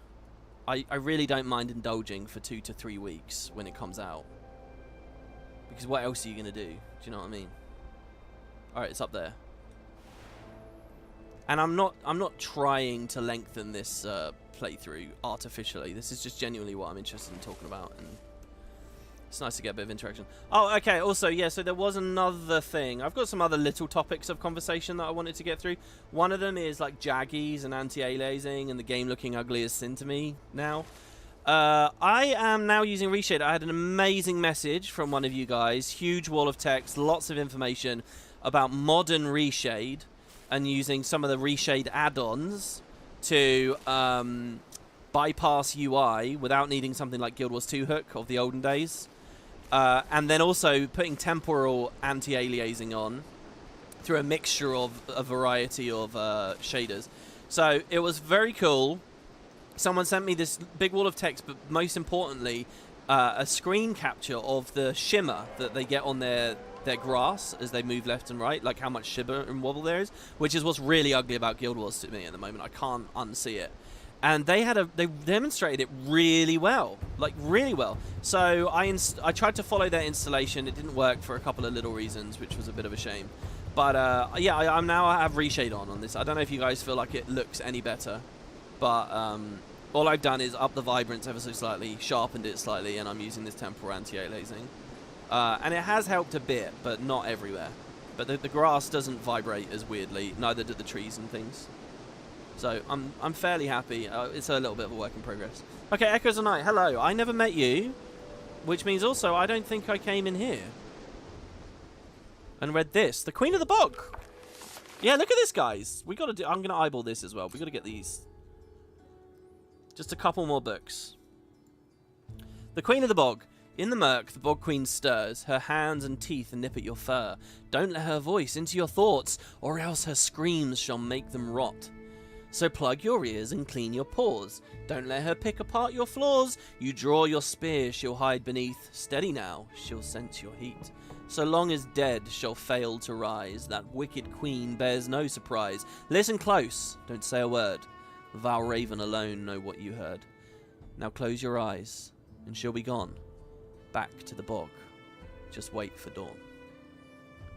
I really don't mind indulging for 2 to 3 weeks when it comes out. Because what else are you going to do? Do you know what I mean? Alright, it's up there. And I'm not trying to lengthen this playthrough artificially. This is just genuinely what I'm interested in talking about. And it's nice to get a bit of interaction. Oh, okay. Also, yeah, so there was another thing. I've got some other little topics of conversation that I wanted to get through. One of them is like jaggies and anti-aliasing and the game looking ugly as sin to me now. I am now using Reshade. I had an amazing message from one of you guys. Huge wall of text, lots of information about modern Reshade and using some of the Reshade add-ons to bypass UI without needing something like Guild Wars 2 hook of the olden days. And then also putting temporal anti-aliasing on through a mixture of a variety of shaders. So it was very cool. Someone sent me this big wall of text, but most importantly, a screen capture of the shimmer that they get on their grass as they move left and right, like how much shimmer and wobble there is, which is what's really ugly about Guild Wars to me at the moment. I can't unsee it. And they demonstrated it really well, like really well. So I tried to follow their installation. It didn't work for a couple of little reasons, which was a bit of a shame. But yeah, I have Reshade on this. I don't know if you guys feel like it looks any better, but all I've done is up the vibrance ever so slightly, sharpened it slightly, and I'm using this temporal anti-aliasing. And it has helped a bit, but not everywhere. But the grass doesn't vibrate as weirdly, neither do the trees and things. So I'm fairly happy. It's a little bit of a work in progress. Okay, Echoes of Night, hello. I never met you, which means also I don't think I came in here and read this. The Queen of the Bog. Yeah, look at this, guys. We got to do. I'm gonna eyeball this as well. We got to get these. Just a couple more books. The Queen of the Bog. In the murk, the Bog Queen stirs. Her hands and teeth nip at your fur. Don't let her voice into your thoughts, or else her screams shall make them rot. So plug your ears and clean your paws. Don't let her pick apart your flaws. You draw your spear, she'll hide beneath. Steady now, she'll sense your heat. So long as dead shall fail to rise, that wicked queen bears no surprise. Listen close, don't say a word. Thou raven alone know what you heard. Now close your eyes, and she'll be gone. Back to the bog. Just wait for dawn.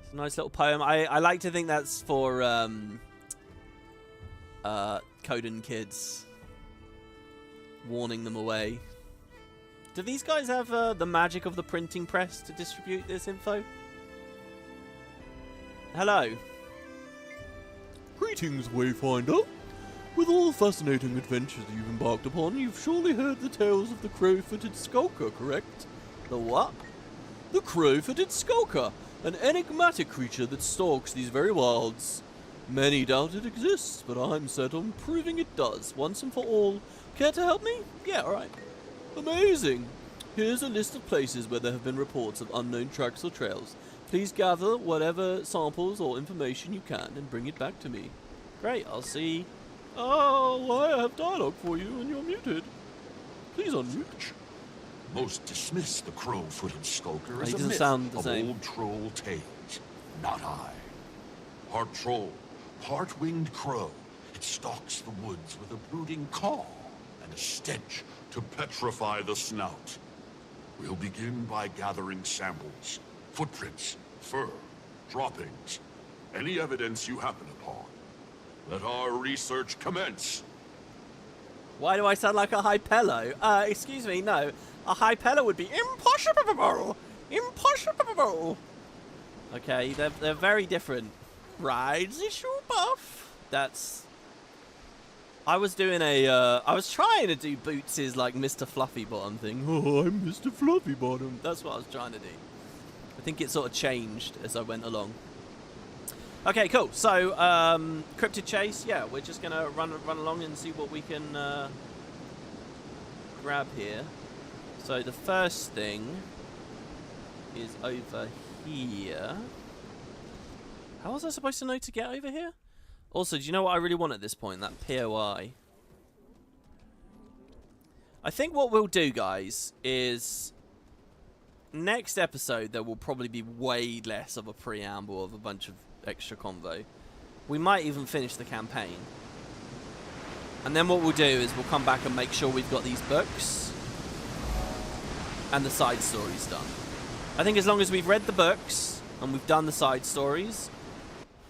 It's a nice little poem. I like to think that's for Coden kids, warning them away. Do these guys have the magic of the printing press to distribute this info? Hello. Greetings, Wayfinder. With all the fascinating adventures you've embarked upon, you've surely heard the tales of the crow-footed skulker, correct? The what? The crow-footed skulker, an enigmatic creature that stalks these very wilds. Many doubt it exists, but I'm set on proving it does, once and for all. Care to help me? Yeah, alright. Amazing! Here's a list of places where there have been reports of unknown tracks or trails. Please gather whatever samples or information you can and bring it back to me. Great, I'll see. Oh, I have dialogue for you and you're muted. Please unmute. Most dismiss the crow-footed skulker as He a doesn't myth sound the of same. old troll tales. Not I. Part troll, part winged crow, it stalks the woods with a brooding caw and a stench to petrify the snout. We'll begin by gathering samples, footprints, fur, droppings, any evidence you happen upon. Let our research commence. Why do I sound like a hypello? Excuse me, no. A hypello would be impossible. Impossible. Okay, they're very different. Rides issue buff. That's... I was doing a, I was trying to do Boots' like Mr. Fluffy Bottom thing. Oh, I'm Mr. Fluffy Bottom. That's what I was trying to do. I think it sort of changed as I went along. Okay, cool. So, Cryptid Chase, yeah, we're just going to run along and see what we can grab here. So, the first thing is over here. How was I supposed to know to get over here? Also, do you know what I really want at this point? That POI. I think what we'll do, guys, is... next episode, there will probably be way less of a preamble of a bunch of extra convo. We might even finish the campaign. And then what we'll do is we'll come back and make sure we've got these books and the side stories done. I think as long as we've read the books and we've done the side stories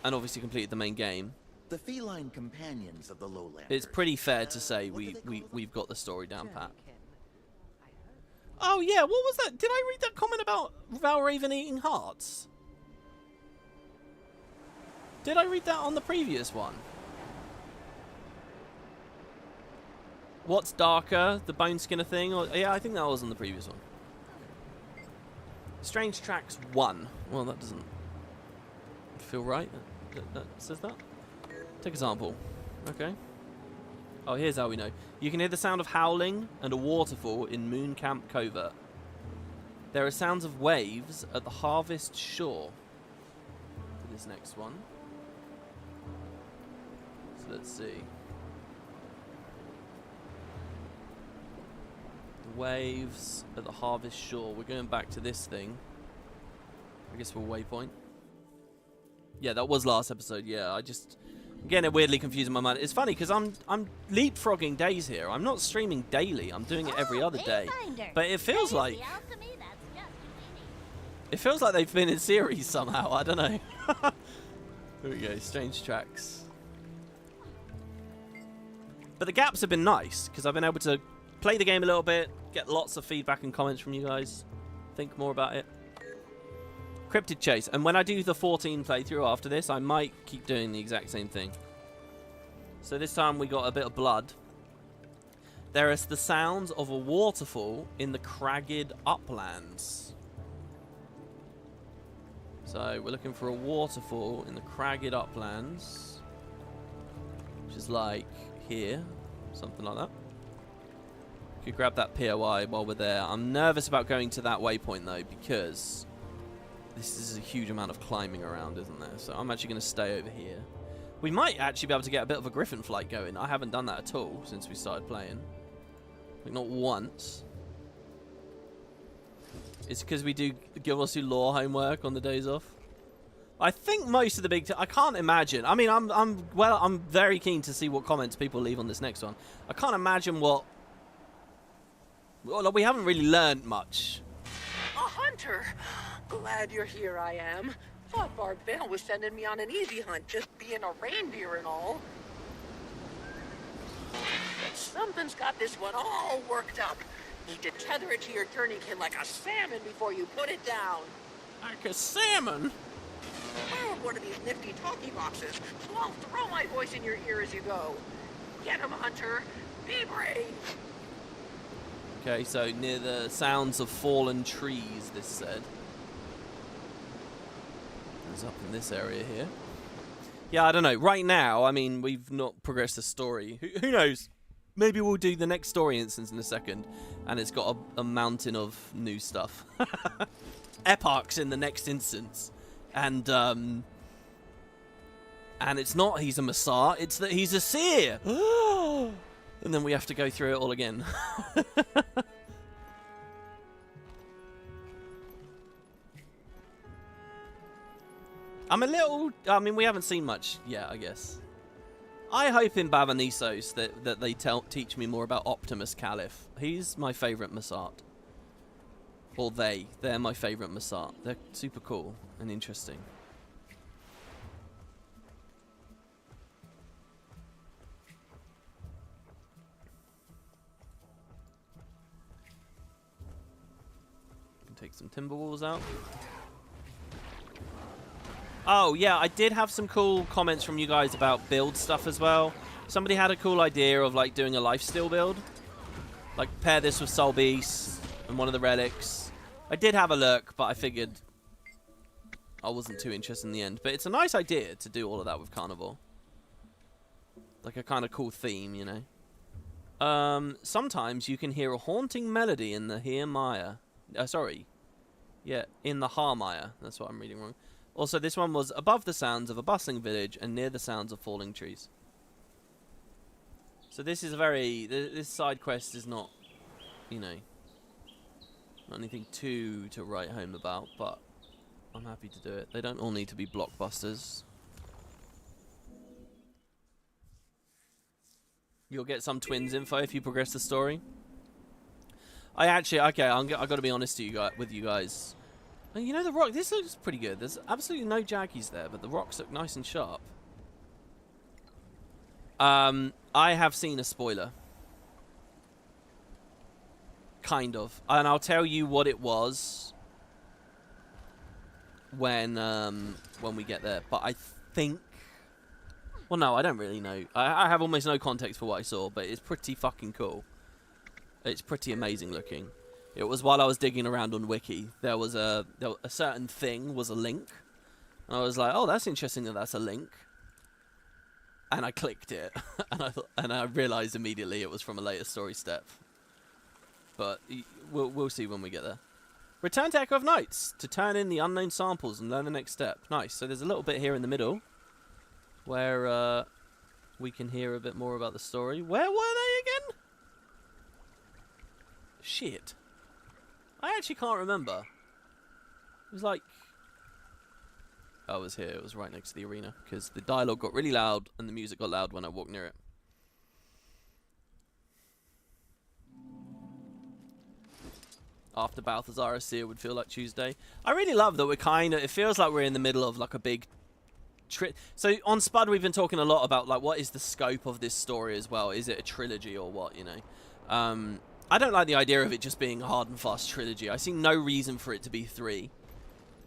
and obviously completed the main game, the feline companions of the lowlanders. it's pretty fair to say we've got the story down pat. Oh yeah, what was that? Did I read that comment about Valraven eating hearts? Did I read that on the previous one? What's darker, the bone skinner thing? Or, yeah, I think that was on the previous one. Strange Tracks 1. Well, that doesn't feel right. That says that. Take a sample. Okay. Oh, here's how we know. You can hear the sound of howling and a waterfall in Moon Camp Covert. There are sounds of waves at the Harvest Shore. For this next one. So let's see. The waves at the Harvest Shore. We're going back to this thing. I guess for waypoint. Yeah, that was last episode. Yeah, I'm getting it weirdly confused in my mind. It's funny because I'm leapfrogging days here. I'm not streaming daily. I'm doing it every other day. But it feels like they've been in series somehow. I don't know. Here we go. Strange Tracks. But the gaps have been nice because I've been able to play the game a little bit, get lots of feedback and comments from you guys, think more about it. Cryptid Chase, and when I do the 14 playthrough after this, I might keep doing the exact same thing. So this time we got a bit of blood. There is the sounds of a waterfall in the cragged uplands. So we're looking for a waterfall in the cragged uplands, which is like here, something like that. Could grab that POI while we're there. I'm nervous about going to that waypoint though, because this is a huge amount of climbing around, isn't there? So I'm actually going to stay over here. We might actually be able to get a bit of a griffin flight going. I haven't done that at all since we started playing. Like, not once. It's because we do GW2 lore homework on the days off. I think most of the big... I can't imagine. I mean, I'm very keen to see what comments people leave on this next one. I can't imagine what... Well, we haven't really learned much. A hunter! Glad you're here, I am. Thought Barbell was sending me on an easy hunt, just being a reindeer and all. But something's got this one all worked up. Need to tether it to your tourniquet like a salmon before you put it down. Like a salmon? Borrow one of these nifty talkie boxes, so I'll throw my voice in your ear as you go. Get him, Hunter. Be brave. Okay, so near the sounds of fallen trees, this said. It's up in this area here. Yeah, I don't know. Right now, I mean, we've not progressed the story. Who knows? Maybe we'll do the next story instance in a second, and it's got a mountain of new stuff. Epochs in the next instance. And it's not he's a Mursaat, it's that he's a seer. And then we have to go through it all again. I'm a little... I mean, we haven't seen much yet, I guess. I hope in Bavanissos that they teach me more about Optimus Caliph. He's my favourite Mursaat. Or they're my favourite Mursaat. They're super cool and interesting. Take some timber walls out. Oh, yeah, I did have some cool comments from you guys about build stuff as well. Somebody had a cool idea of, like, doing a lifesteal build. Like, pair this with Soul Beast and one of the relics. I did have a look, but I figured I wasn't too interested in the end. But it's a nice idea to do all of that with Carnivore. Like a kind of cool theme, you know. Sometimes you can hear a haunting melody in the Hearmire. Sorry. Yeah, in the Harmire. That's what I'm reading wrong. Also, this one was above the sounds of a bustling village and near the sounds of falling trees. So this is a very... This side quest is not, you know, not anything to write home about, but I'm happy to do it. They don't all need to be blockbusters. You'll get some twins info if you progress the story. I actually... Okay, I got to be honest with you guys. And you know the rock, this looks pretty good. There's absolutely no jaggies there, but the rocks look nice and sharp. I have seen a spoiler. Kind of. And I'll tell you what it was when we get there. But I think... Well, no, I don't really know. I have almost no context for what I saw, but it's pretty fucking cool. It's pretty amazing looking. It was while I was digging around on Wiki. There was a certain thing was a link. And I was like, oh, that's interesting that that's a link. And I clicked it. and I realized immediately it was from a later story step. But we'll see when we get there. Return to Echo of Nights to turn in the unknown samples and learn the next step. Nice. So there's a little bit here in the middle where we can hear a bit more about the story. Where were they again? Shit. I actually can't remember. It was like... Oh, it was here. It was right next to the arena. Because the dialogue got really loud and the music got loud when I walked near it. After Balthazar, a seer would feel like Tuesday. I really love that we're kind of... It feels like we're in the middle of like a big... So on Spud, we've been talking a lot about like what is the scope of this story as well. Is it a trilogy or what, you know? I don't like the idea of it just being a hard and fast trilogy. I see no reason for it to be 3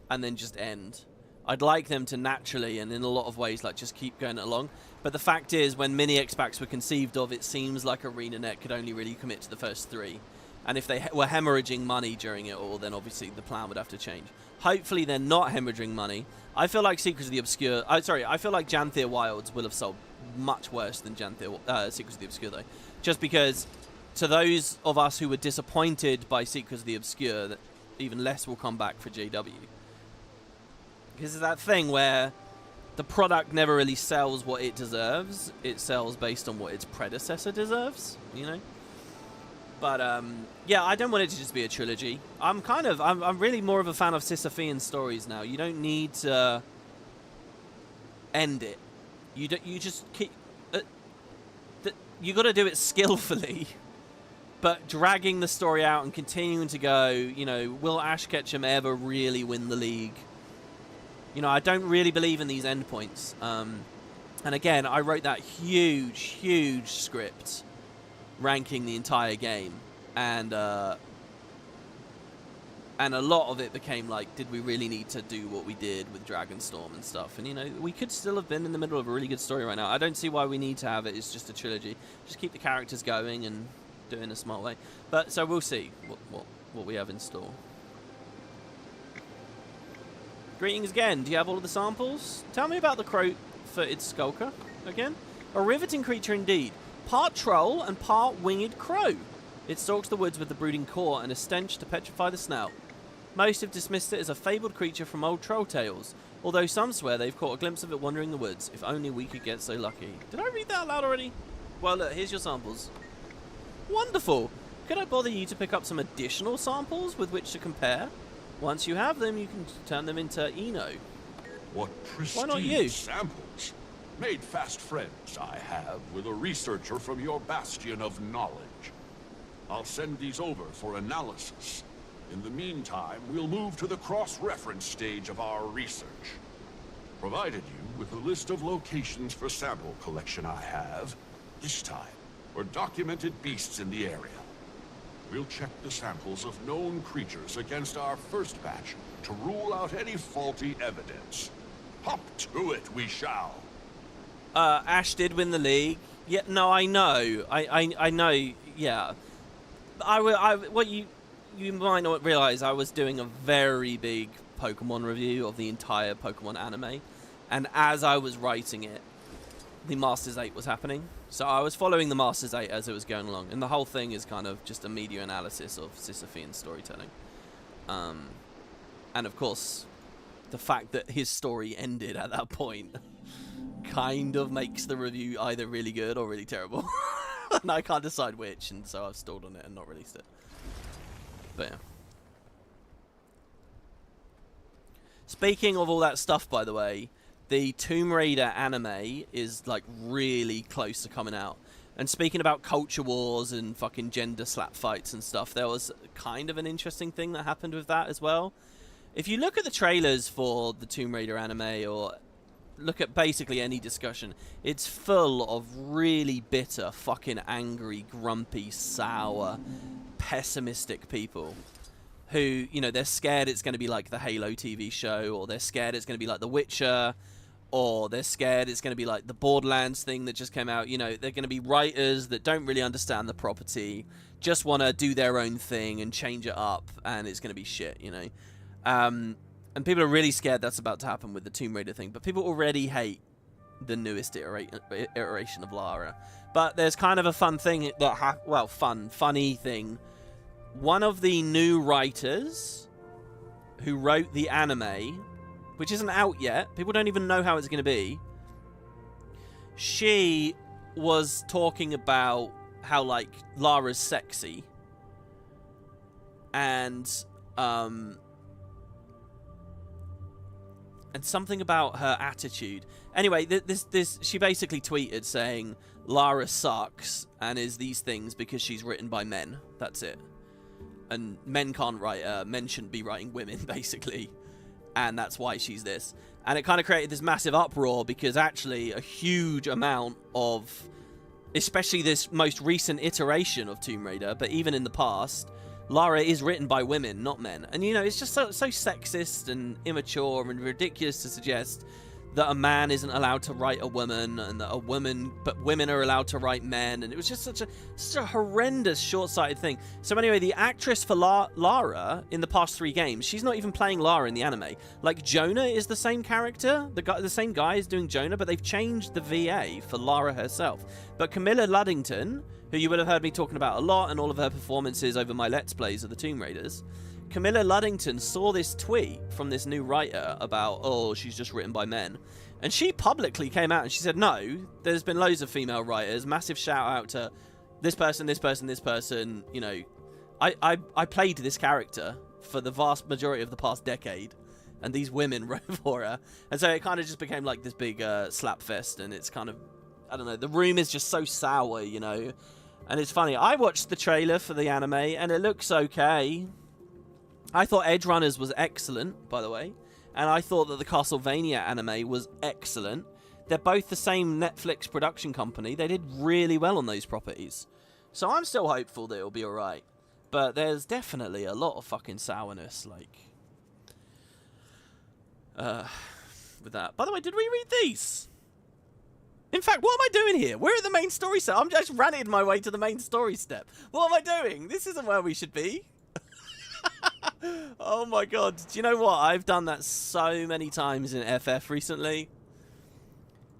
and then just end. I'd like them to naturally and in a lot of ways like just keep going along. But the fact is, when mini X-Packs were conceived of, it seems like ArenaNet could only really commit to the first 3. And if they were hemorrhaging money during it all, then obviously the plan would have to change. Hopefully they're not hemorrhaging money. I feel like Secrets of the Obscure... I feel like Janthir Wilds will have sold much worse than Secrets of the Obscure, though. Just because... To those of us who were disappointed by Secrets of the Obscure, that even less will come back for JW. Because it's that thing where the product never really sells what it deserves. It sells based on what its predecessor deserves, you know? But, yeah, I don't want it to just be a trilogy. I'm really more of a fan of Sisyphean stories now. You don't need to end it. You just keep... you got to do it skillfully. But dragging the story out and continuing to go, you know, will Ash Ketchum ever really win the league? You know, I don't really believe in these endpoints. And again, I wrote that huge, huge script ranking the entire game. And a lot of it became like, did we really need to do what we did with Dragonstorm and stuff? And, you know, we could still have been in the middle of a really good story right now. I don't see why we need to have it. It's just a trilogy. Just keep the characters going and do it in a smart way. But, so we'll see what we have in store. Greetings again. Do you have all of the samples? Tell me about the crow-footed skulker again. A riveting creature indeed. Part troll and part winged crow. It stalks the woods with the brooding core and a stench to petrify the snout. Most have dismissed it as a fabled creature from old troll tales, although some swear they've caught a glimpse of it wandering the woods. If only we could get so lucky. Did I read that out loud already? Well, look, here's your samples. Wonderful! Could I bother you to pick up some additional samples with which to compare? Once you have them, you can turn them into Eno. What Why not you? pristine samples. Made fast friends I have with a researcher from your bastion of knowledge. I'll send these over for analysis. In the meantime, we'll move to the cross-reference stage of our research. Provided you with a list of locations for sample collection I have, this time for documented beasts in the area. We'll check the samples of known creatures against our first batch to rule out any faulty evidence. Hop to it, we shall. Ash did win the league. Yeah, no, I know. I know, yeah. What you might not realize, I was doing a very big Pokemon review of the entire Pokemon anime. And as I was writing it, the Masters 8 was happening. So I was following the Masters 8 as it was going along. And the whole thing is kind of just a media analysis of Sisyphean storytelling. And of course, the fact that his story ended at that point kind of makes the review either really good or really terrible. And I can't decide which, and so I've stalled on it and not released it. But yeah. Speaking of all that stuff, by the way, the Tomb Raider anime is like really close to coming out. And speaking about culture wars and fucking gender slap fights and stuff, there was kind of an interesting thing that happened with that as well. If you look at the trailers for the Tomb Raider anime, or look at basically any discussion, it's full of really bitter, fucking angry, grumpy, sour, pessimistic people who, you know, they're scared it's going to be like the Halo TV show, or they're scared it's going to be like The Witcher, or they're scared it's going to be like the Borderlands thing that just came out. You know, they're going to be writers that don't really understand the property, just want to do their own thing and change it up, and it's going to be shit, you know. And people are really scared that's about to happen with the Tomb Raider thing. But people already hate the newest iteration of Lara. But there's kind of a fun thing that funny thing. One of the new writers who wrote the anime, which isn't out yet, people don't even know how it's going to be. She was talking about how, like, Lara's sexy. And something about her attitude. Anyway, she basically tweeted saying Lara sucks and is these things because she's written by men. That's it. And men can't write her. Men shouldn't be writing women, basically. And that's why she's this. And it kind of created this massive uproar because actually a huge amount of, especially this most recent iteration of Tomb Raider, but even in the past, Lara is written by women, not men. And, you know, it's just so sexist and immature and ridiculous to suggest that a man isn't allowed to write a woman, and that but women are allowed to write men. And it was just such a horrendous, short-sighted thing. So anyway, the actress for Lara in the past 3 games, she's not even playing Lara in the anime. Like, Jonah is the same character. The same guy is doing Jonah, but they've changed the VA for Lara herself. But Camilla Luddington, who you would have heard me talking about a lot, and all of her performances over my Let's Plays of the Tomb Raiders, Camilla Luddington saw this tweet from this new writer about, oh, she's just written by men. And she publicly came out and she said, no, there's been loads of female writers. Massive shout out to this person, this person, this person. You know, I played this character for the vast majority of the past decade, and these women wrote for her. And so it kind of just became like this big slap fest, and it's kind of, I don't know, the room is just so sour, you know. And it's funny, I watched the trailer for the anime, and it looks okay. I thought Edge Runners was excellent, by the way. And I thought that the Castlevania anime was excellent. They're both the same Netflix production company. They did really well on those properties. So I'm still hopeful that it'll be alright. But there's definitely a lot of fucking sourness, like, with that. By the way, did we read these? In fact, what am I doing here? We're at the main story step. I'm just running my way to the main story step. What am I doing? This isn't where we should be. Oh my god. Do you know what? I've done that so many times in FF recently.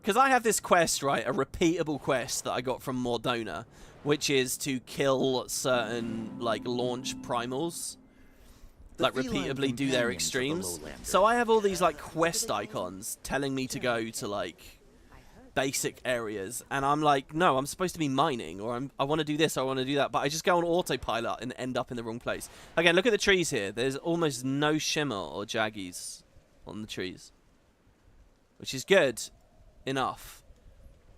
Because I have this quest, right? A repeatable quest that I got from Mordona, which is to kill certain, like, launch primals. Like, repeatedly do their extremes. So I have all these, like, quest icons telling me to go to, like, basic areas, and I'm like, no, I'm supposed to be mining, or I want to do this, or I want to do that, but I just go on autopilot and end up in the wrong place. Again, look at the trees here. There's almost no shimmer or jaggies on the trees, which is good enough.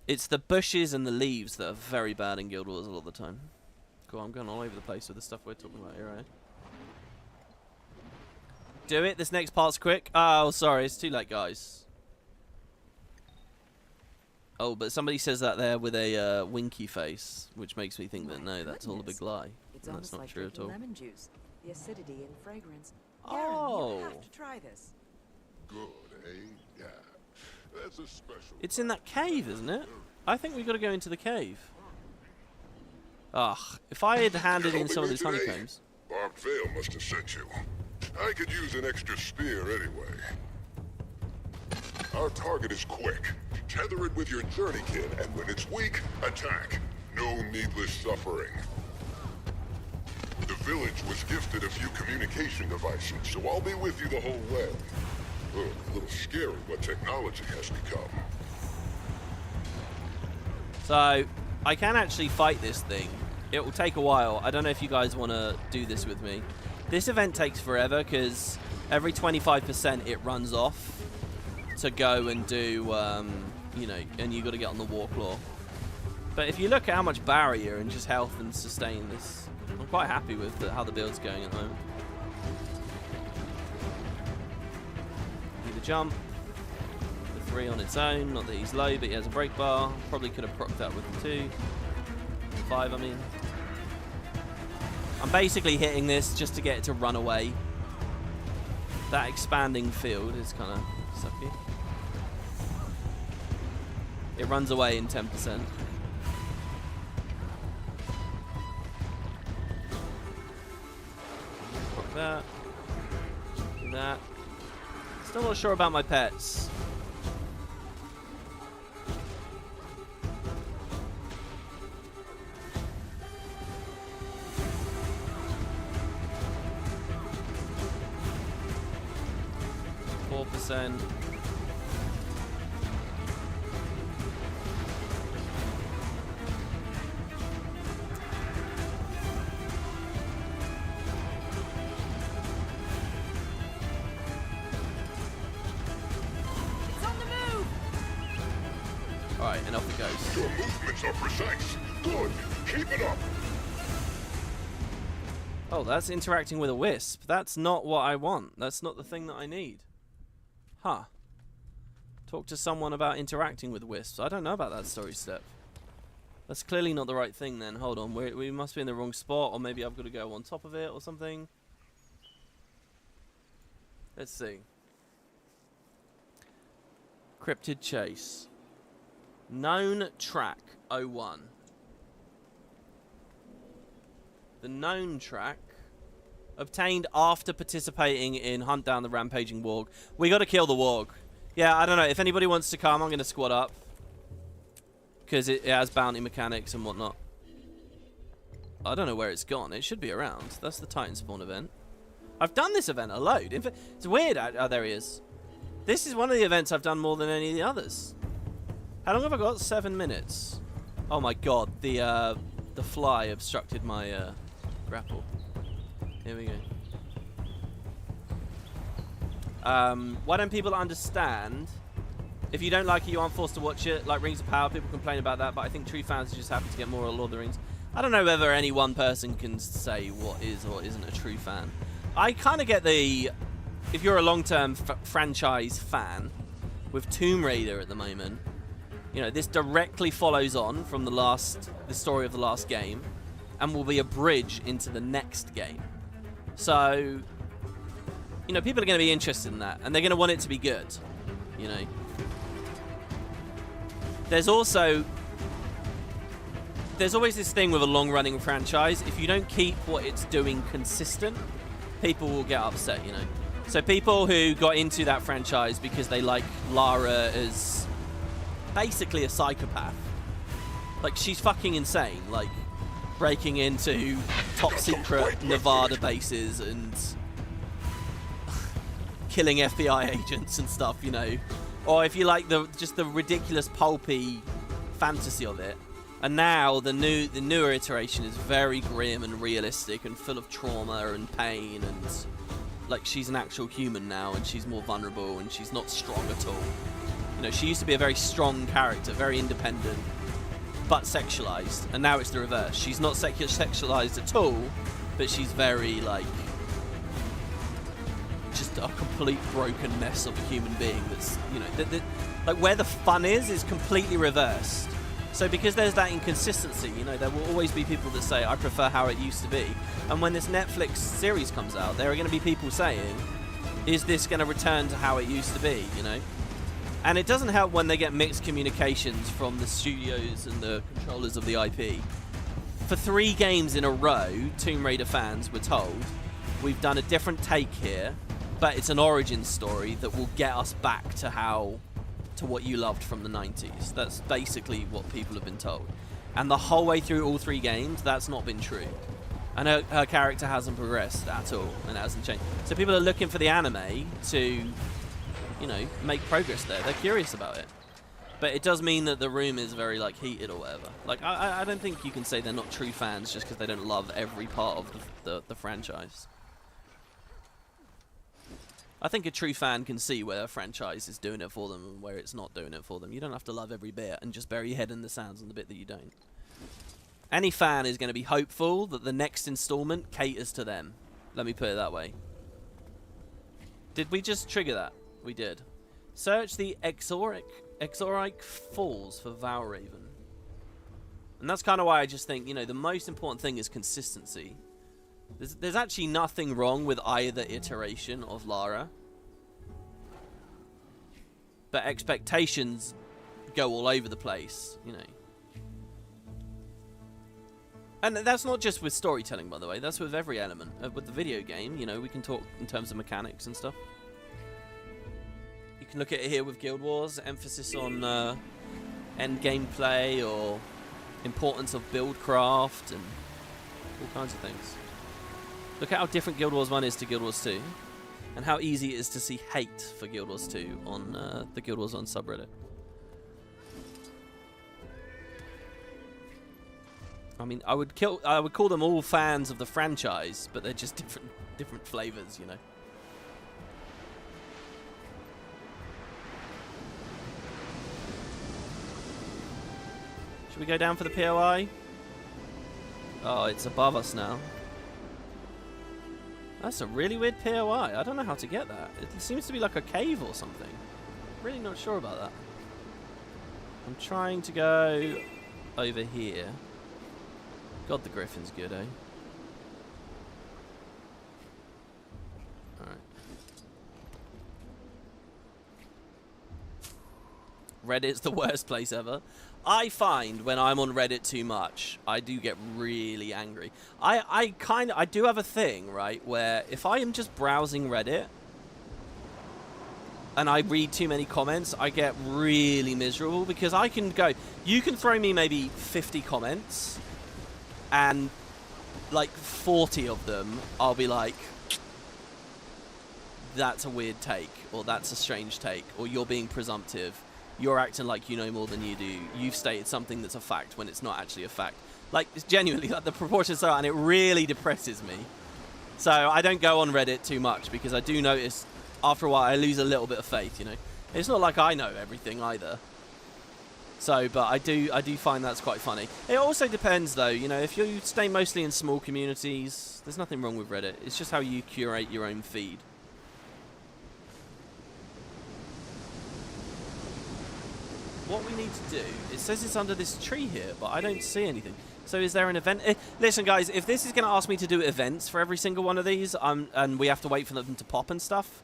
It's the bushes and the leaves that are very bad in Guild Wars a lot of the time. Cool, I'm going all over the place with the stuff we're talking about here, right? Do it. This next part's quick. Oh, sorry, it's too late, guys. Oh, but somebody says that there with a winky face, which makes me think that no, that's all a big lie. And that's not true at all. Lemon juice, the acidity and fragrance. Oh. You have to try this. Good, eh? Yeah. That's a special. It's in that cave, isn't it? I think we've got to go into the cave. Ugh, if I had handed in some of these honeycombs. Barbed Veil must have sent you. I could use an extra spear anyway. Our target is quick. Tether it with your journeykin, and when it's weak, attack. No needless suffering. The village was gifted a few communication devices, so I'll be with you the whole way. Ugh, a little scary what technology has become. So, I can actually fight this thing. It will take a while. I don't know if you guys want to do this with me. This event takes forever, because every 25% it runs off to go and do, you know, and you got to get on the war claw. But if you look at how much barrier and just health and sustain this, I'm quite happy with how the build's going at the moment. Do the jump. The 3 on its own. Not that he's low, but he has a break bar. Probably could have procced that with the 2. 5, I mean. I'm basically hitting this just to get it to run away. That expanding field is kind of sucky. It runs away in 10%. Put that. Do that. Still not sure about my pets. %. Alright, and off it goes. Your movements are precise. Good. Keep it up. Oh, that's interacting with a wisp. That's not what I want. That's not the thing that I need. Huh. Talk to someone about interacting with wisps. I don't know about that story step. That's clearly not the right thing then. Hold on. We must be in the wrong spot, or maybe I've got to go on top of it or something. Let's see. Cryptid chase. Known track 01. The known track obtained after participating in Hunt Down the Rampaging Warg. We got to kill the Warg. Yeah, I don't know. If anybody wants to come, I'm going to squad up. Because it has bounty mechanics and whatnot. I don't know where it's gone. It should be around. That's the Titan Spawn event. I've done this event a load. In fact, it's weird. Oh, there he is. This is one of the events I've done more than any of the others. How long have I got? 7 minutes. Oh my god. The fly obstructed my grapple. Here we go. Why don't people understand? If you don't like it, you aren't forced to watch it. Like Rings of Power, people complain about that, but I think true fans are just happy to get more of Lord of the Rings. I don't know whether any one person can say what is or isn't a true fan. I kind of get the... If you're a long-term franchise fan, with Tomb Raider at the moment, you know, this directly follows on from the story of the last game. and will be a bridge into the next game. So, you know, people are going to be interested in that, and they're going to want it to be good, you know. There's always this thing with a long-running franchise. If you don't keep what it's doing consistent, people will get upset, you know. So people who got into that franchise because they like Lara as basically a psychopath. Like, she's fucking insane. Like, breaking into top-secret Nevada bases and killing FBI agents and stuff, you know. Or if you like just the ridiculous pulpy fantasy of it. And now the newer iteration is very grim and realistic and full of trauma and pain, and like, she's an actual human now, and she's more vulnerable, and she's not strong at all. You know, she used to be a very strong character, very independent, but sexualized, and now it's the reverse. She's not sexualized at all, but she's very, like, just a complete broken mess of a human being that's, you know, like, where the fun is completely reversed. So because there's that inconsistency, you know, there will always be people that say, I prefer how it used to be. And when this Netflix series comes out, there are going to be people saying, is this going to return to how it used to be, you know? And it doesn't help when they get mixed communications from the studios and the controllers of the IP. For 3 games in a row, Tomb Raider fans were told, we've done a different take here, but it's an origin story that will get us back to what you loved from the 90s. That's basically what people have been told. And the whole way through all 3 games, that's not been true. And her character hasn't progressed at all, and it hasn't changed. So people are looking for the anime to, you know, make progress there. They're curious about it. But it does mean that the room is very, like, heated or whatever. Like, I don't think you can say they're not true fans just because they don't love every part of the franchise. I think a true fan can see where a franchise is doing it for them and where it's not doing it for them. You don't have to love every bit and just bury your head in the sands on the bit that you don't. Any fan is going to be hopeful that the next installment caters to them. Let me put it that way. Did we just trigger that? We did. Search the Exoric Falls for Valraven. And that's kind of why I just think, you know, the most important thing is consistency. There's actually nothing wrong with either iteration of Lara. But expectations go all over the place, you know. And that's not just with storytelling, by the way. That's with every element. With the video game, you know, we can talk in terms of mechanics and stuff. You can look at it here with Guild Wars. Emphasis on end gameplay or importance of build craft and all kinds of things. Look at how different Guild Wars 1 is to Guild Wars 2. And how easy it is to see hate for Guild Wars 2 on the Guild Wars 1 subreddit. I mean, I would call them all fans of the franchise, but they're just different flavors, you know. Should we go down for the POI? Oh, it's above us now. That's a really weird POI. I don't know how to get that. It seems to be like a cave or something. Really not sure about that. I'm trying to go over here. God, the Griffin's good, eh? Alright. Reddit's the worst place ever. I find when I'm on Reddit too much, I do get really angry. I do have a thing, right, where if I am just browsing Reddit and I read too many comments, I get really miserable because I can go, you can throw me maybe 50 comments and like 40 of them I'll be like, that's a weird take, or that's a strange take, or you're being presumptive. You're acting like you know more than you do. You've stated something that's a fact when it's not actually a fact. Like, it's genuinely, like, the proportions are, and it really depresses me. So I don't go on Reddit too much because I do notice after a while I lose a little bit of faith, you know. It's not like I know everything either. So, but I do find that's quite funny. It also depends though, you know, if you stay mostly in small communities, there's nothing wrong with Reddit. It's just how you curate your own feed. What we need to do, it says it's under this tree here, but I don't see anything. So is there an event? Listen, guys, if this is going to ask me to do events for every single one of these, and we have to wait for them to pop and stuff,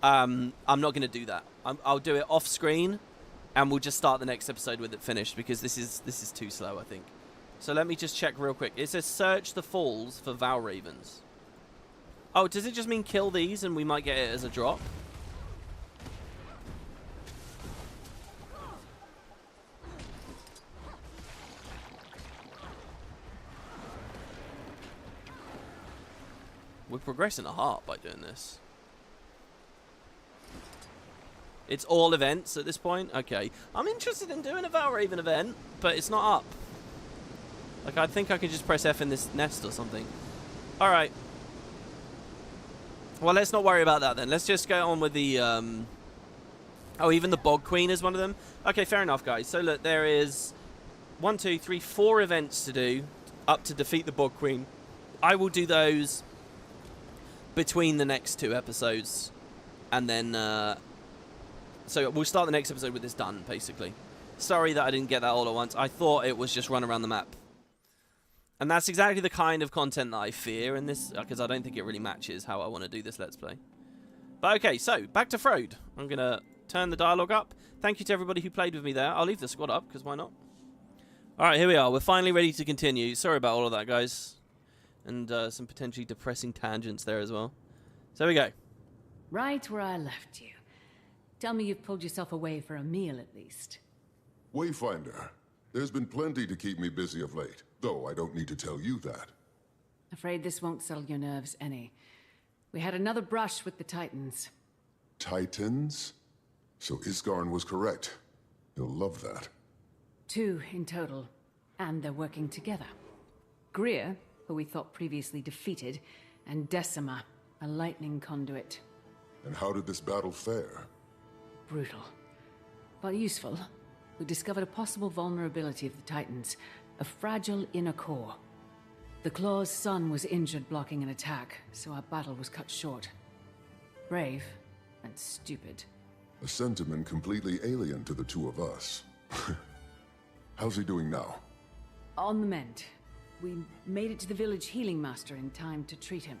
I'm not going to do that. I'll do it off screen, and we'll just start the next episode with it finished, because this is too slow, I think. So let me just check real quick. It says search the falls for Val Ravens. Oh, does it just mean kill these and we might get it as a drop? We're progressing a heart by doing this. It's all events at this point? Okay. I'm interested in doing a Valraven event, but it's not up. Like, I think I could just press F in this nest or something. Alright. Well, let's not worry about that then. Let's just go on with the, Oh, even the Bog Queen is one of them? Okay, fair enough, guys. So, look, there is 1, 2, 3, 4 events to do up to defeat the Bog Queen. I will do those between the next 2 episodes, and then so we'll start the next episode with this done, basically. Sorry that I didn't get that all at once. I thought it was just run around the map, and that's exactly the kind of content that I fear in this, because I don't think it really matches how I want to do this Let's Play. But okay, so back to Frode. I'm gonna turn the dialogue up. Thank you to everybody who played with me there. I'll leave the squad up, because why not? Alright, here we are. We're finally ready to continue. Sorry about all of that, guys. And some potentially depressing tangents there as well. So here we go. Right where I left you. Tell me you've pulled yourself away for a meal at least. Wayfinder, there's been plenty to keep me busy of late, though I don't need to tell you that. Afraid this won't settle your nerves any. We had another brush with the Titans. Titans? So Isgarn was correct. He'll love that. 2 in total, and they're working together. Greer, who we thought previously defeated, and Decima, a lightning conduit. And how did this battle fare? Brutal, but useful. We discovered a possible vulnerability of the Titans, a fragile inner core. The Claw's son was injured blocking an attack, so our battle was cut short. Brave and stupid. A sentiment completely alien to the two of us. How's he doing now? On the mend. We made it to the village healing master in time to treat him.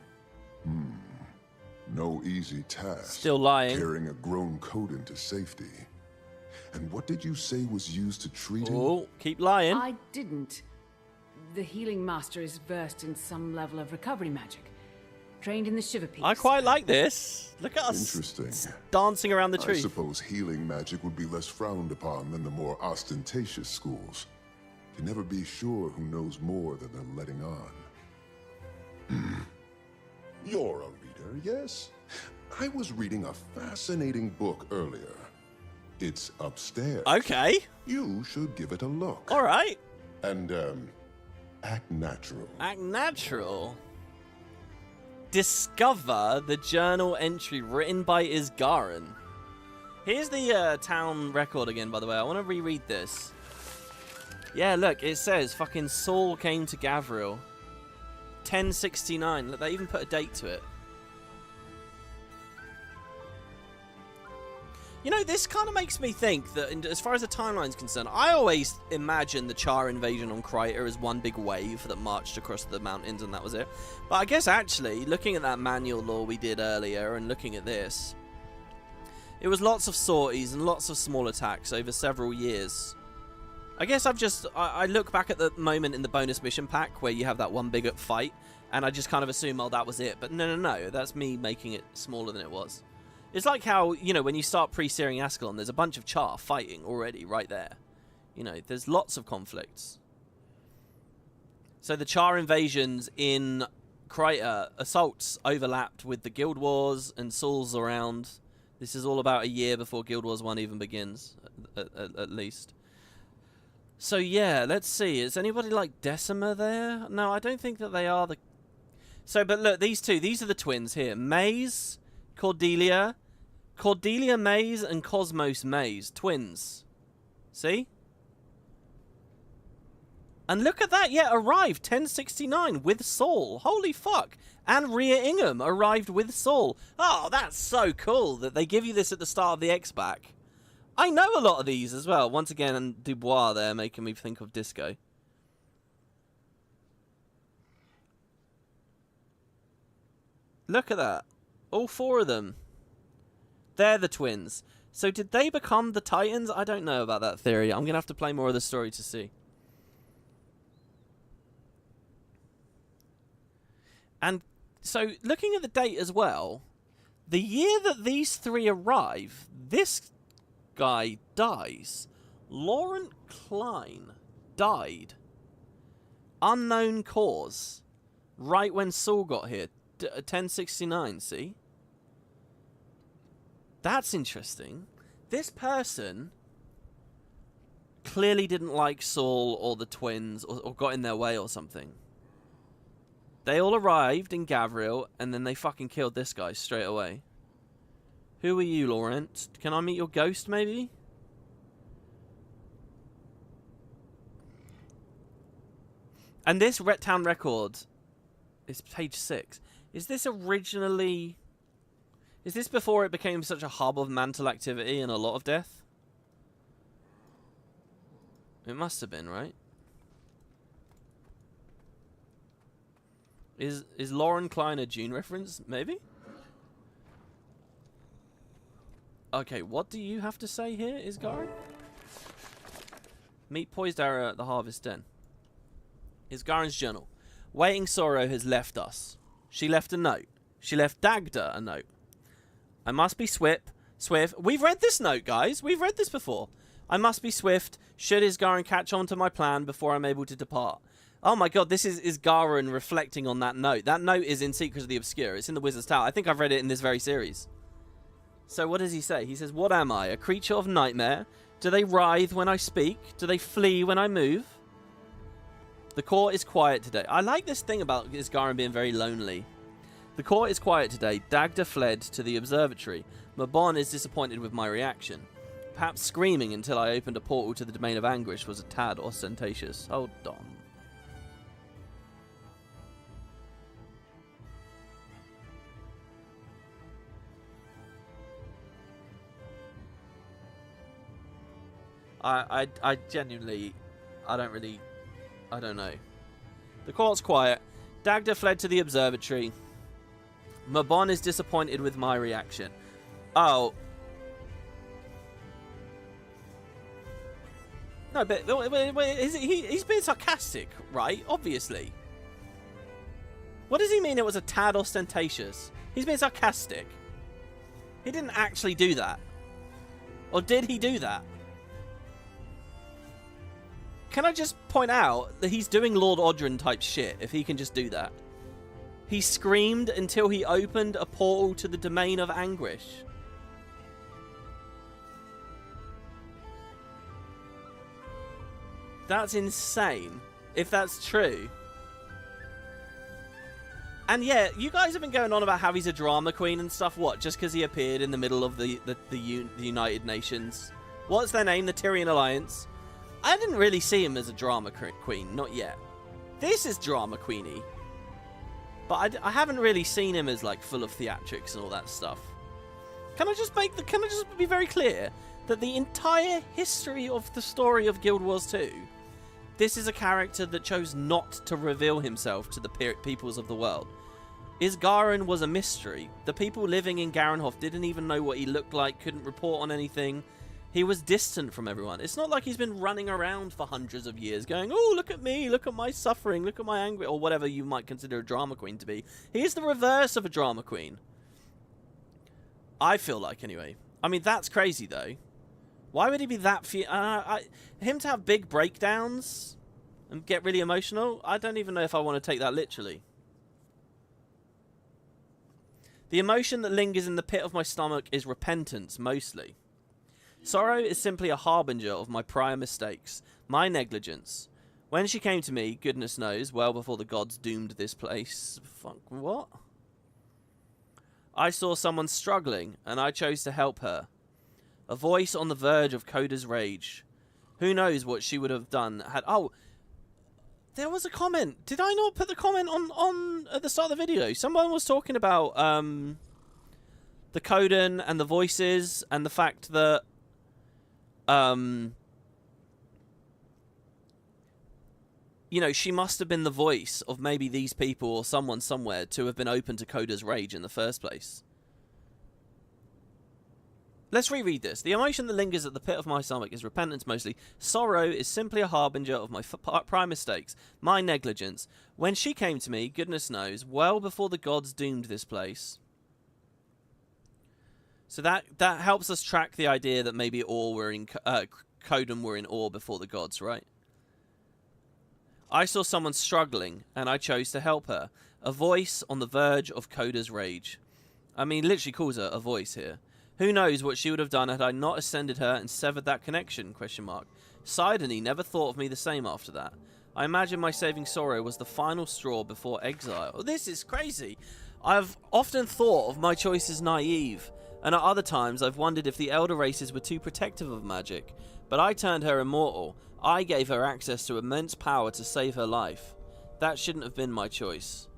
No easy task. Still lying. Carrying a grown Coden to safety. And what did you say was used to treat him? Oh, keep lying. I didn't. The healing master is versed in some level of recovery magic. Trained in the Shiver Peaks. I quite like this. Look at us Interesting. dancing around the I tree. suppose healing magic would be less frowned upon than the more ostentatious schools. Can never be sure who knows more than they're letting on. You're a reader, yes? I was reading a fascinating book earlier. It's upstairs. Okay. You should give it a look. All right. And, act natural. Act natural. Discover the journal entry written by Isgarin. Here's the town record again, by the way. I want to reread this. Yeah, look, it says fucking Saul came to Gavriel. 1069. Look, they even put a date to it. You know, this kind of makes me think that, as far as the timeline's concerned, I always imagine the Char invasion on Kyrta as one big wave that marched across the mountains and that was it. But I guess actually, looking at that manual lore we did earlier and looking at this, it was lots of sorties and lots of small attacks over several years. I guess I look back at the moment in the bonus mission pack where you have that one big fight, and I just kind of assume, oh, that was it. But no, that's me making it smaller than it was. It's like how, you know, when you start pre-searing Ascalon, there's a bunch of Char fighting already right there. You know, there's lots of conflicts. So the Char invasions in Kyrta assaults overlapped with the Guild Wars and Saul's around. This is all about a year before Guild Wars 1 even begins, at least. So yeah, let's see. Is anybody like Decima there? No, I don't think that they are the... So, but look, these two, these are the twins here. Maze... Cordelia, Maze, and Cosmos Maze. Twins. See? And look at that, yeah, arrived 1069 with Saul. Holy fuck. And Rhea Ingham arrived with Saul. Oh, that's so cool that they give you this at the start of the X-Back. I know a lot of these as well. Once again, Dubois there making me think of Disco. Look at that. All 4 of them. They're the twins. So did they become the Titans? I don't know about that theory. I'm going to have to play more of the story to see. And so looking at the date as well, the year that these 3 arrive, this guy dies. Laurent Klein died. Unknown cause. Right when Saul got here. 1069, see? That's interesting. This person clearly didn't like Saul or the twins or got in their way or something. They all arrived in Gavriel and then they fucking killed this guy straight away. Who are you, Laurent? Can I meet your ghost, maybe? And this Town record is page 6. Is this originally... Is this before it became such a hub of mantle activity and a lot of death? It must have been, right? Is Lauren Klein a June reference? Maybe? Okay, what do you have to say here, Isgarin? Meet poised arrow at the harvest den. Isgarin's journal. Waiting sorrow has left us. She left a note. She left Dagda a note. I must be swift. We've read this note, guys. We've read this before. I must be swift. Should Isgarin catch on to my plan before I'm able to depart? Oh my god, this is Isgarin reflecting on that note. That note is in Secrets of the Obscure. It's in the Wizard's Tower. I think I've read it in this very series. So what does he say? He says, what am I? A creature of nightmare? Do they writhe when I speak? Do they flee when I move? The court is quiet today. I like this thing about Isgarin being very lonely. The court is quiet today. Dagda fled to the observatory. Mabon is disappointed with my reaction. Perhaps screaming until I opened a portal to the domain of anguish was a tad ostentatious. Hold on. I genuinely, I don't know. The court's quiet. Dagda fled to the observatory. Mabon is disappointed with my reaction. Oh. No, but wait, he's being sarcastic, right? Obviously. What does he mean it was a tad ostentatious? He's being sarcastic. He didn't actually do that. Or did he do that? Can I just point out that he's doing Lord Odran type shit, if he can just do that? He screamed until he opened a portal to the domain of anguish. That's insane, if that's true. And yeah, you guys have been going on about how he's a drama queen and stuff. What, just because he appeared in the middle of the United Nations? What's their name? The Tyrian Alliance? I didn't really see him as a drama queen, not yet. This is drama queeny. But I haven't really seen him as like full of theatrics and all that stuff. Can I just be very clear that the entire history of the story of Guild Wars 2, this is a character that chose not to reveal himself to the peoples of the world. Isgarin was a mystery. The people living in Garenhof didn't even know what he looked like, couldn't report on anything. He was distant from everyone. It's not like he's been running around for hundreds of years going, oh, look at me, look at my suffering, look at my anger, or whatever you might consider a drama queen to be. He is the reverse of a drama queen. I feel like, anyway. I mean, that's crazy, though. Why would he be that... him to have big breakdowns and get really emotional, I don't even know if I want to take that literally. The emotion that lingers in the pit of my stomach is repentance, mostly. Sorrow is simply a harbinger of my prior mistakes, my negligence. When she came to me, goodness knows, well before the gods doomed this place... Fuck, what? I saw someone struggling, and I chose to help her. A voice on the verge of Coda's rage. Who knows what she would have done had... Oh, there was a comment. Did I not put the comment on at the start of the video? Someone was talking about the Codan and the voices and the fact that... you know, she must have been the voice of maybe these people or someone somewhere to have been open to Coda's rage in the first place. Let's reread this. The emotion that lingers at the pit of my stomach is repentance mostly. Sorrow is simply a harbinger of my prime mistakes, my negligence. When she came to me, goodness knows, well before the gods doomed this place. So that helps us track the idea that maybe all were in Codan were in awe before the gods, right? I saw someone struggling, and I chose to help her. A voice on the verge of Coda's rage. I mean, literally calls her a voice here. Who knows what she would have done had I not ascended her and severed that connection, ? Sidony never thought of me the same after that. I imagine my saving sorrow was the final straw before exile. Oh, this is crazy. I've often thought of my choice as naive, and at other times I've wondered if the elder races were too protective of magic. But I turned her immortal. I gave her access to immense power to save her life. That shouldn't have been my choice.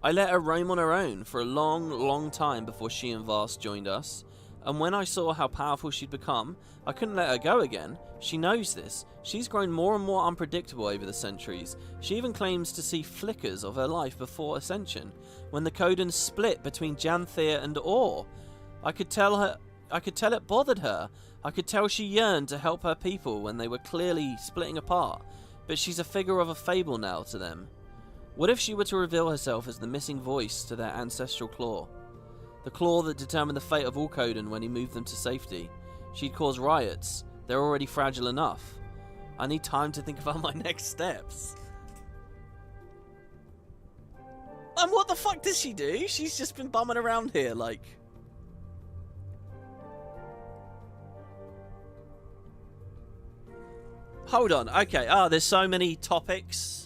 I let her roam on her own for a long, long time before she and Vast joined us. And when I saw how powerful she'd become, I couldn't let her go again. She knows this. She's grown more and more unpredictable over the centuries. She even claims to see flickers of her life before Ascension, when the Codan split between Janthir and Or. I could tell it bothered her. I could tell she yearned to help her people when they were clearly splitting apart. But she's a figure of a fable now to them. What if she were to reveal herself as the missing voice to their ancestral claw? The claw that determined the fate of all Codan when he moved them to safety. She'd cause riots. They're already fragile enough. I need time to think about my next steps. And what the fuck does she do? She's just been bumming around here, like... Hold on. Okay. There's so many topics.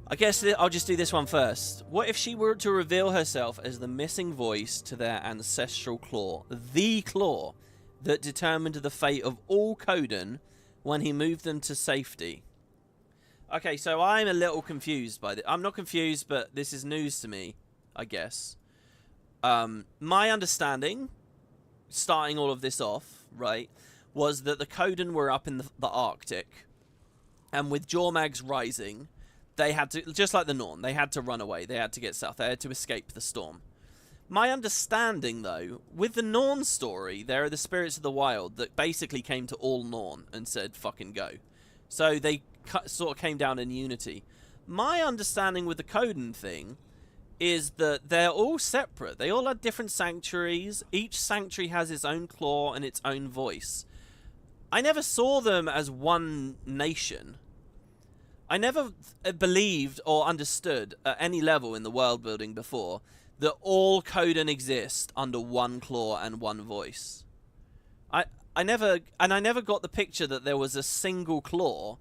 I guess I'll just do this one first. What if she were to reveal herself as the missing voice to their ancestral claw? The claw that determined the fate of all Codan when he moved them to safety. Okay, so I'm a little confused by this. I'm not confused, but this is news to me, I guess. My understanding, starting all of this off, right, was that the Codan were up in the Arctic, and with Jormag's rising, they had to, just like the Norn, they had to run away. They had to get south. They had to escape the storm. My understanding, though, with the Norn story, there are the spirits of the wild that basically came to all Norn and said, fucking go. So they sort of came down in unity. My understanding with the Codan thing is that they're all separate. They all have different sanctuaries. Each sanctuary has its own claw and its own voice. I never saw them as one nation. I never believed or understood at any level in the world building before that all Codan exist under one claw and one voice. I never got the picture that there was a single claw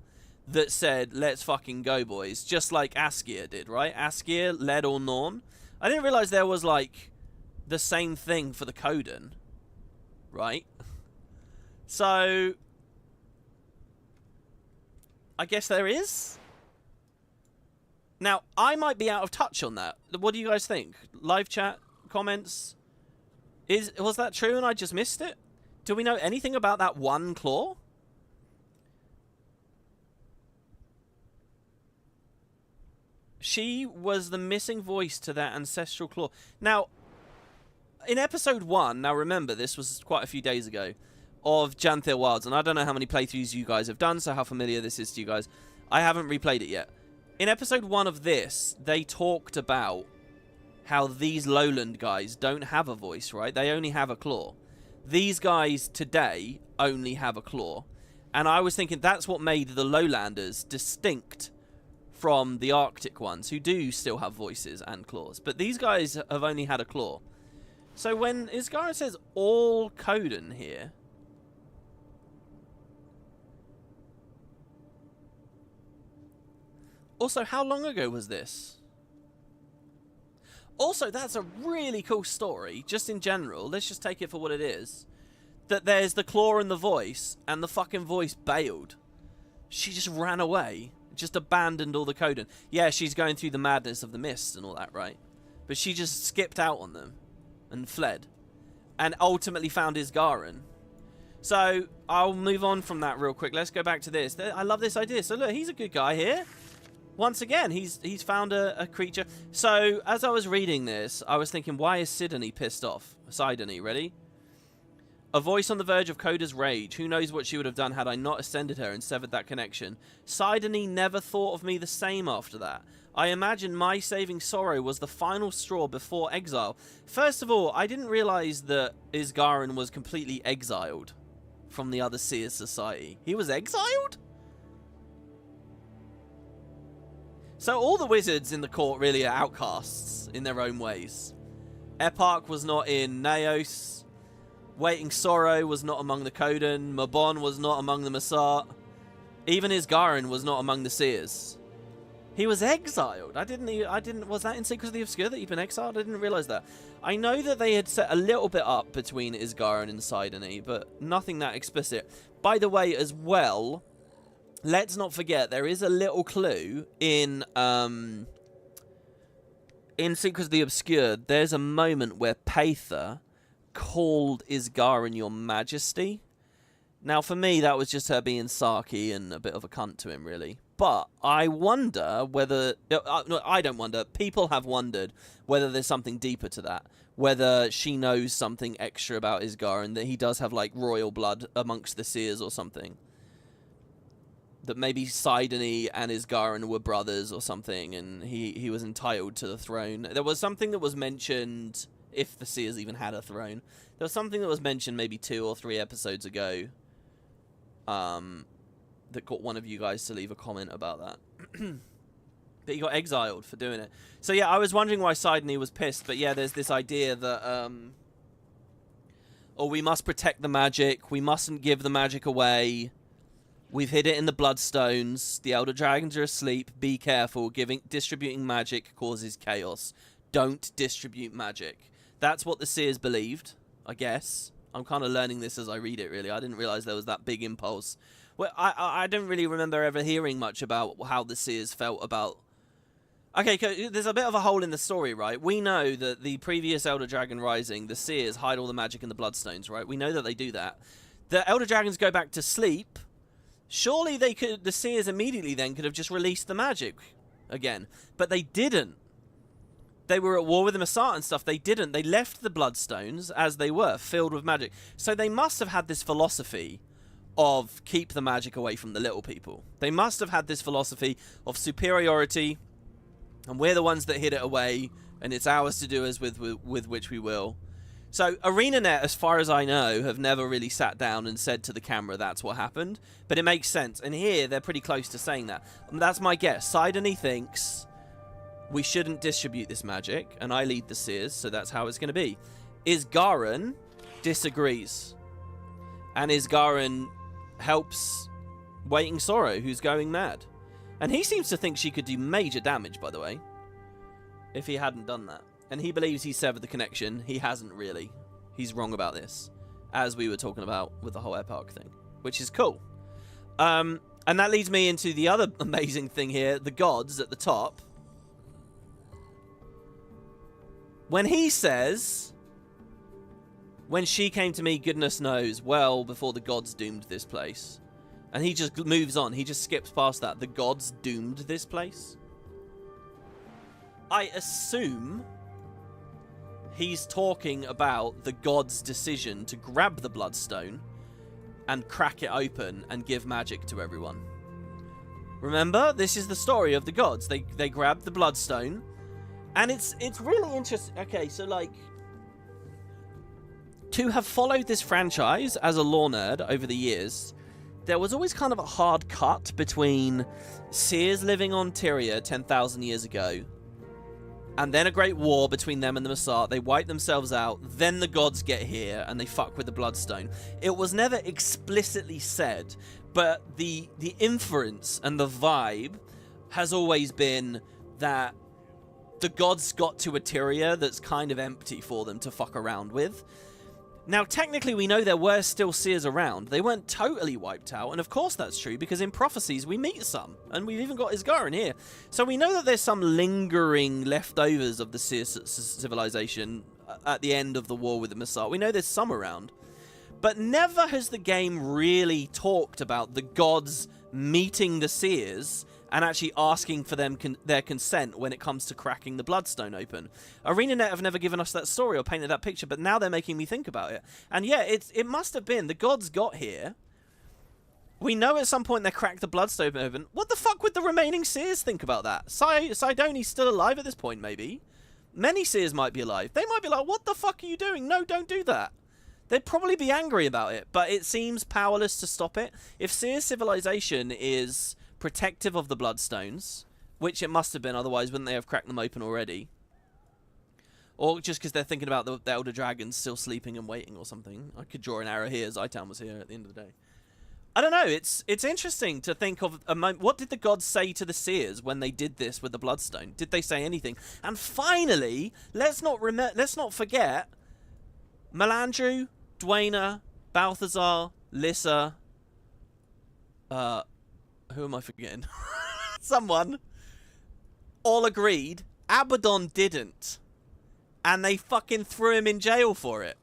that said, let's fucking go, boys, just like Askir did, right? Askir led all Norn. I didn't realize there was, like, the same thing for the Codan, right? So I guess there is. Now, I might be out of touch on that. What do you guys think? Live chat, comments? Was that true and I just missed it? Do we know anything about that one claw? She was the missing voice to their ancestral claw. Now, in episode 1, now remember, this was quite a few days ago, of Janthir Wilds, and I don't know how many playthroughs you guys have done, so how familiar this is to you guys. I haven't replayed it yet. In episode 1 of this, they talked about how these lowland guys don't have a voice, right? They only have a claw. These guys today only have a claw. And I was thinking that's what made the lowlanders distinct from the Arctic ones, who do still have voices and claws. But these guys have only had a claw. So when Isgara says all Codan here... Also, how long ago was this? Also, that's a really cool story, just in general. Let's just take it for what it is. That there's the claw and the voice, and the fucking voice bailed. She just ran away. Just abandoned all the Codan. Yeah, she's going through the madness of the mist and all that, right? But she just skipped out on them and fled. And ultimately found Isgaran. So I'll move on from that real quick. Let's go back to this. I love this idea. So look, he's a good guy here. Once again, he's found a creature. So as I was reading this, I was thinking, why is Sidney pissed off? Sidney, ready? A voice on the verge of Coda's rage. Who knows what she would have done had I not ascended her and severed that connection. Sidney never thought of me the same after that. I imagine my saving sorrow was the final straw before exile. First of all, I didn't realize that Isgarin was completely exiled from the other Seers Society. He was exiled? So all the wizards in the court really are outcasts in their own ways. Eparch was not in Nayos. Waiting Sorrow was not among the Codan. Mabon was not among the Mursaat. Even Isgarin was not among the Seers. He was exiled. Was that in Secrets of the Obscure that he'd been exiled? I didn't realize that. I know that they had set a little bit up between Isgarin and Sidney, but nothing that explicit. By the way, as well, let's not forget, there is a little clue in Secrets of the Obscure. There's a moment where Paitha called Isgarin Your Majesty. Now, for me, that was just her being sarky and a bit of a cunt to him, really. But I wonder whether... no, I don't wonder. People have wondered whether there's something deeper to that. Whether she knows something extra about Isgarin, that he does have, like, royal blood amongst the Seers or something. That maybe Sidney and Isgarin were brothers or something, and he was entitled to the throne. There was something that was mentioned, if the Seers even had a throne. There was something that was mentioned maybe 2 or 3 episodes ago. That got one of you guys to leave a comment about that. But he got exiled for doing it. So yeah, I was wondering why Sidney was pissed. But yeah, there's this idea that, oh, we must protect the magic. We mustn't give the magic away. We've hid it in the bloodstones. The elder dragons are asleep. Be careful. Distributing magic causes chaos. Don't distribute magic. That's what the Seers believed, I guess. I'm kind of learning this as I read it, really. I didn't realize there was that big impulse. Well, I don't really remember ever hearing much about how the Seers felt about... Okay, there's a bit of a hole in the story, right? We know that the previous Elder Dragon Rising, the Seers hide all the magic in the Bloodstones, right? We know that they do that. The Elder Dragons go back to sleep. Surely the Seers immediately then could have just released the magic again. But they didn't. They were at war with the Mursaat and stuff. They didn't. They left the Bloodstones as they were, filled with magic. So they must have had this philosophy of keep the magic away from the little people. They must have had this philosophy of superiority, and we're the ones that hid it away, and it's ours to do as with which we will. So ArenaNet, as far as I know, have never really sat down and said to the camera that's what happened, but it makes sense. And here, they're pretty close to saying that. And that's my guess. Sidney thinks we shouldn't distribute this magic, and I lead the Seers, so that's how it's going to be. Isgarin disagrees. And Isgarin helps Waiting Sorrow, who's going mad. And he seems to think she could do major damage, by the way, if he hadn't done that. And he believes he severed the connection. He hasn't really. He's wrong about this, as we were talking about with the whole Eparch thing, which is cool. And that leads me into the other amazing thing here, the gods at the top. When he says, when she came to me, goodness knows, well before the gods doomed this place. And he just moves on. He just skips past that. The gods doomed this place. I assume he's talking about the gods' decision to grab the bloodstone and crack it open and give magic to everyone. Remember, this is the story of the gods. They grabbed the bloodstone, and it's really interesting. Okay, so like, to have followed this franchise as a lore nerd over the years, there was always kind of a hard cut between Seers living on Tyria 10,000 years ago, and then a great war between them and the Mursaat. They wipe themselves out, then the gods get here, and they fuck with the Bloodstone. It was never explicitly said, but the inference and the vibe has always been that the gods got to a Tyria that's kind of empty for them to fuck around with. Now, technically, we know there were still Seers around. They weren't totally wiped out, and of course that's true, because in Prophecies we meet some, and we've even got Isgarin here. So we know that there's some lingering leftovers of the Seer civilization at the end of the war with the Mursaat. We know there's some around. But never has the game really talked about the gods meeting the seers and actually asking for their consent when it comes to cracking the Bloodstone open. ArenaNet have never given us that story or painted that picture, but now they're making me think about it. And yeah, it must have been. The gods got here. We know at some point they cracked the Bloodstone open. What the fuck would the remaining seers think about that? Sidoni's still alive at this point, maybe. Many seers might be alive. They might be like, what the fuck are you doing? No, don't do that. They'd probably be angry about it, but it seems powerless to stop it. If Seer civilization is protective of the Bloodstones, which it must have been, otherwise wouldn't they have cracked them open already? Or just because they're thinking about the Elder Dragons still sleeping and waiting or something. I could draw an arrow here, Zytown was here at the end of the day. I don't know, it's interesting to think of a moment. What did the gods say to the Seers when they did this with the Bloodstone? Did they say anything? And finally, let's not forget Melandru, Dwayna, Balthazar, Lissa, who am I forgetting? Someone. All agreed. Abaddon didn't. And they fucking threw him in jail for it.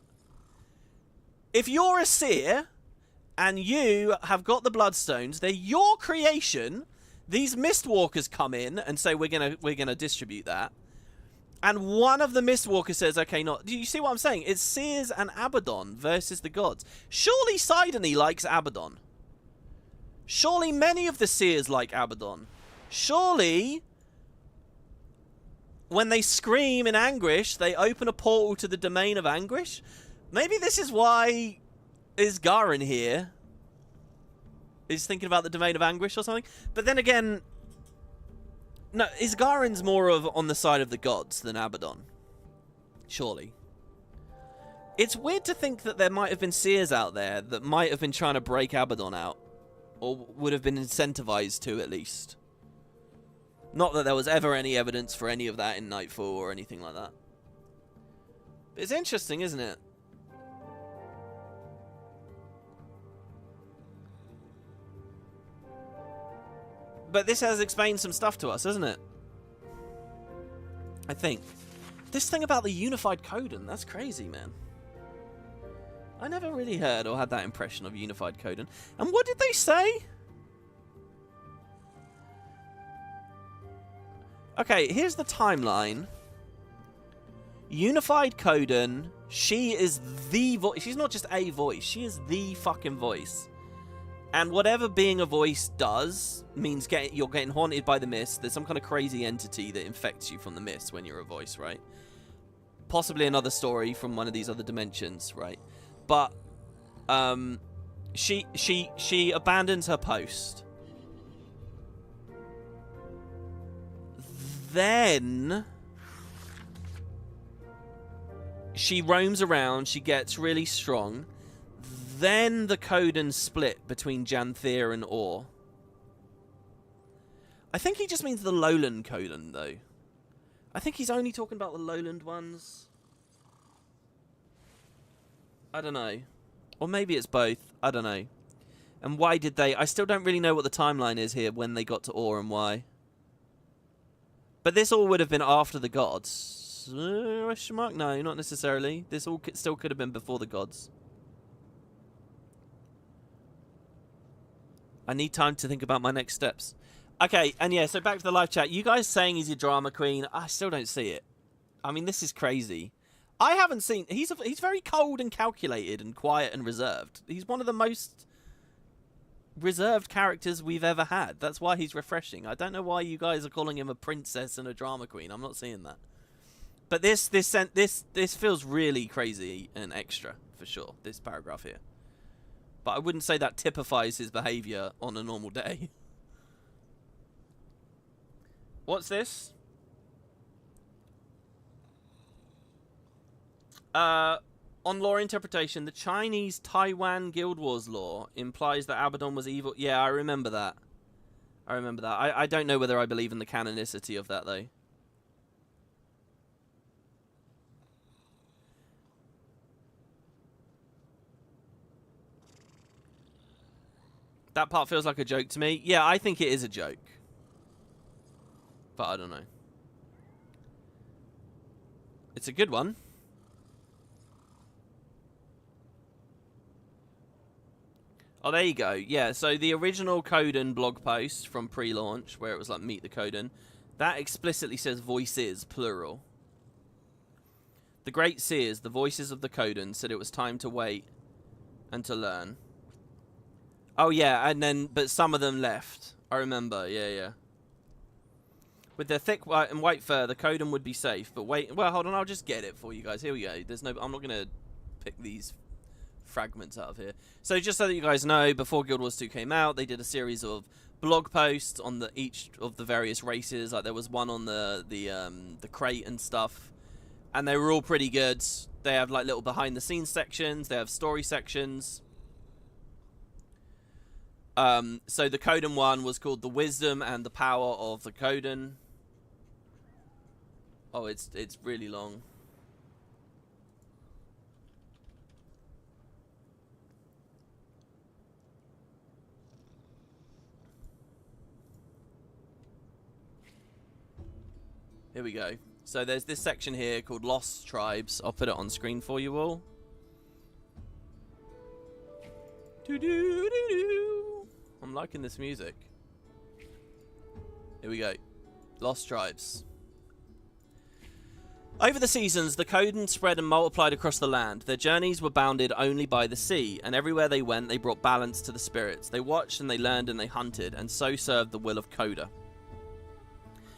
If you're a seer and you have got the Bloodstones, they're your creation. These Mistwalkers come in and say we're gonna distribute that. And one of the Mistwalkers says, okay, not. Do you see what I'm saying? It's Seers and Abaddon versus the gods. Surely Sidony likes Abaddon. Surely many of the Seers like Abaddon. Surely, when they scream in anguish, they open a portal to the domain of anguish. Maybe this is why Isgarin here is thinking about the domain of anguish or something. But then again, no, Isgarin's more of on the side of the gods than Abaddon. Surely. It's weird to think that there might have been Seers out there that might have been trying to break Abaddon out. Or would have been incentivized to, at least. Not that there was ever any evidence for any of that in Nightfall or anything like that. But it's interesting, isn't it? But this has explained some stuff to us, hasn't it? I think. This thing about the unified Codan, that's crazy, man. I never really heard or had that impression of unified Codan. And what did they say? Okay, here's the timeline. Unified Codan, she is the voice. She's not just a voice, she is the fucking voice. And whatever being a voice does means you're getting haunted by the mist. There's some kind of crazy entity that infects you from the mist when you're a voice, right? Possibly another story from one of these other dimensions, right? But she abandons her post. Then she roams around, she gets really strong. Then the Codan split between Janthir and Or. I think he just means the lowland Codan, though. I think he's only talking about the lowland ones. I don't know. Or maybe it's both. I don't know. And why did they... I still don't really know what the timeline is here when they got to Or and why. But this all would have been after the gods. Question mark? No, not necessarily. This all still could have been before the gods. I need time to think about my next steps. Okay, and yeah, so back to the live chat. You guys saying he's your drama queen. I still don't see it. I mean, this is crazy. I haven't seen... He's very cold and calculated and quiet and reserved. He's one of the most reserved characters we've ever had. That's why he's refreshing. I don't know why you guys are calling him a princess and a drama queen. I'm not seeing that. But this feels really crazy and extra, for sure, this paragraph here. But I wouldn't say that typifies his behavior on a normal day. What's this? On lore interpretation, the Chinese Taiwan Guild Wars lore implies that Abaddon was evil. Yeah, I remember that. I don't know whether I believe in the canonicity of that, though. That part feels like a joke to me. Yeah, I think it is a joke. But I don't know. It's a good one. Oh, there you go. Yeah, so the original Coden blog post from pre-launch, where it was like, meet the Coden, that explicitly says voices, plural. The Great Seers, the voices of the Coden, said it was time to wait and to learn. Oh, yeah, and then, but some of them left. I remember, yeah. With their thick white and white fur, the Coden would be safe. But wait, well, hold on, I'll just get it for you guys. Here we go. There's no, I'm not going to pick these fragments out of here. So just so that you guys know, before Guild Wars 2 came out, they did a series of blog posts on each of the various races. Like there was one on the crate and stuff, and they were all pretty good. They have like little behind the scenes sections. They have story sections. So the Coden one was called The Wisdom and the Power of the Coden. Oh, it's really long. Here we go. So there's this section here called Lost Tribes. I'll put it on screen for you all. Doo-doo-doo-doo. I'm liking this music. Here we go. Lost Tribes. Over the seasons, the Coden spread and multiplied across the land. Their journeys were bounded only by the sea, and everywhere they went, they brought balance to the spirits. They watched and they learned and they hunted, and so served the will of Coda.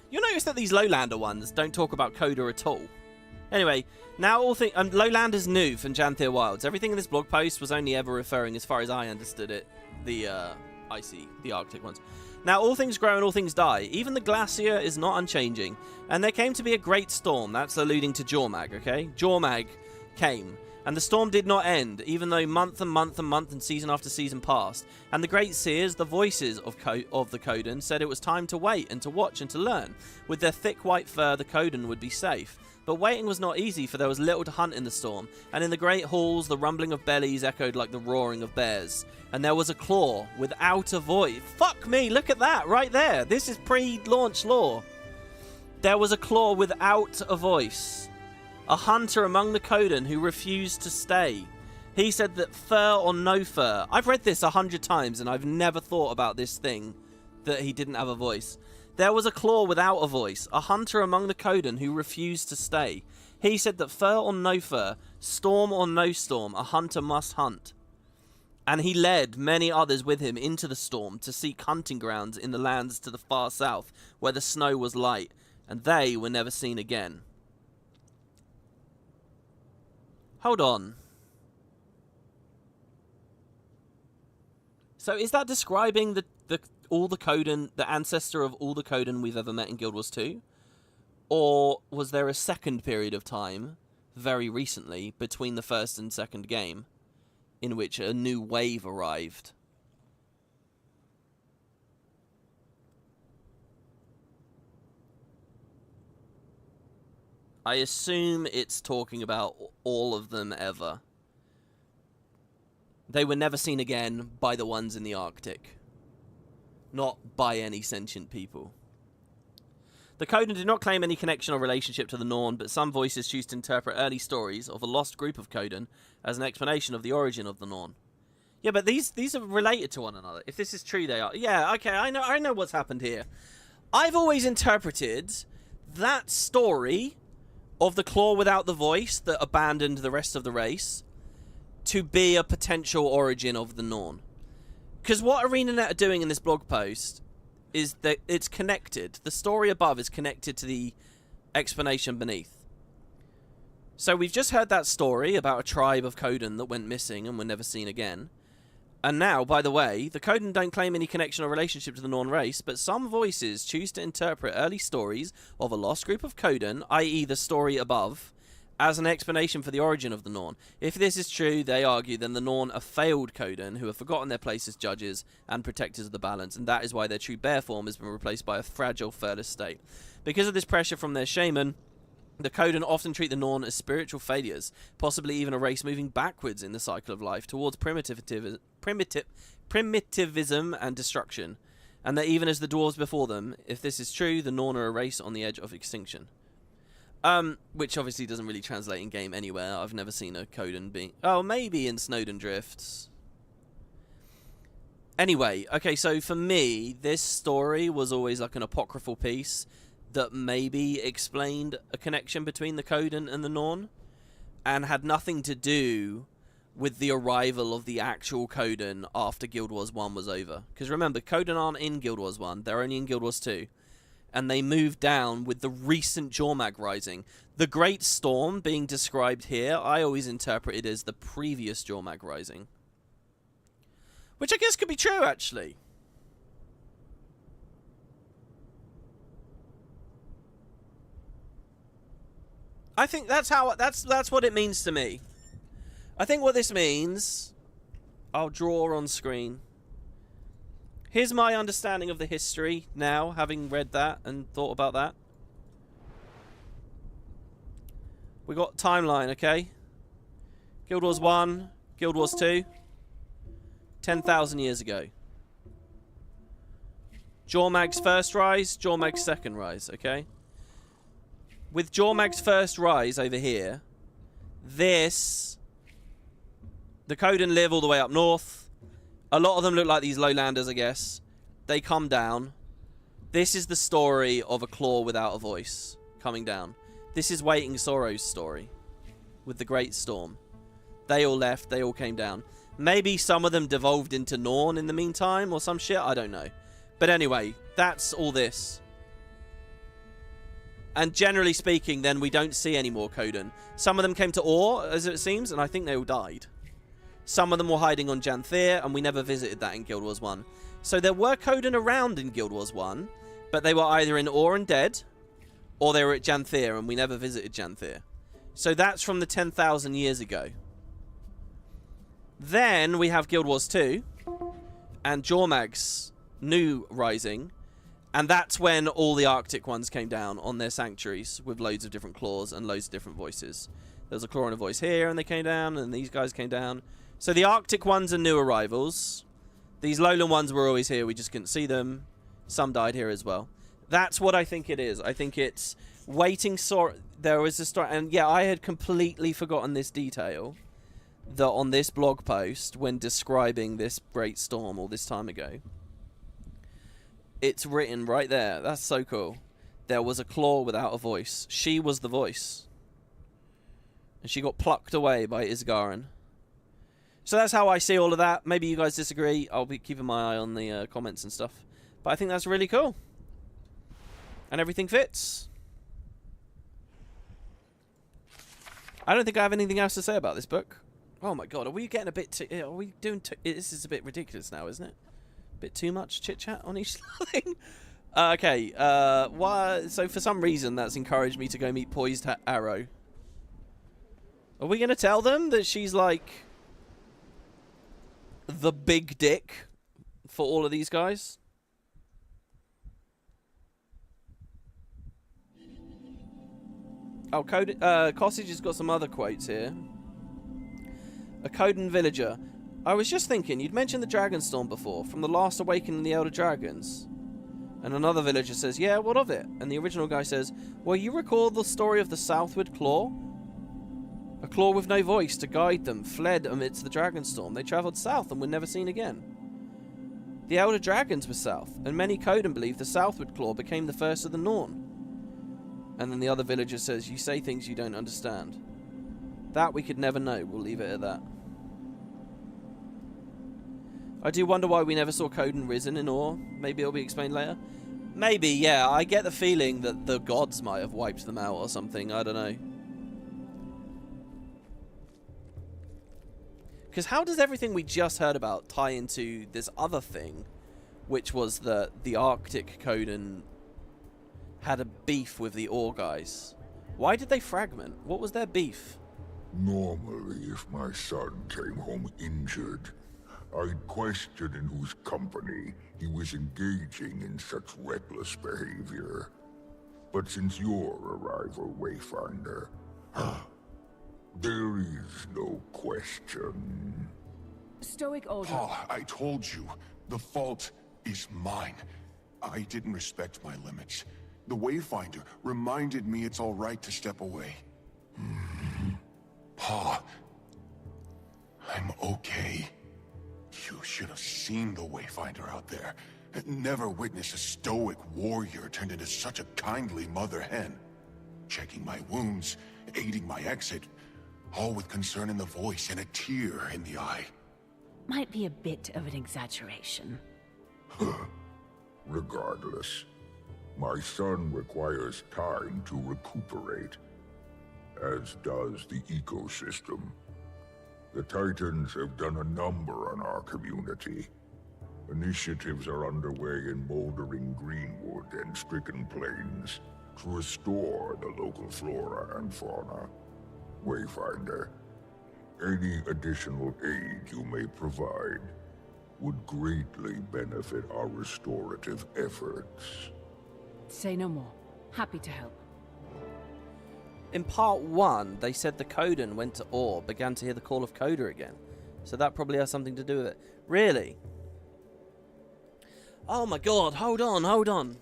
You'll notice that these Lowlander ones don't talk about Coda at all. Anyway, now all things... Lowland is new from Janthir Wilds. Everything in this blog post was only ever referring, as far as I understood it, the Arctic ones. Now all things grow and all things die. Even the glacier is not unchanging. And there came to be a great storm. That's alluding to Jormag, okay? Jormag came. And the storm did not end, even though month and month and month and season after season passed. And the great seers, the voices of the Coden, said it was time to wait and to watch and to learn. With their thick white fur, the Coden would be safe. But waiting was not easy, for there was little to hunt in the storm. And in the great halls, the rumbling of bellies echoed like the roaring of bears. And there was a claw without a voice. Fuck me, look at that right there. This is pre-launch lore. There was a claw without a voice. A hunter among the Coden who refused to stay. He said that fur or no fur. I've read this 100 times and I've never thought about this thing, that he didn't have a voice. There was a claw without a voice. A hunter among the Coden who refused to stay. He said that fur or no fur, storm or no storm, a hunter must hunt. And he led many others with him into the storm to seek hunting grounds in the lands to the far south, where the snow was light, and they were never seen again. Hold on. So is that describing all the Coden, the ancestor of all the Coden we've ever met in Guild Wars 2? Or was there a second period of time, very recently, between the first and second game, in which a new wave arrived? I assume it's talking about all of them ever. They were never seen again by the ones in the Arctic. Not by any sentient people. The Coden did not claim any connection or relationship to the Norn, but some voices choose to interpret early stories of a lost group of Coden as an explanation of the origin of the Norn. Yeah, but these are related to one another. If this is true, they are. Yeah, okay, I know what's happened here. I've always interpreted that story of the claw without the voice that abandoned the rest of the race to be a potential origin of the Norn. Because what ArenaNet are doing in this blog post is that it's connected. The story above is connected to the explanation beneath. So we've just heard that story about a tribe of Coden that went missing and were never seen again. And now, by the way, the Coden don't claim any connection or relationship to the Norn race, but some voices choose to interpret early stories of a lost group of Coden, i.e. the story above, as an explanation for the origin of the Norn. If this is true, they argue, then the Norn are failed Coden who have forgotten their place as judges and protectors of the balance, and that is why their true bear form has been replaced by a fragile, furless state. Because of this pressure from their shaman, the Coden often treat the Norn as spiritual failures, possibly even a race moving backwards in the cycle of life towards primitivism and destruction, and that even as the dwarves before them, if this is true, the Norn are a race on the edge of extinction. Which obviously doesn't really translate in game anywhere. I've never seen a Coden being... Oh, maybe in Snowden Drifts. Anyway, okay, so for me, this story was always like an apocryphal piece that maybe explained a connection between the Coden and the Norn, and had nothing to do with the arrival of the actual Coden after Guild Wars 1 was over. Because remember, Coden aren't in Guild Wars 1, they're only in Guild Wars 2. And they moved down with the recent Jormag Rising. The Great Storm being described here, I always interpreted as the previous Jormag Rising. Which I guess could be true, actually. I think that's what it means to me. I think what this means, I'll draw on screen. Here's my understanding of the history now, having read that and thought about that. We got timeline, okay? Guild Wars 1, Guild Wars 2. 10,000 years ago. Jormag's first rise, Jormag's second rise, okay? With Jormag's first rise over here, the Coden live all the way up north. A lot of them look like these lowlanders, I guess. They come down. This is the story of a claw without a voice coming down. This is Waiting Sorrow's story with the Great Storm. They all left, they all came down. Maybe some of them devolved into Norn in the meantime or some shit, I don't know. But anyway, that's all this. And generally speaking, then we don't see any more Coden. Some of them came to Or, as it seems, and I think they all died. Some of them were hiding on Janthir, and we never visited that in Guild Wars 1. So there were Coden around in Guild Wars 1, but they were either in Or and dead, or they were at Janthir, and we never visited Janthir. So that's from the 10,000 years ago. Then we have Guild Wars 2 and Jormag's new rising, and that's when all the Arctic ones came down on their sanctuaries with loads of different claws and loads of different voices. There was a claw and a voice here, and they came down, and these guys came down. So the Arctic ones are new arrivals. These lowland ones were always here, we just couldn't see them. Some died here as well. That's what I think it is. I think it's Waiting Sorrow. There was a story, and yeah, I had completely forgotten this detail. That on this blog post, when describing this Great Storm all this time ago, it's written right there. That's so cool. There was a claw without a voice. She was the voice. And she got plucked away by Isgarin. So that's how I see all of that. Maybe you guys disagree. I'll be keeping my eye on the comments and stuff. But I think that's really cool. And everything fits. I don't think I have anything else to say about this book. Oh my god, are we getting a bit too... Are we doing... This is a bit ridiculous now, isn't it? A bit too much chit-chat on each thing? Okay, why... So for some reason, that's encouraged me to go meet Poised Arrow. Are we going to tell them that she's, like... the big dick for all of these guys? Oh, Cossage has got some other quotes here. A Coden villager. I was just thinking, you'd mentioned the Dragonstorm before, from the last awakening of the Elder Dragons. And another villager says, yeah, what of it? And the original guy says, well, you recall the story of the Southward Claw? A claw with no voice to guide them, fled amidst the Dragonstorm. They travelled south and were never seen again. The Elder Dragons were south, and many Coden believe the Southward Claw became the first of the Norn. And then the other villager says, you say things you don't understand. That we could never know. We'll leave it at that. I do wonder why we never saw Coden risen in Or. Maybe it'll be explained later. Maybe, yeah. I get the feeling that the gods might have wiped them out or something. I don't know. Because how does everything we just heard about tie into this other thing, which was that the Arctic Coden had a beef with the Or guys? Why did they fragment? What was their beef? Normally, if my son came home injured, I'd question in whose company he was engaging in such reckless behavior. But since your arrival, Wayfinder, there is no question. Stoic Odran. Pa, I told you, the fault is mine. I didn't respect my limits. The Wayfinder reminded me it's all right to step away. Pa, I'm okay. You should have seen the Wayfinder out there. Never witnessed a stoic warrior turned into such a kindly mother hen. Checking my wounds, aiding my exit, all with concern in the voice and a tear in the eye. Might be a bit of an exaggeration. Regardless, my son requires time to recuperate, as does the ecosystem. The Titans have done a number on our community. Initiatives are underway in Moldering Greenwood and Stricken Plains to restore the local flora and fauna. Wayfinder, any additional aid you may provide would greatly benefit our restorative efforts. Say no more. Happy to help. In part 1, they said the Codan went to Ore, began to hear the call of Coda again. So that probably has something to do with it. Really? Oh my god, hold on.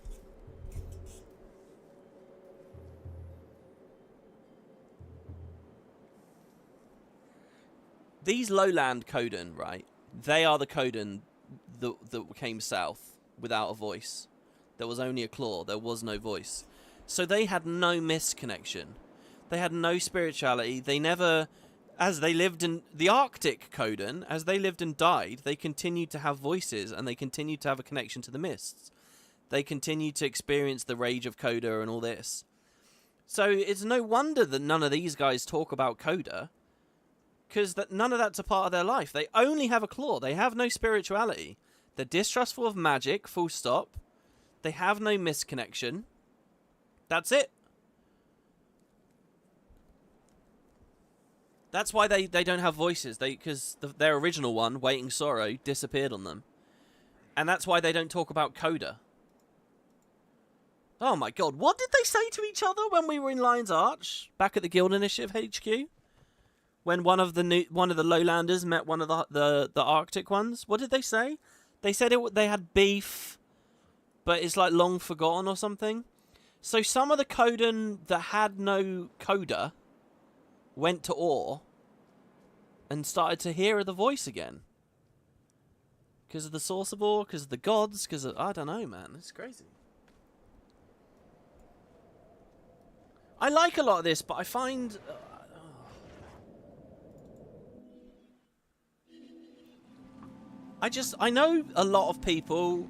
These lowland Codan, right? They are the Codan that came south without a voice. There was only a claw, there was no voice. So they had no mist connection. They had no spirituality. They never, as they lived in the Arctic Codan, as they lived and died, they continued to have voices and they continued to have a connection to the mists. They continued to experience the rage of Coda and all this. So it's no wonder that none of these guys talk about Coda, because none of that's a part of their life. They only have a claw. They have no spirituality. They're distrustful of magic, full stop. They have no mist connection. That's it. That's why they don't have voices. Because their original one, Waiting Sorrow, disappeared on them. And that's why they don't talk about Coda. Oh my god, what did they say to each other when we were in Lion's Arch? Back at the Guild Initiative HQ? When one of the lowlanders met one of the Arctic ones? What did they say? They said they had beef, but it's like long forgotten or something. So some of the Codan that had no Coda went to Ore and started to hear the voice again. Because of the source of Ore, because of the gods, because of... I don't know, man. It's crazy. I like a lot of this, but I find... I know a lot of people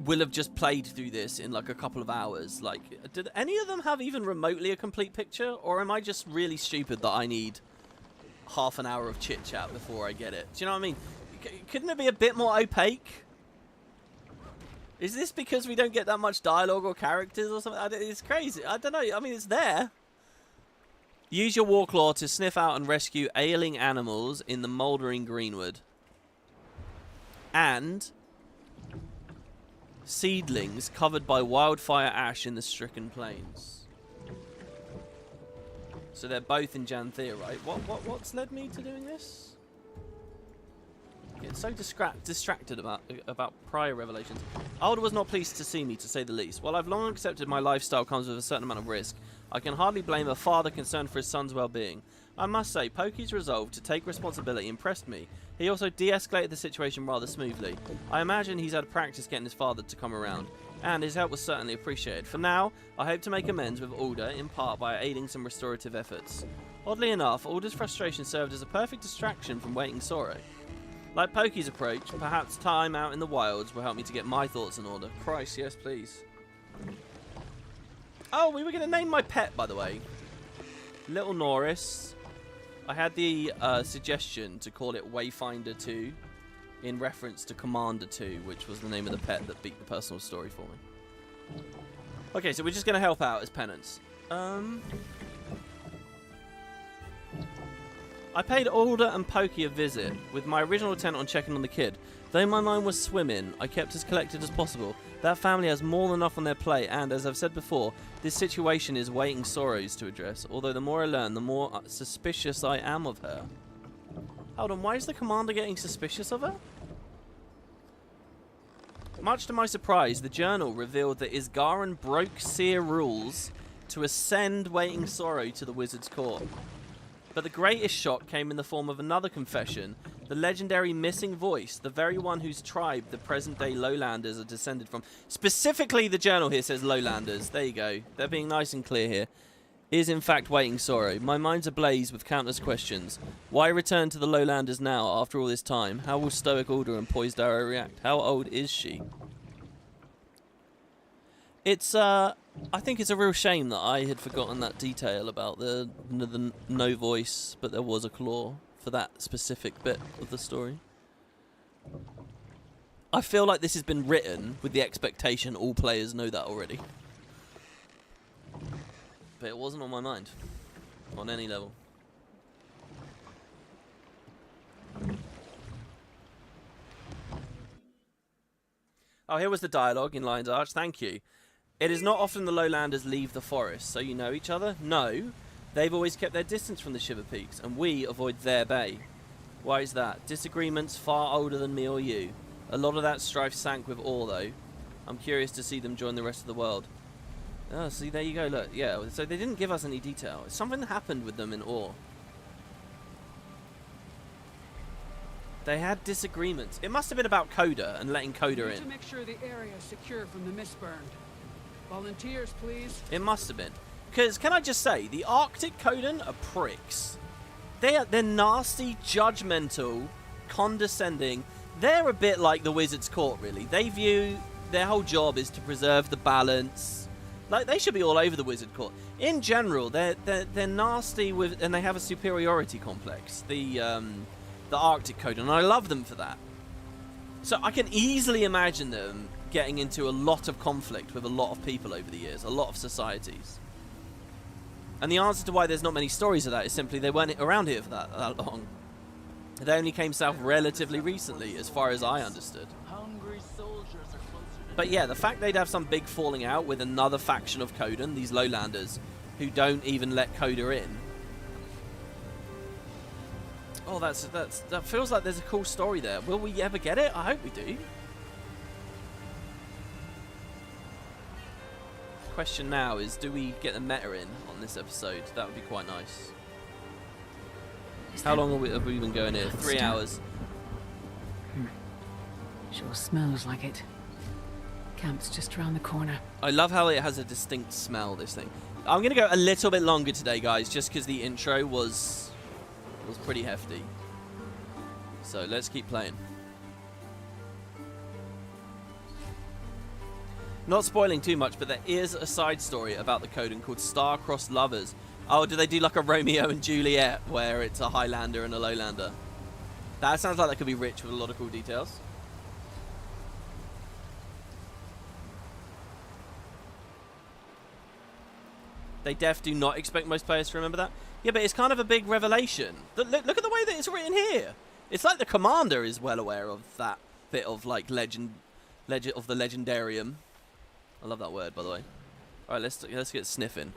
will have just played through this in like a couple of hours. Like, did any of them have even remotely a complete picture? Or am I just really stupid that I need half an hour of chit chat before I get it? Do you know what I mean? Couldn't it be a bit more opaque? Is this because we don't get that much dialogue or characters or something? It's crazy. I don't know. I mean, it's there. Use your Warclaw to sniff out and rescue ailing animals in the Mouldering Greenwood. And seedlings covered by wildfire ash in the Stricken Plains. So they're both in Janthir, right? What's led me to doing this? Getting so distracted about prior revelations. Alder was not pleased to see me, to say the least. While I've long accepted my lifestyle comes with a certain amount of risk, I can hardly blame a father concerned for his son's well-being. I must say, Pokey's resolve to take responsibility impressed me. He also de-escalated the situation rather smoothly. I imagine he's had practice getting his father to come around, and his help was certainly appreciated. For now, I hope to make amends with Alder, in part by aiding some restorative efforts. Oddly enough, Alder's frustration served as a perfect distraction from Waiting Sorrow. Like Pokey's approach, perhaps time out in the wilds will help me to get my thoughts in order. Christ, yes please. Oh, we were going to name my pet, by the way. Little Norris. I had the suggestion to call it Wayfinder 2 in reference to Commander 2, which was the name of the pet that beat the personal story for me. Okay, so we're just going to help out as penance. I paid Alder and Pokey a visit, with my original intent on checking on the kid. Though my mind was swimming, I kept as collected as possible. That family has more than enough on their plate, and, as I've said before, this situation is Waiting Sorrows to address, although the more I learn, the more suspicious I am of her. Hold on, why is the commander getting suspicious of her? Much to my surprise, the journal revealed that Isgaran broke Seer rules to ascend Waiting Sorrow to the Wizard's Court. But the greatest shock came in the form of another confession The legendary missing voice, the very one whose tribe the present-day lowlanders are descended from. Specifically, the journal here says lowlanders. There you go. They're being nice and clear here. Is in fact waiting sorrow. My mind's ablaze with countless questions. Why return to the lowlanders now after all this time? How will stoic Odran and poised arrow react? How old is she? It's, I think it's a real shame that I had forgotten that detail about the no voice, but there was a claw for that specific bit of the story. I feel like this has been written with the expectation all players know that already. But it wasn't on my mind, on any level. Oh, here was the dialogue in Lion's Arch, thank you. It is not often the lowlanders leave the forest, so you know each other? No, they've always kept their distance from the Shiver Peaks, and we avoid their bay. Why is that? Disagreements far older than me or you. A lot of that strife sank with awe, though. I'm curious to see them join the rest of the world. Oh, see, there you go, look, yeah, so they didn't give us any detail. Something happened with them in Ore. They had disagreements. It must have been about Coda and letting Coda in. To make sure the area is secure from the mist burned. Volunteers, please. It must have been. Because, can I just say, the Arctic Codan are pricks. They're nasty, judgmental, condescending. They're a bit like the Wizard's Court, really. They view their whole job is to preserve the balance. Like, they should be all over the Wizard Court. In general, they're nasty with, and they have a superiority complex. The Arctic Codan, and I love them for that. So I can easily imagine them getting into a lot of conflict with a lot of people over the years, a lot of societies. And the answer to why there's not many stories of that is simply they weren't around here for that long. They only came south relatively recently, as far as I understood. But yeah, the fact they'd have some big falling out with another faction of Codan, these lowlanders, who don't even let Coda in. Oh, that feels like there's a cool story there. Will we ever get it? I hope we do. Question now is, do we get the meta in on this episode? That would be quite nice. How long have we been going here? 3 hours. Sure smells like it. Camp's just around the corner. I love how it has a distinct smell, this thing. I'm going to go a little bit longer today, guys, just because the intro was pretty hefty. So let's keep playing. Not spoiling too much, but there is a side story about the Codan called Star-Crossed Lovers. Oh, do they do like a Romeo and Juliet where it's a Highlander and a Lowlander? That sounds like that could be rich with a lot of cool details. They do not expect most players to remember that. Yeah, but it's kind of a big revelation. Look at the way that it's written here. It's like the commander is well aware of that bit of like legend of the legendarium. I love that word, by the way. All right, let's get sniffing.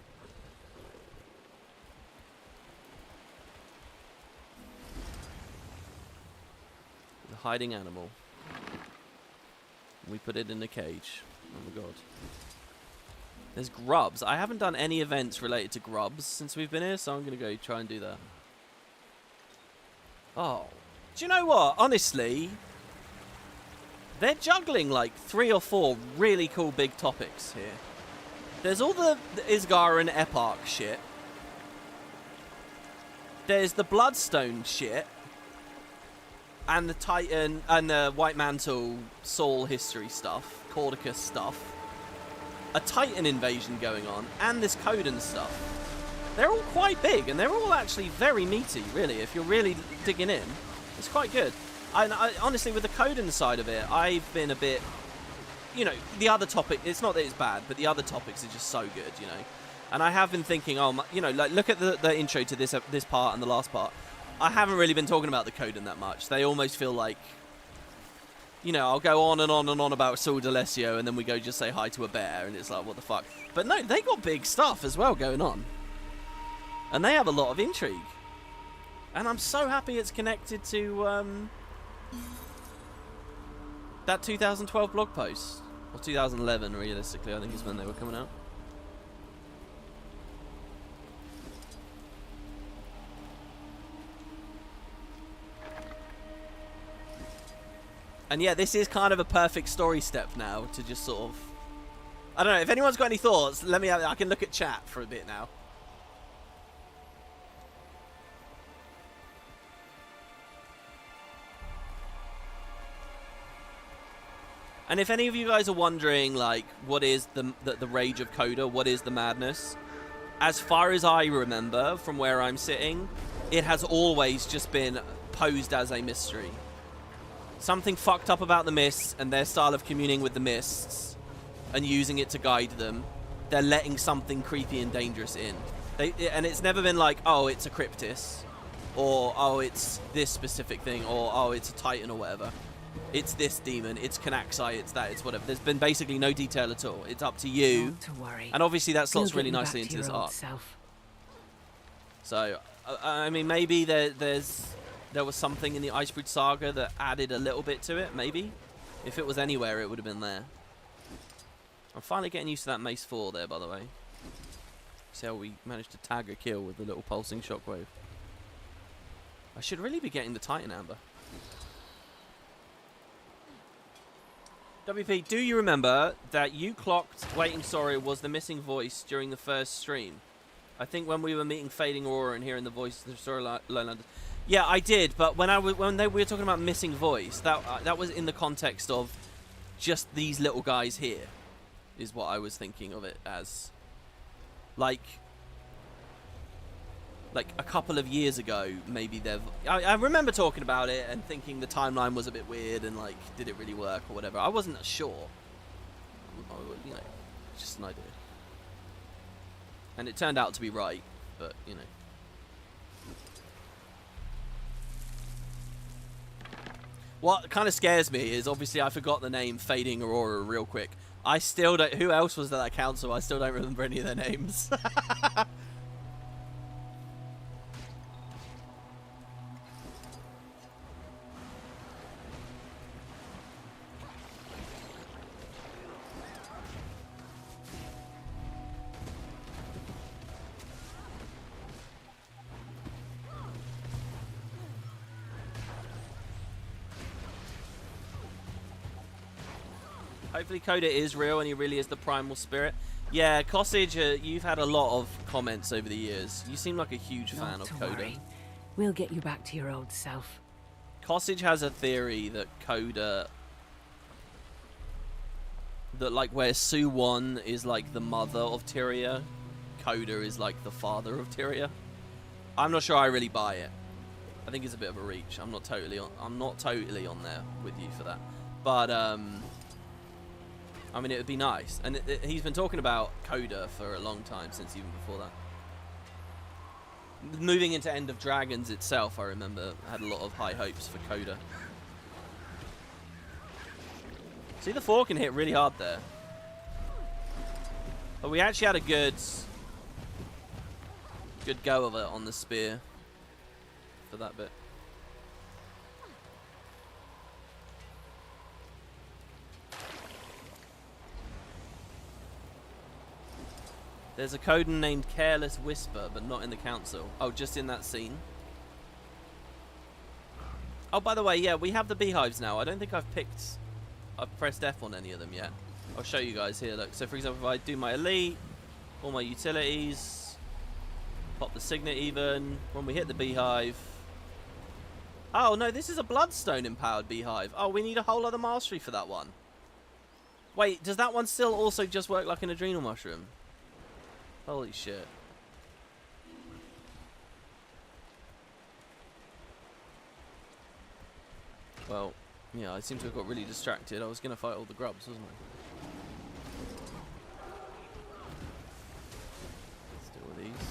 The hiding animal. We put it in a cage. Oh my god. There's grubs. I haven't done any events related to grubs since we've been here, so I'm going to go try and do that. Oh. Do you know what? Honestly, they're juggling like 3 or 4 really cool big topics here. There's all the Isgara and Eparch shit. There's the Bloodstone shit. And the Titan and the White Mantle Soul history stuff. Cordicus stuff. A Titan invasion going on, and this Codan stuff. They're all quite big, and they're all actually very meaty, really, if you're really digging in. It's quite good. I honestly, with the Codan side of it, I've been a bit... You know, the other topic, it's not that it's bad, but the other topics are just so good, you know. And I have been thinking, oh, you know, like, look at the intro to this part and the last part. I haven't really been talking about the Codan that much. They almost feel like... You know, I'll go on and on and on about Saul D'Alessio, and then we go just say hi to a bear, and it's like, what the fuck? But no, they got big stuff as well going on. And they have a lot of intrigue. And I'm so happy it's connected to that 2012 blog post. Or 2011, realistically, I think is when they were coming out. And yeah, this is kind of a perfect story step now to just sort of... I don't know, if anyone's got any thoughts, let me... I can look at chat for a bit now. And if any of you guys are wondering, like, what is the rage of Coda, what is the madness, as far as I remember from where I'm sitting, it has always just been posed as a mystery. Something fucked up about the mists and their style of communing with the mists and using it to guide them. They're letting something creepy and dangerous in. And it's never been like, oh, it's a Kryptis, or oh, it's this specific thing, or oh, it's a Titan or whatever. It's this demon, it's Kanaxai, it's that, it's whatever. There's been basically no detail at all. It's up to you. Not to worry. And obviously that slots You'll really get you nicely back to into this your old arc. self. So, I mean, maybe there was something in the Icebrood saga that added a little bit to it, maybe. If it was anywhere, it would have been there. I'm finally getting used to that Mace 4 there, by the way. See how we managed to tag a kill with the little pulsing shockwave. I should really be getting the Titan Amber. WP, do you remember that you clocked Waiting Sorrow was the missing voice during the first stream? I think when we were meeting Fading Aurora and hearing the voice of the story Lowlanders. Yeah, I did, but when we were talking about missing voice, that was in the context of just these little guys here, is what I was thinking of it as. Like a couple of years ago, maybe I remember talking about it and thinking the timeline was a bit weird and like, did it really work or whatever. I wasn't sure. You know, just an idea. And it turned out to be right, but you know. What kind of scares me is obviously I forgot the name Fading Aurora real quick. I still don't. Who else was at that council? I still don't remember any of their names. Hopefully Coda is real and he really is the primal spirit. Yeah, Cossage, you've had a lot of comments over the years. You seem like a huge fan of Coda. Worry. We'll get you back to your old self. Cossage has a theory that Coda... that, like, where Su-1 is, like, the mother of Tyria, Coda is, like, the father of Tyria. I'm not sure I really buy it. I think it's a bit of a reach. I'm not totally on there with you for that. But, I mean, it would be nice. And he's been talking about Coda for a long time, since even before that. Moving into End of Dragons itself, I remember, had a lot of high hopes for Coda. See, the 4 can hit really hard there. But we actually had a good go of it on the spear for that bit. There's a Coda named Careless Whisper, but not in the council. Oh, just in that scene. Oh, by the way, yeah, we have the beehives now. I don't think I've pressed F on any of them yet. I'll show you guys here. Look, so for example, if I do my elite, all my utilities, pop the signet even, when we hit the beehive. Oh, no, this is a bloodstone empowered beehive. Oh, we need a whole other mastery for that one. Wait, does that one still also just work like an adrenal mushroom? Holy shit. Well, yeah, I seem to have got really distracted. I was going to fight all the grubs, wasn't I? Let's deal with these.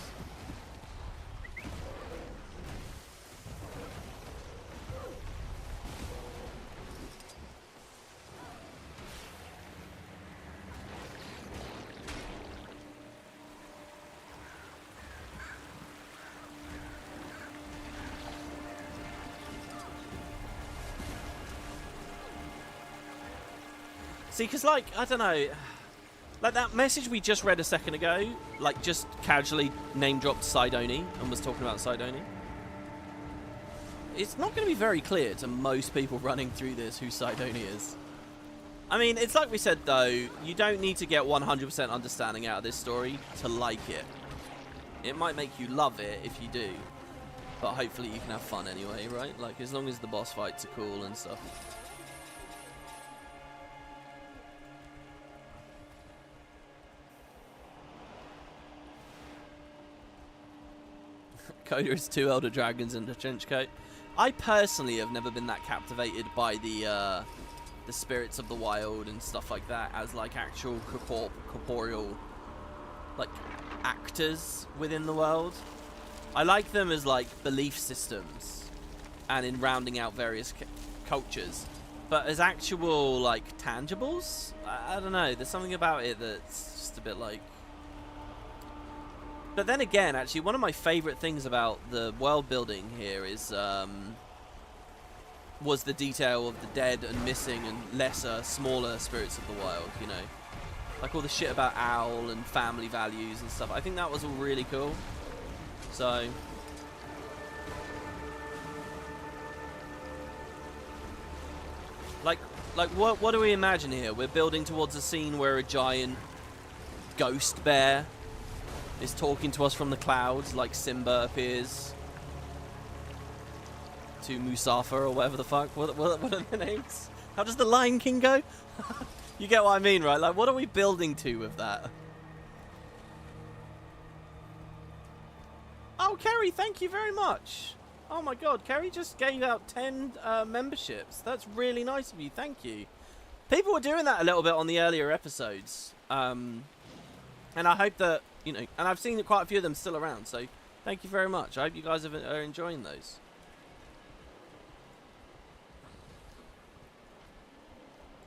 See, because, like, I don't know, like that message we just read a second ago, like, just casually name-dropped Sidoni and was talking about Sidoni. it's not going to be very clear to most people running through this who Sidoni is. I mean, it's like we said, though, you don't need to get 100% understanding out of this story to like it. It might make you love it if you do, but hopefully you can have fun anyway, right? Like, as long as the boss fights are cool and stuff. Coda is 2 elder dragons and a trench coat. I personally have never been that captivated by the spirits of the wild and stuff like that as like actual corporeal like actors within the world. I like them as like belief systems and in rounding out various cultures, but as actual like tangibles, I don't know, there's something about it that's just a bit like. But then again, actually, one of my favorite things about the world building here is was the detail of the dead and missing and lesser, smaller spirits of the wild, you know. Like all the shit about owl and family values and stuff. I think that was all really cool. So like what do we imagine here? We're building towards a scene where a giant ghost bear is talking to us from the clouds, like Simba appears to Musafa or whatever the fuck. What are their names? How does the Lion King go? You get what I mean, right? Like, what are we building to with that? Oh, Kerry, thank you very much. Oh my god, Kerry just gave out 10 memberships. That's really nice of you. Thank you. People were doing that a little bit on the earlier episodes. And I hope that, you know, and I've seen quite a few of them still around, so thank you very much. I hope you guys are enjoying those.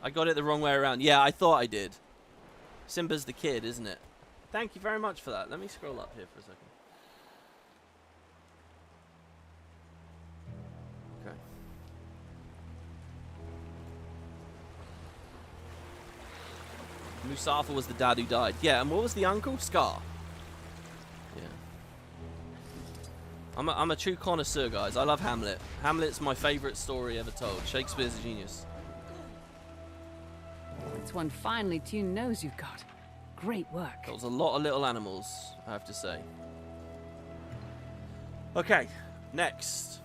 I got it the wrong way around. Yeah, I thought I did. Simba's the kid, isn't it? Thank you very much for that. Let me scroll up here for a second. Okay. Musafa was the dad who died. Yeah, and what was the uncle? Scar. Yeah. I'm a true connoisseur, guys. I love Hamlet. Hamlet's my favourite story ever told. Shakespeare's a genius. It's one finely tuned nose you've got. Great work. That was a lot of little animals, I have to say. Okay, next.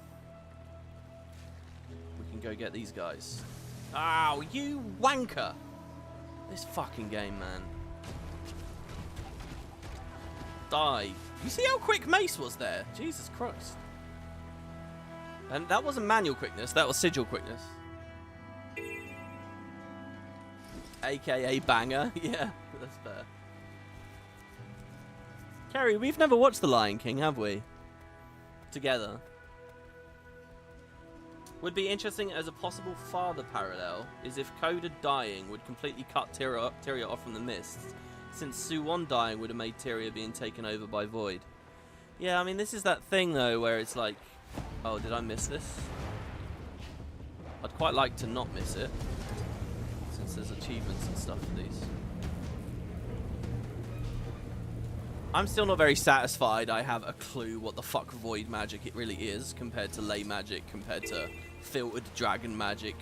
We can go get these guys. Ow, you wanker! This fucking game, man. Die. You see how quick Mace was there? Jesus Christ. And that wasn't manual quickness, that was sigil quickness. AKA banger. Yeah, that's fair. Kerry, we've never watched The Lion King, have we? Together. Would be interesting as a possible father parallel is if Coda dying would completely cut Tyria off from the mists, since Suwon dying would have made Tyria being taken over by Void. Yeah, I mean, this is that thing, though, where it's like... Oh, did I miss this? I'd quite like to not miss it, since there's achievements and stuff for these. I'm still not very satisfied I have a clue what the fuck void magic it really is compared to ley magic, compared to filtered dragon magic,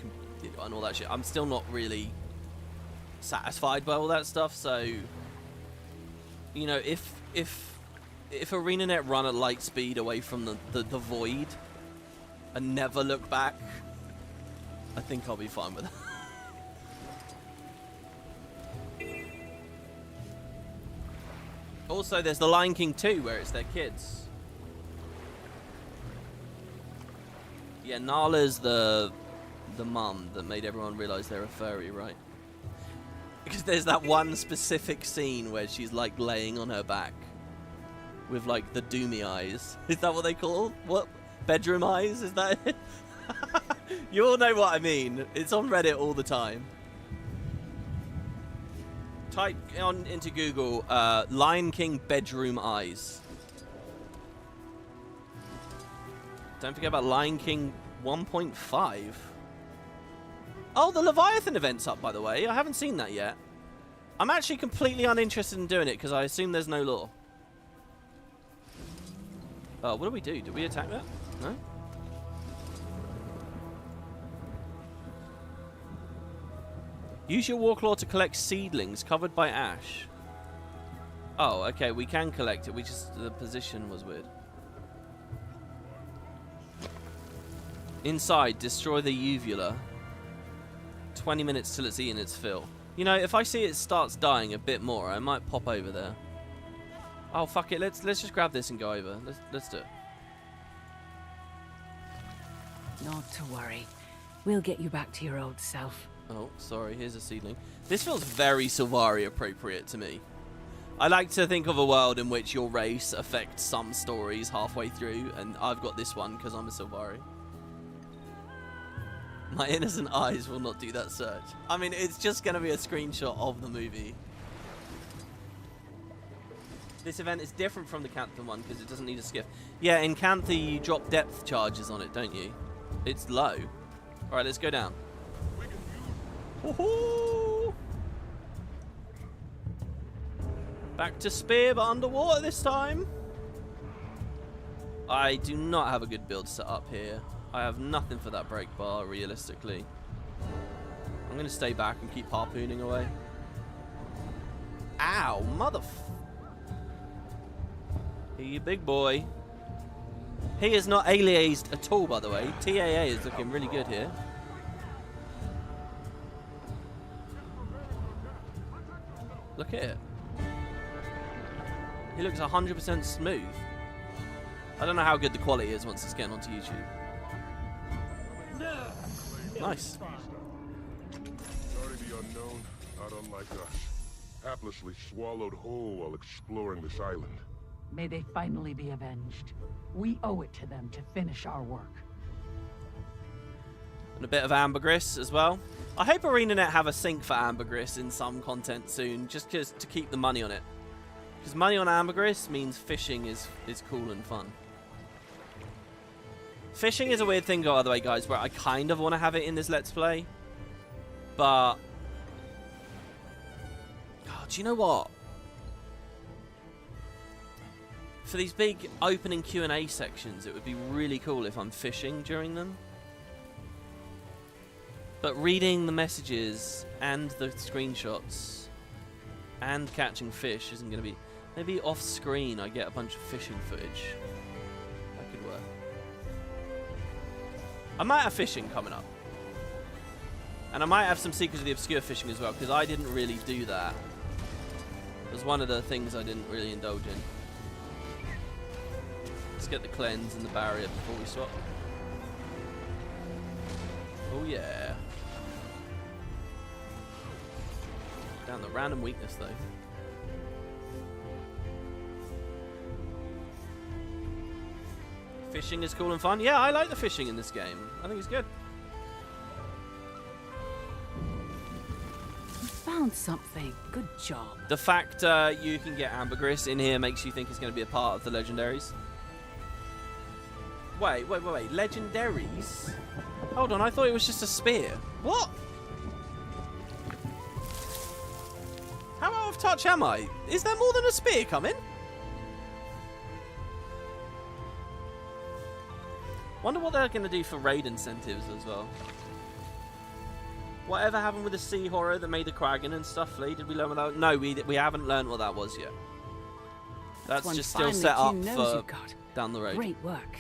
and all that shit. I'm still not really satisfied by all that stuff, so... You know, if ArenaNet run at light speed away from the void and never look back, I think I'll be fine with that. Also, there's The Lion King 2, where it's their kids. Yeah, Nala's the mum that made everyone realise they're a furry, right? Because there's that one specific scene where she's, like, laying on her back with, like, the doomy eyes. Is that what they call? What? Bedroom eyes? Is that it? You all know what I mean. It's on Reddit all the time. Type on into Google, Lion King bedroom eyes. Don't forget about Lion King 1.5. Oh, the Leviathan event's up, by the way. I haven't seen that yet. I'm actually completely uninterested in doing it, because I assume there's no lore. Oh, what do we do? Did we attack that? No? Use your Warclaw to collect seedlings covered by ash. Oh, okay, we can collect it. We just... the position was weird. Inside, destroy the uvula. 20 minutes till it's eaten its fill. You know, if I see it starts dying a bit more, I might pop over there. Oh, fuck it. Let's just grab this and go over. Let's do it. Not to worry. We'll get you back to your old self. Oh, sorry. Here's a seedling. This feels very Sylvari appropriate to me. I like to think of a world in which your race affects some stories halfway through, and I've got this one because I'm a Sylvari. My innocent eyes will not do that search. I mean, it's just going to be a screenshot of the movie. This event is different from the Cantha one because it doesn't need a skiff. Yeah, in Cantha you drop depth charges on it, don't you? It's low. Alright, let's go down. Woohoo! Back to spear, but underwater this time. I do not have a good build set up here. I have nothing for that break bar, realistically. I'm going to stay back and keep harpooning away. Ow, Here, you big boy. He is not aliased at all, by the way. TAA is looking really good here. Look at it. He looks 100% smooth. I don't know how good the quality is once it's getting onto YouTube. Nice. Starting the unknown, not unlike us. Haplessly swallowed whole while exploring this island. May they finally be avenged. We owe it to them to finish our work. And a bit of ambergris as well. I hope ArenaNet have a sync for ambergris in some content soon, just to keep the money on it. Because money on ambergris means fishing is cool and fun. Fishing is a weird thing, by the way, guys, where I kind of want to have it in this Let's Play. But... oh, do you know what? For these big opening Q&A sections, it would be really cool if I'm fishing during them. But reading the messages and the screenshots and catching fish isn't going to be... maybe off screen I get a bunch of fishing footage. That could work. I might have fishing coming up. And I might have some Secrets of the Obscure fishing as well, because I didn't really do that. It was one of the things I didn't really indulge in. Let's get the cleanse and the barrier before we swap. Oh yeah. Down the random weakness though. Fishing is cool and fun. Yeah, I like the fishing in this game. I think it's good. You found something. Good job. The fact you can get ambergris in here makes you think it's going to be a part of the legendaries. Wait. Legendaries? Hold on, I thought it was just a spear. What? How out of touch am I? Is there more than a spear coming? Wonder what they're going to do for raid incentives as well. Whatever happened with the sea horror that made the Kraken and stuff flee? Did we learn what that? No, we haven't learned what that was yet. That's just still set up for down the road. Great work.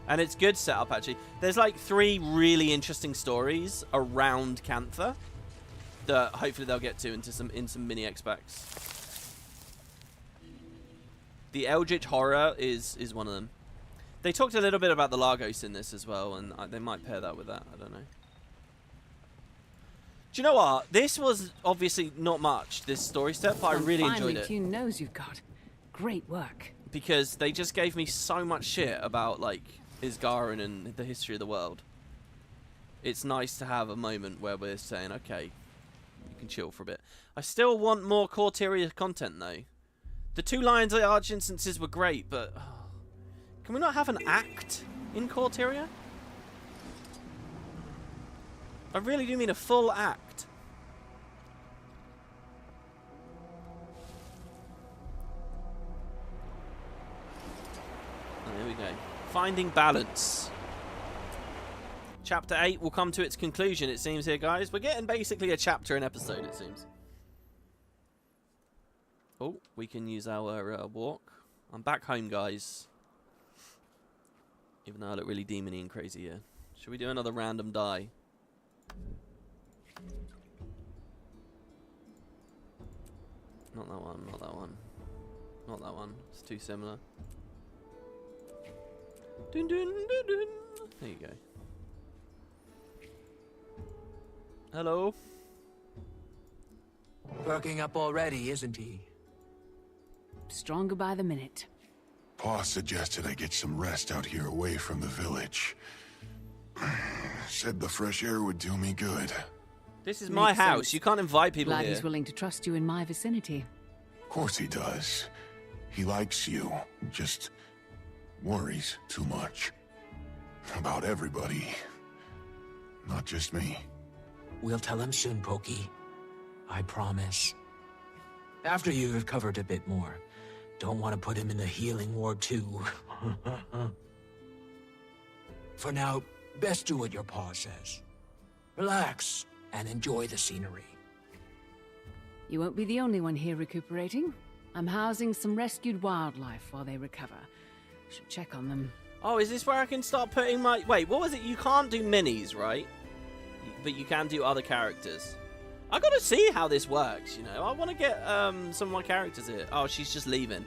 And it's good setup actually. There's like 3 really interesting stories around Cantha that hopefully they'll get to in some mini X-Packs. The Eldritch Horror is one of them. They talked a little bit about the Lagos in this as well, and they might pair that with that. I don't know. Do you know what? This was obviously not much, this story step, but I really enjoyed it. Finally, Q knows you've got. Great work. Because they just gave me so much shit about, like, Isgarin and the history of the world. It's nice to have a moment where we're saying, okay, you can chill for a bit. I still want more core Tyria content, though. The 2 Lions at Arch instances were great, but... can we not have an act in core Tyria? I really do mean a full act. Oh, there we go. Finding balance. Chapter 8 will come to its conclusion, it seems here, guys. We're getting basically a chapter an episode, it seems. Oh, we can use our walk. I'm back home, guys. Even though I look really demony and crazy here. Should we do another random die? Not that one, not that one. Not that one. It's too similar. Dun, dun, dun, dun. There you go. Hello. Perking up already, isn't he? Stronger by the minute. Pa suggested I get some rest out here away from the village. Said the fresh air would do me good. This is my house. Sense. You can't invite people Glad here. he's willing to trust you in my vicinity. Of course he does. He likes you. Just worries too much. About everybody. Not just me. We'll tell him soon, Pokey. I promise. After you've recovered a bit more. Don't want to put him in the healing ward too. For now, best do what your pa says. Relax and enjoy the scenery. You won't be the only one here recuperating. I'm housing some rescued wildlife while they recover. Should check on them. Oh, is this where I can start putting my... Wait, what was it? You can't do minis, right? But you can do other characters. I gotta see how this works, you know. I want to get some of my characters here. Oh, she's just leaving.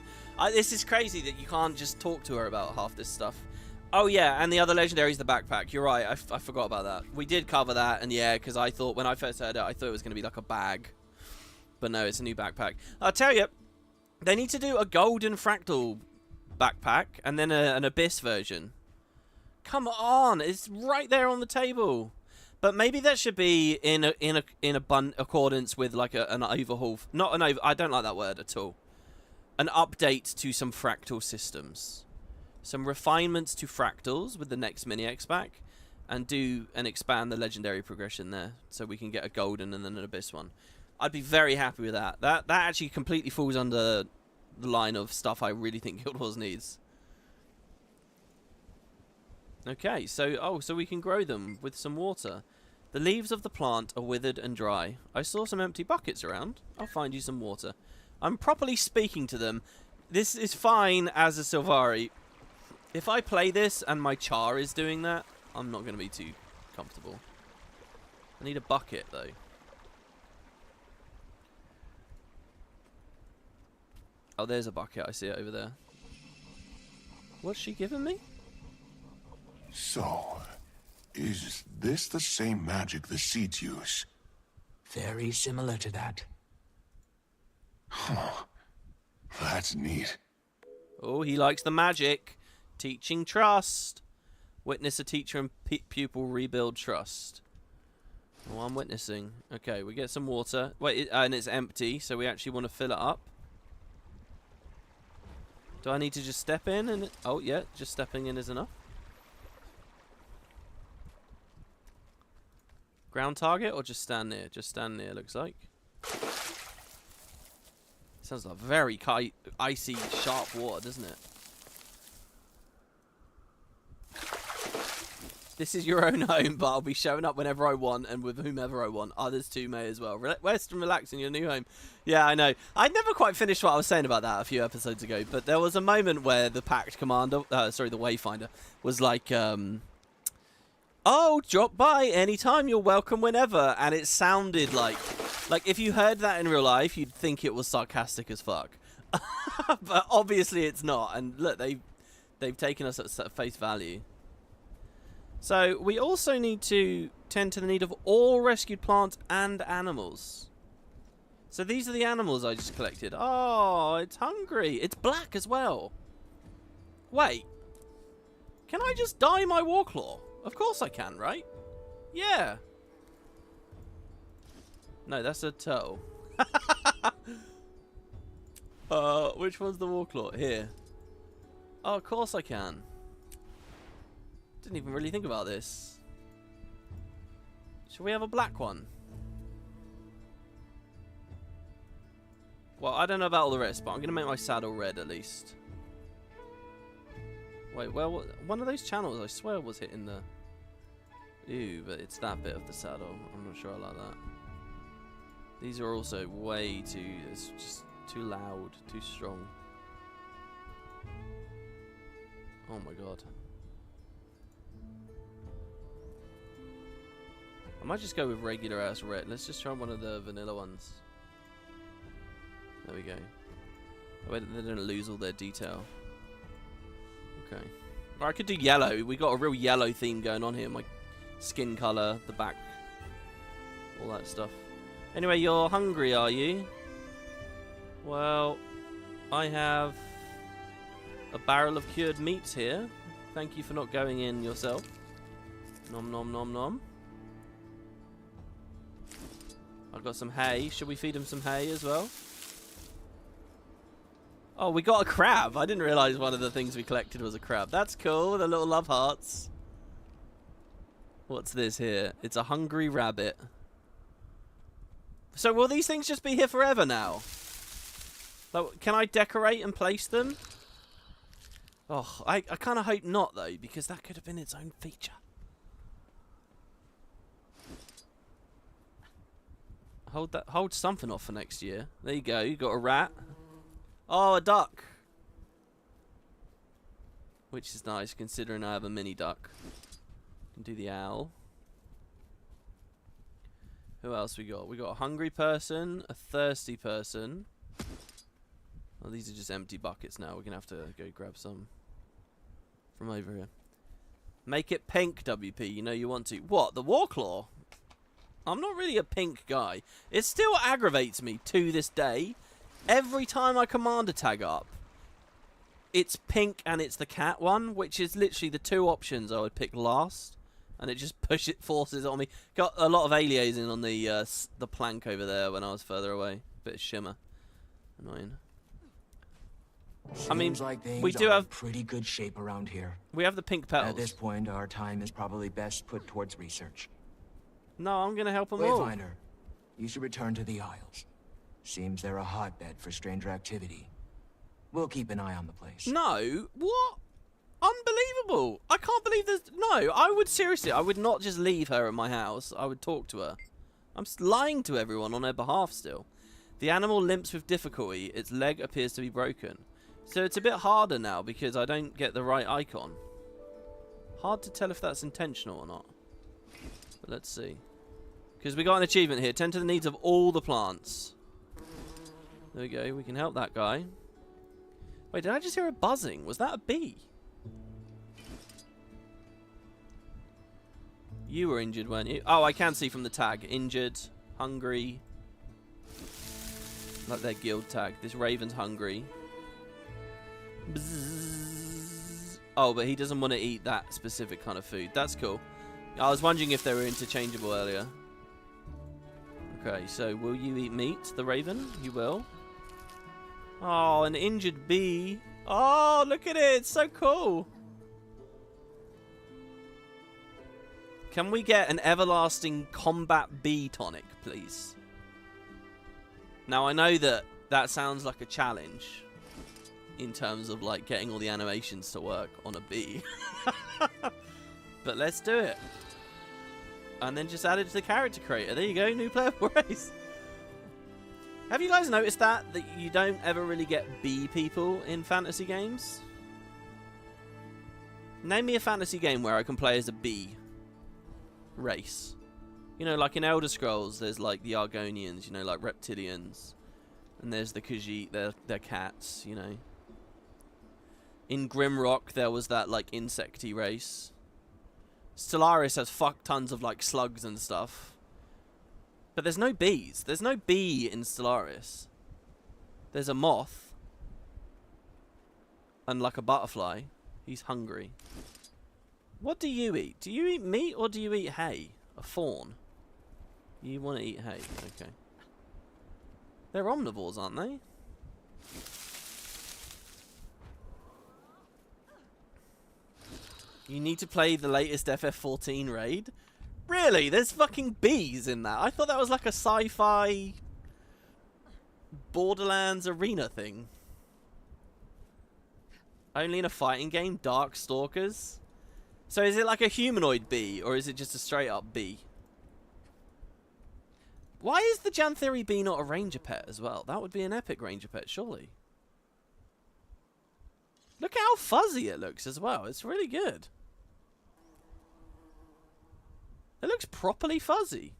This is crazy that you can't just talk to her about half this stuff. Oh, yeah, and the other legendary is the backpack. You're right, I forgot about that. We did cover that, and yeah, because I thought, when I first heard it, I thought it was going to be like a bag. But no, it's a new backpack. I'll tell you, they need to do a golden fractal backpack, and then an abyss version. Come on, it's right there on the table. But maybe that should be in accordance with like an overhaul. Not an over. I don't like that word at all. An update to some fractal systems, some refinements to fractals with the next mini X pack, and expand the legendary progression there, so we can get a golden and then an abyss one. I'd be very happy with that. That actually completely falls under the line of stuff I really think Guild Wars needs. Okay, so we can grow them with some water. The leaves of the plant are withered and dry. I saw some empty buckets around. I'll find you some water. I'm properly speaking to them. This is fine as a Sylvari. If I play this and my char is doing that, I'm not going to be too comfortable. I need a bucket, though. Oh, there's a bucket. I see it over there. What's she giving me? So, is this the same magic the seeds use? Very similar to that. Huh. That's neat. Oh, he likes the magic. Teaching trust. Witness a teacher and pupil rebuild trust. Oh, I'm witnessing. Okay, we get some water. Wait, and it's empty, so we actually want to fill it up. Do I need to just step in? And oh, yeah, just stepping in is enough. Ground target or just stand near? Just stand near, looks like. Sounds like very icy, sharp water, doesn't it? This is your own home, but I'll be showing up whenever I want and with whomever I want. Others too may as well. Rest and relax in your new home. Yeah, I know. I never quite finished what I was saying about that a few episodes ago, but there was a moment where the Pact Commander, sorry, the Wayfinder, was like, oh, drop by anytime, you're welcome whenever. And it sounded like if you heard that in real life, you'd think it was sarcastic as fuck. But obviously it's not. And look, they've taken us at face value. So we also need to tend to the need of all rescued plants and animals. So these are the animals I just collected. Oh, it's hungry. It's black as well. Wait. Can I just dye my Warclaw? Of course I can, right? Yeah. No, that's a turtle. Which one's the Warclaw? Here. Oh, of course I can. Didn't even really think about this. Should we have a black one? Well, I don't know about all the rest, but I'm going to make my saddle red at least. Wait, well, one of those channels I swear was hitting the... Ew, but it's that bit of the saddle. I'm not sure I like that. These are also way too... It's just too loud, too strong. Oh my god. I might just go with regular ass red. Let's just try one of the vanilla ones. There we go. I bet they didn't lose all their detail. Okay. Or I could do yellow. We got a real yellow theme going on here. My skin colour, the back, all that stuff. Anyway, you're hungry, are you? Well, I have a barrel of cured meats here. Thank you for not going in yourself. Nom nom nom nom. I've got some hay. Should we feed him some hay as well? Oh, we got a crab. I didn't realise one of the things we collected was a crab. That's cool. The little love hearts. What's this here? It's a hungry rabbit. So will these things just be here forever now? Like, can I decorate and place them? Oh, I kind of hope not, though, because that could have been its own feature. Hold something off for next year. There you go. You got a rat. Oh, a duck. Which is nice, considering I have a mini duck. Can do the owl. Who else we got? We got a hungry person, a thirsty person. Oh, these are just empty buckets now. We're gonna have to go grab some from over here. Make it pink, WP. You know you want to. What? The Warclaw? I'm not really a pink guy. It still aggravates me to this day. Every time I commander tag up, it's pink and it's the cat one, which is literally the two options I would pick last, and it just forces it on me. Got a lot of aliasing on the plank over there when I was further away. Bit of shimmer, annoying. I mean, like we do have pretty good shape around here. We have the pink petals. At this point, our time is probably best put towards research. No, I'm gonna help them all. Wayfinder, you should return to the Isles. Seems they're a hotbed for stranger activity. We'll keep an eye on the place. No, what? Unbelievable! I can't believe there's... No, I would not just leave her at my house. I would talk to her. I'm lying to everyone on her behalf still. The animal limps with difficulty. Its leg appears to be broken. So it's a bit harder now because I don't get the right icon. Hard to tell if that's intentional or not. But let's see. Because we got an achievement here. Tend to the needs of all the plants. There we go. We can help that guy. Wait, did I just hear a buzzing? Was that a bee? You were injured, weren't you? Oh, I can see from the tag. Injured, hungry. Like their guild tag. This raven's hungry. Bzzz. Oh, but he doesn't want to eat that specific kind of food. That's cool. I was wondering if they were interchangeable earlier. Okay, so will you eat meat, the raven? You will. Oh, an injured bee. Oh, look at it. It's so cool. Can we get an everlasting combat bee tonic, please? Now, I know that sounds like a challenge in terms of like getting all the animations to work on a bee. But let's do it. And then just add it to the character creator. There you go, new playable race. Have you guys noticed that you don't ever really get bee people in fantasy games? Name me a fantasy game where I can play as a bee race. You know, like in Elder Scrolls, there's like the Argonians, you know, like reptilians. And there's the Khajiit, they're cats, you know. In Grimrock, there was that like insecty race. Stellaris has fuck tons of like slugs and stuff. But there's no bees. There's no bee in Stellaris. There's a moth. And like a butterfly. He's hungry. What do you eat? Do you eat meat or do you eat hay? A fawn. You want to eat hay. Okay. They're omnivores, aren't they? You need to play the latest FF14 raid? Really? There's fucking bees in that. I thought that was like a sci-fi Borderlands arena thing. Only in a fighting game? Dark Stalkers? So is it like a humanoid bee, or is it just a straight up bee? Why is the Janthir bee not a ranger pet as well? That would be an epic ranger pet, surely. Look how fuzzy it looks as well. It's really good. It looks properly fuzzy.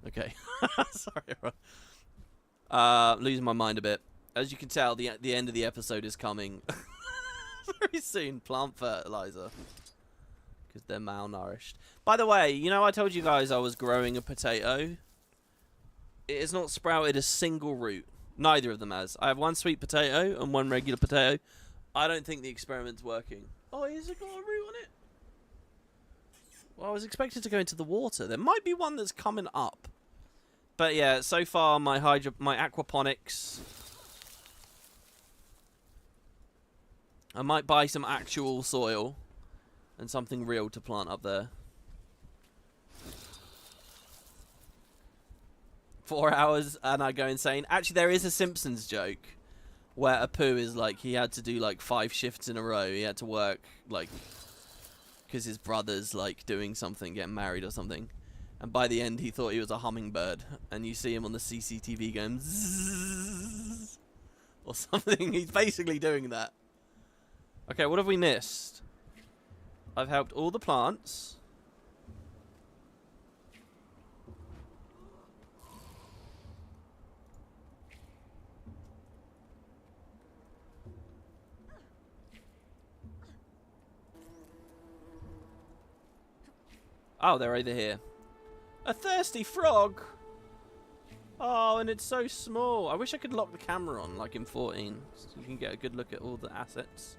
Okay. Sorry, everyone. Losing my mind a bit. As you can tell, the end of the episode is coming very soon. Plant fertilizer. Because they're malnourished. By the way, you know I told you guys I was growing a potato? It has not sprouted a single root. Neither of them has. I have one sweet potato and one regular potato. I don't think the experiment's working. Oh, has it got a root on it? Well, I was expected to go into the water. There might be one that's coming up. But yeah, so far my aquaponics. I might buy some actual soil and something real to plant up there. 4 hours and I go insane. Actually, there is a Simpsons joke where Apu is like, he had to do like 5 shifts in a row. He had to work like, because his brother's like doing something, getting married or something. And by the end, he thought he was a hummingbird. And you see him on the CCTV going zzz, or something. He's basically doing that. Okay, what have we missed? I've helped all the plants. Oh, they're over here. A thirsty frog! Oh, and it's so small. I wish I could lock the camera on, like in 14, so you can get a good look at all the assets.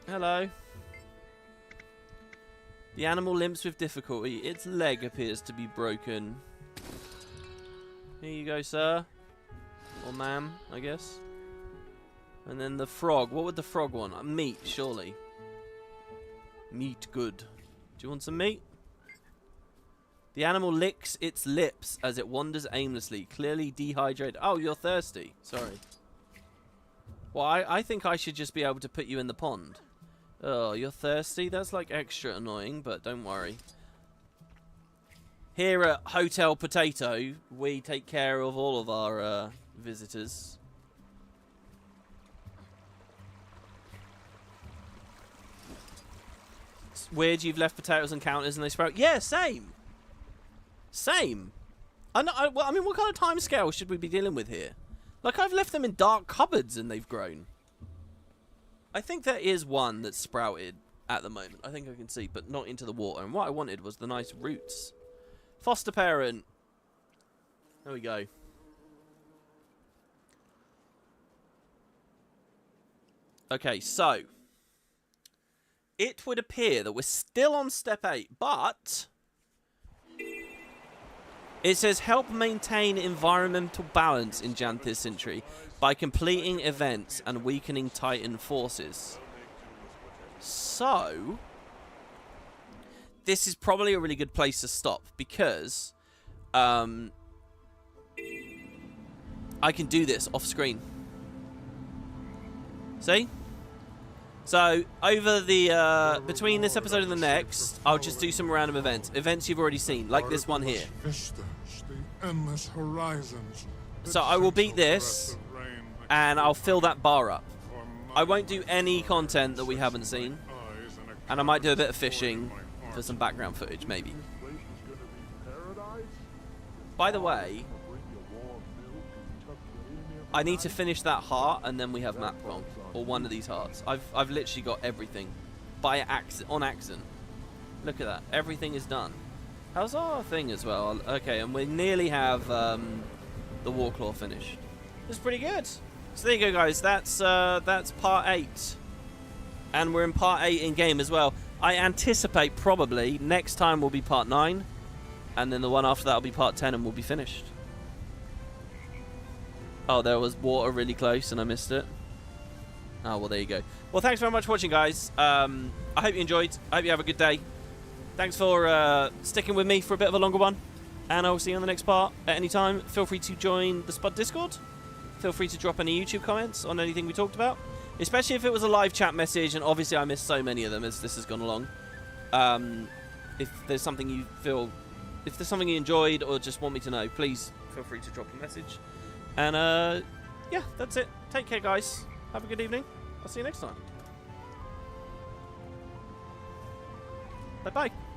Hello. The animal limps with difficulty. Its leg appears to be broken. Here you go, sir. Or ma'am, I guess. And then the frog. What would the frog want? Meat, surely. Meat, good. Do you want some meat? The animal licks its lips as it wanders aimlessly, clearly dehydrated. Oh, you're thirsty. Sorry. Well, I think I should just be able to put you in the pond. Oh, you're thirsty? That's like extra annoying, but don't worry. Here at Hotel Potato, we take care of all of our visitors. It's weird you've left potatoes on counters and they sprout. Yeah, same. Same. Well, I mean, what kind of time scale should we be dealing with here? Like, I've left them in dark cupboards and they've grown. I think there is one that's sprouted at the moment. I think I can see, but not into the water. And what I wanted was the nice roots. Foster parent. There we go. Okay, so. It would appear that we're still on step 8, but it says help maintain environmental balance in Janthir Century by completing events and weakening Titan forces. So, this is probably a really good place to stop because I can do this off screen. See? So, over the, between this episode and the next, I'll just do some random events. Events you've already seen, like this one here. So I will beat this, and I'll fill that bar up. I won't do any content that we haven't seen. And I might do a bit of fishing for some background footage, maybe. By the way, I need to finish that heart, and then we have Mabon. Or one of these hearts. I've literally got everything on accident. Look at that. Everything is done. How's our thing as well? Okay, and we nearly have the Warclaw finished. It's pretty good. So there you go, guys. That's part 8. And we're in part 8 in game as well. I anticipate probably next time will be part 9. And then the one after that will be part 10 and we'll be finished. Oh, there was water really close and I missed it. Oh, well, there you go. Well, thanks very much for watching, guys. I hope you enjoyed. I hope you have a good day. Thanks for sticking with me for a bit of a longer one. And I will see you on the next part at any time. Feel free to join the Spud Discord. Feel free to drop any YouTube comments on anything we talked about. Especially if it was a live chat message, and obviously I missed so many of them as this has gone along. If there's something you feel... If there's something you enjoyed or just want me to know, please feel free to drop a message. And, yeah, that's it. Take care, guys. Have a good evening. I'll see you next time. Bye-bye.